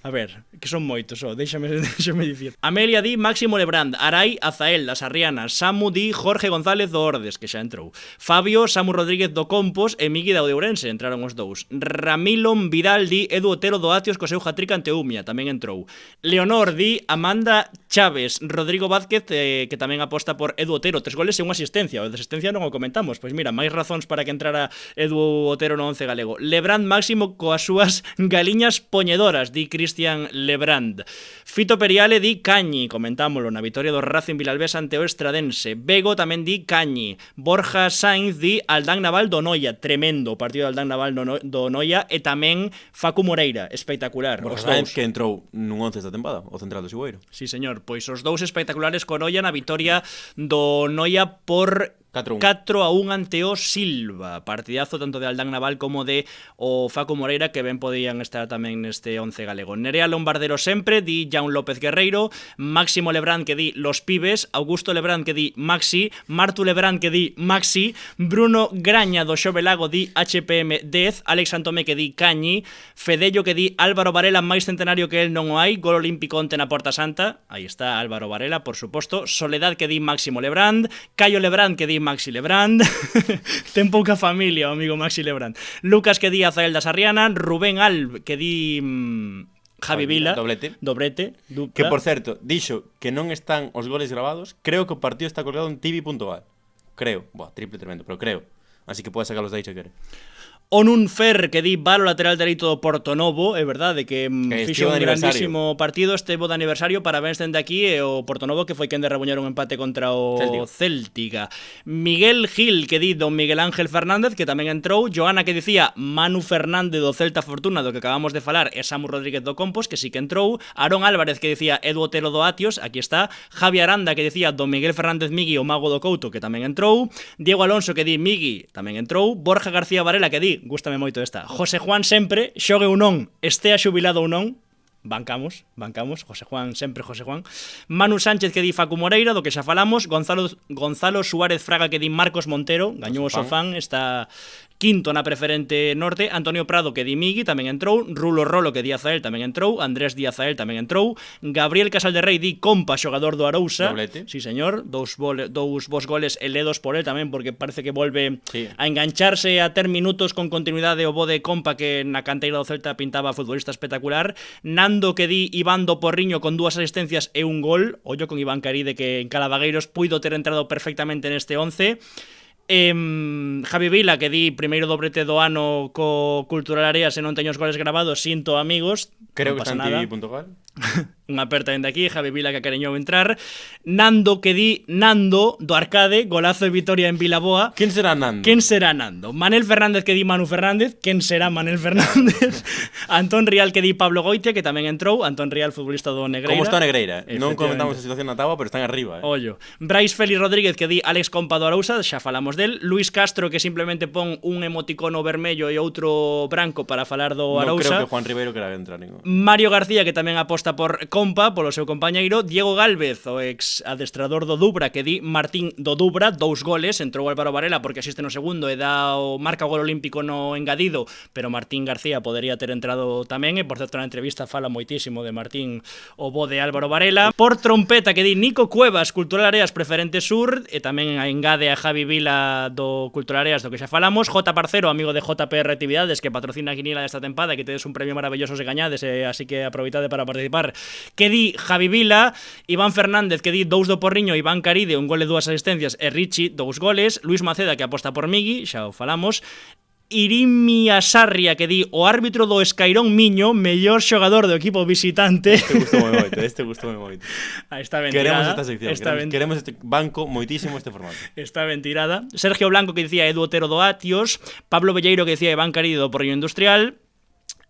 A ver, que son moitos, déxame dicir. Amelia di Máximo Lebrand, Arai Azael das Arrianas, Samu di Jorge González do Ordes, que xa entrou. Fabio, Samu Rodríguez do Compos e Migui da Ourense, entraron os dous. Ramilon Vidal di Edu Otero do Atios co seu hat-trick ante Umia, tamén entrou. Leonor di Amanda Chaves, Rodrigo Vázquez, que tamén aposta por Edu Otero, 3 goles e unha asistencia. O de asistencia non o comentamos, pois mira, máis razóns para que entrara Edu Otero no 11 galego. Lebrand Máximo coas súas galiñas poñedoras, di Cristian Lebrand. Fito Periale di Cañi, comentámolo, na vitoria do Racing Vilalbés ante o Estradense. Bego tamén di Cañi. Borja Sainz di Aldán Naval do Noia, tremendo o partido de Aldán Naval do Noia, e tamén Facu Moreira, espectacular. Borja Sainz que entrou nun 11 esta tempada, o central do Xigueiro. Sí, señor, pois os dous espectaculares co Noia na vitoria do Noia por 4-1 ante o Silva. Partidazo tanto de Aldán Naval como de o Facu Moreira, que ben podían estar tamén neste 11 galego. Nerea Lombardero sempre, di Jaun López Guerreiro. Máximo Lebrand, que di Los Pibes. Augusto Lebrand, que di Maxi. Martu Lebrand, que di Maxi. Bruno Graña do Xovelago, di HPM 10. Alex Santomé, que di Cañi. Fedello, que di Álvaro Varela, máis centenario que el non o hai. Gol olímpico onte na Porta Santa. Aí está Álvaro Varela, por suposto. Soledad, que di Máximo Lebrand. Cayo Lebrand, que di Maxi Lebrand. Ten pouca familia o amigo Maxi Lebrand. Lucas, que di Azael das Arriana. Rubén Alb, que di Javi Vila. Dobrete. Dupla. Que, por certo, dixo que non están os goles grabados. Creo que o partido está colgado en tv.gal. Creo. Triple tremendo, pero creo. Así que pode sacarlos de aí se quere. Onun Fer, que di Valo lateral dereito do Portonovo, é verdade que fixo un grandísimo partido, estevo de aniversario, parabéns dende aquí, e o Portonovo que foi quen de rebuñar un empate contra o Céltica. Miguel Gil, que di Don Miguel Ángel Fernández, que tamén entrou. Joana, que dicía Manu Fernández do Celta Fortuna, do que acabamos de falar, e Samu Rodríguez do Compos, que sí que entrou. Aarón Álvarez, que dicía Edu Otero do Atios, aquí está. Javi Aranda, que dicía Don Miguel Fernández Migui, o mago do Couto, que tamén entrou. Diego Alonso, que di Migui, tamén entrou. Borja García Varela, que di, gústame moito esta, José Juan sempre, xogue ou non, estea xubilado ou non, bancamos, José Juan sempre, José Juan. Manu Sánchez, que di Facu Moreira, do que xa falamos. Gonzalo Suárez Fraga, que di Marcos Montero, gañou o Sofán, está quinto na preferente norte. Antonio Prado, que di Migui, tamén entrou. Rulo Rolo, que di Azael, tamén entrou. Andrés Díaz Azael, tamén entrou. Gabriel Casalderrey, di Compa, xogador do Arousa. Doblete. Sí, señor, dous bons goles e ledos por el tamén, porque parece que volve a engancharse, a ter minutos con continuidade o bo de Compa, que na canteira do Celta pintaba futbolista espectacular. Nando, que di Iván do Porriño, con 2 asistencias e un gol. Ollo con Iván Caride, que en Calavagueiros puido ter entrado perfectamente neste 11. Javi Vila, que di primeiro dobrete do ano co Cultural Areas e non teño os goles grabados, sinto amigos. Creo non que está en tv.gal. Unha aperta dende aquí, Javi Vila, que cariñou entrar. Nando, que di Nando do Arcade, golazo de vitoria en Vilaboa. Quen será Nando? Manel Fernández, que di Manu Fernández. Quen será Manel Fernández? Antón Rial, que di Pablo Goitia, que tamén entrou. Antón Rial, futbolista do Negreira. Como está Negreira? Non comentamos a situación na táboa, pero están arriba. Ollo. Brais Félix Rodríguez, que di Alex Compa do Arousa, xa falamos del. Luis Castro, que simplemente pon un emoticono vermello e outro branco para falar do Arousa. Non creo que Juan Ribeiro quera entrar ningún. Mario García, que tamén aposta por Compa, polo seu compañeiro. Diego Gálvez, o ex adestrador do Dubra, que di Martín do Dubra, 2 goles. Entrou Álvaro Varela porque asiste no segundo e dá o marca o gol olímpico no engadido, pero Martín García podería ter entrado tamén, e por certo na entrevista fala moitísimo de Martín, o bo de Álvaro Varela. Por trompeta, que di Nico Cuevas, Cultural Areas Preferente Sur, e tamén engade a Javi Vila do Cultural Areas, do que xa falamos. J. Parcero, amigo de JPR Actividades, que patrocina a quiniela desta tempada, que tedes un premio maravilloso se gañades, así que aproveitade para participar. Que di Javi Vila. Iván Fernández, que di 2 do Porriño. Iván Caride, un gol e 2 asistencias, e Richie, 2 goles. Luis Maceda, que aposta por Migui, xa o falamos. Irimia Sarria, que di o árbitro do Escairón Miño, mellor xogador do equipo visitante. Este gustoume moito. Está ben queremos tirada. Esta sección, queremos este banco moitísimo este formato. Está ben tirada. Sergio Blanco, que dicía Edu Otero do Atios. Pablo Belleiro, que dicía Iván Caride do Porriño Industrial.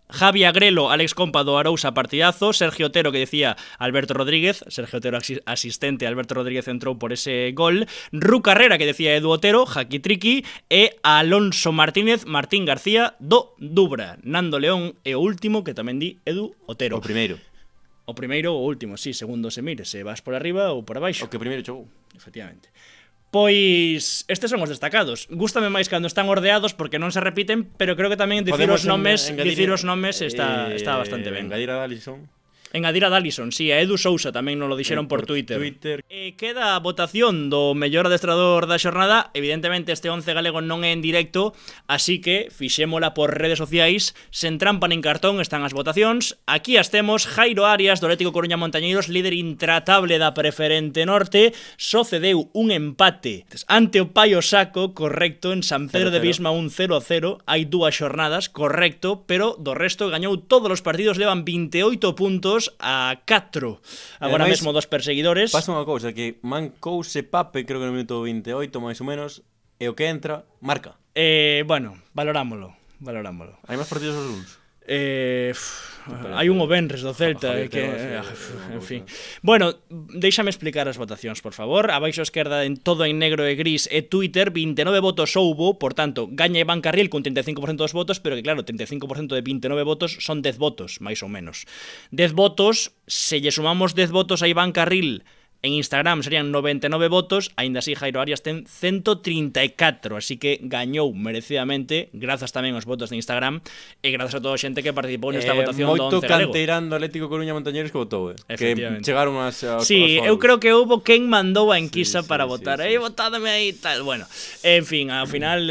Javi Agrelo, Alex Compa do Arousa, partidazo. Sergio Otero, que decía Alberto Rodríguez. Sergio Otero asistente, Alberto Rodríguez entrou por ese gol. Ru Carrera, que decía Edu Otero, Jaqui Triqui. E Alonso Martínez, Martín García do Dubra. Nando León e o último, que tamén di Edu Otero. O primeiro ou último, sí, segundo se mire, se vas por arriba ou por abaixo. O que primeiro chegou. Efectivamente. Pois estes son os destacados. Gústame máis cando están ordeados porque non se repiten, pero creo que tamén dicir os nomes está bastante ben. Engadir a Alisson. Engadir a Dallison, sí, a Edu Sousa tamén nos lo dixeron por Twitter. Queda a votación do mellor adestrador da xornada. Evidentemente este 11 galego non é en directo, así que fixémola por redes sociais. Sen trampa nin cartón están as votacións. Aquí as temos: Jairo Arias, do Atlético Coruña Montañeiros, líder intratable da Preferente Norte. Só cedeu un empate ante o Paio Saco, correcto, en San Pedro de Bisma, un 0-0. Hai 2 xornadas, correcto, pero do resto gañou todos os partidos, levan 28 puntos a 4 agora mesmo dos perseguidores. Pasa unha cousa, que mancouse Pape, creo que no minuto 28 máis ou menos, e o que entra, marca. Bueno, valorámolo. Hai máis partidos os luns? Hai un o Benres do Celta en fin. Bueno, déixame explicar as votacións, por favor. Abaixo a esquerda, en todo en negro e gris, e Twitter, 29 votos houbo, por tanto, gaña Iván Carril con 35% dos votos, pero que claro, 35% de 29 votos son 10 votos, máis ou menos. 10 votos, se lle sumamos 10 votos a Iván Carril en Instagram serían 99 votos, aínda así Jairo Arias ten 134, así que gañou merecidamente, grazas tamén aos votos de Instagram e grazas a toda a xente que participou nesta votación do 11 galego. Moito canteirán do Atlético Coruña Montañeiros que votou, que chegaron as sí, eu creo que houbo quen mandou a enquisa para votar. Votádame aí tal. Bueno, en fin, ao final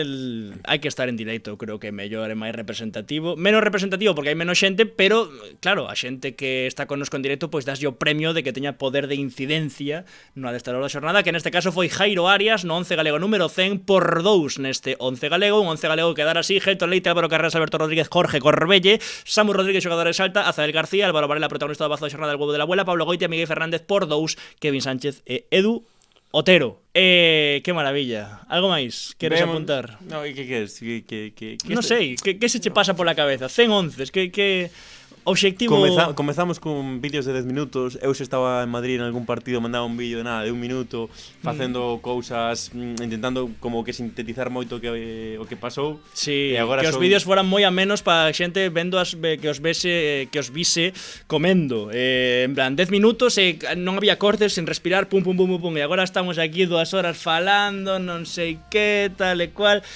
hai que estar en directo, creo que mellor e máis representativo. Menos representativo porque hai menos xente, pero claro, a xente que está connosco en directo pois daslle o premio de que teña poder de incidencia no adestrador da xornada, que neste caso foi Jairo Arias no 11 galego número 100 por 2 neste 11 galego, un 11 galego que dará así: Gelton Leite, Álvaro Carreras, Alberto Rodríguez, Jorge Corbelle, Samu Rodríguez, xogador de Salta, Azael García, Álvaro Varela, protagonista do bazo da xornada del huevo de la abuela, Pablo Goitia, Miguel Fernández por 2, Kevin Sánchez e Edu Otero. Que maravilla. Algo máis queres apuntar? No, que queres? Non sei, que se che pasa pola cabeza? 100 11, que obxectivo... Comezamos con vídeos de 10 minutos. Eu se estaba en Madrid en algún partido, mandaba un vídeo de nada, de 1 minuto, facendo cousas, intentando como que sintetizar moito o que pasou. Sí, que os vídeos foran moi amenos para a xente vendo que os vise comendo. En plan, 10 minutos e non había cortes, sen respirar, pum, pum, pum, pum, e agora estamos aquí 2 horas falando, non sei que, tal e cual.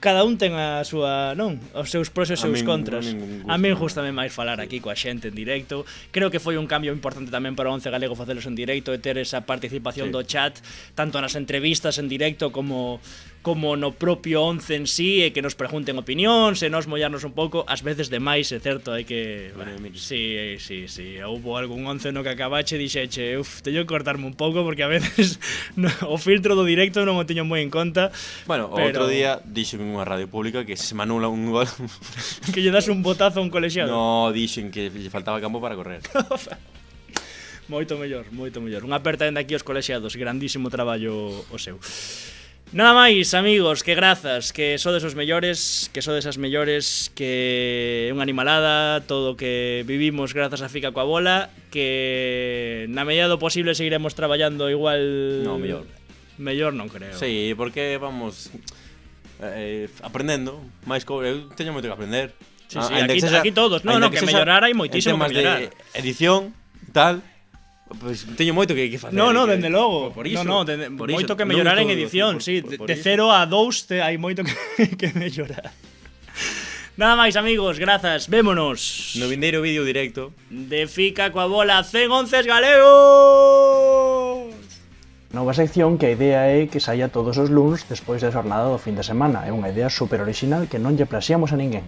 Cada un ten a súa, non, os seus pros e os seus contras. A min gustame máis falar aquí coa xente en directo. Creo que foi un cambio importante tamén para o 11 galego facelos en directo e ter esa participación do chat, tanto nas entrevistas en directo como no propio 11 en sí, e que nos pregunten opinións e nos mollarnos un pouco, ás veces demais, é certo, hai que... Sí, houbo algún 11 no que acabache e dixeche, teño que cortarme un pouco porque a veces o filtro do directo non o teño moi en conta. Bueno, outro día dixen unha radio pública que se me anula un gol que lle das un botazo a un colexiado. No, dixen que lle faltaba campo para correr. Moito mellor. Unha aperta dende aquí aos colexiados, grandísimo traballo o seu. Nada máis, amigos, que grazas, que sodes os mellores, que sodes as mellores, que é unha animalada todo o que vivimos grazas a Fica coa bola, que na medida do posible seguiremos traballando igual... No, mellor. Mellor non creo. Sí, porque vamos aprendendo máis cousas. Eu teño moito que aprender. Sí, aquí todos. No, que mellorar hai moitísimo que mellorar. En temas de edición, tal... Pois teño moito que facer. No, dende logo. Moito que mellorar en edición, sí. De 0 a 2 hai moito que mellorar. Nada máis, amigos, grazas. Vémonos no vindeiro vídeo directo de Fica coa bola 111 galegos. Nova sección que a idea é que saia todos os luns despois da xornada do fin de semana. É unha idea super original que non lle plaxiamos a ninguén.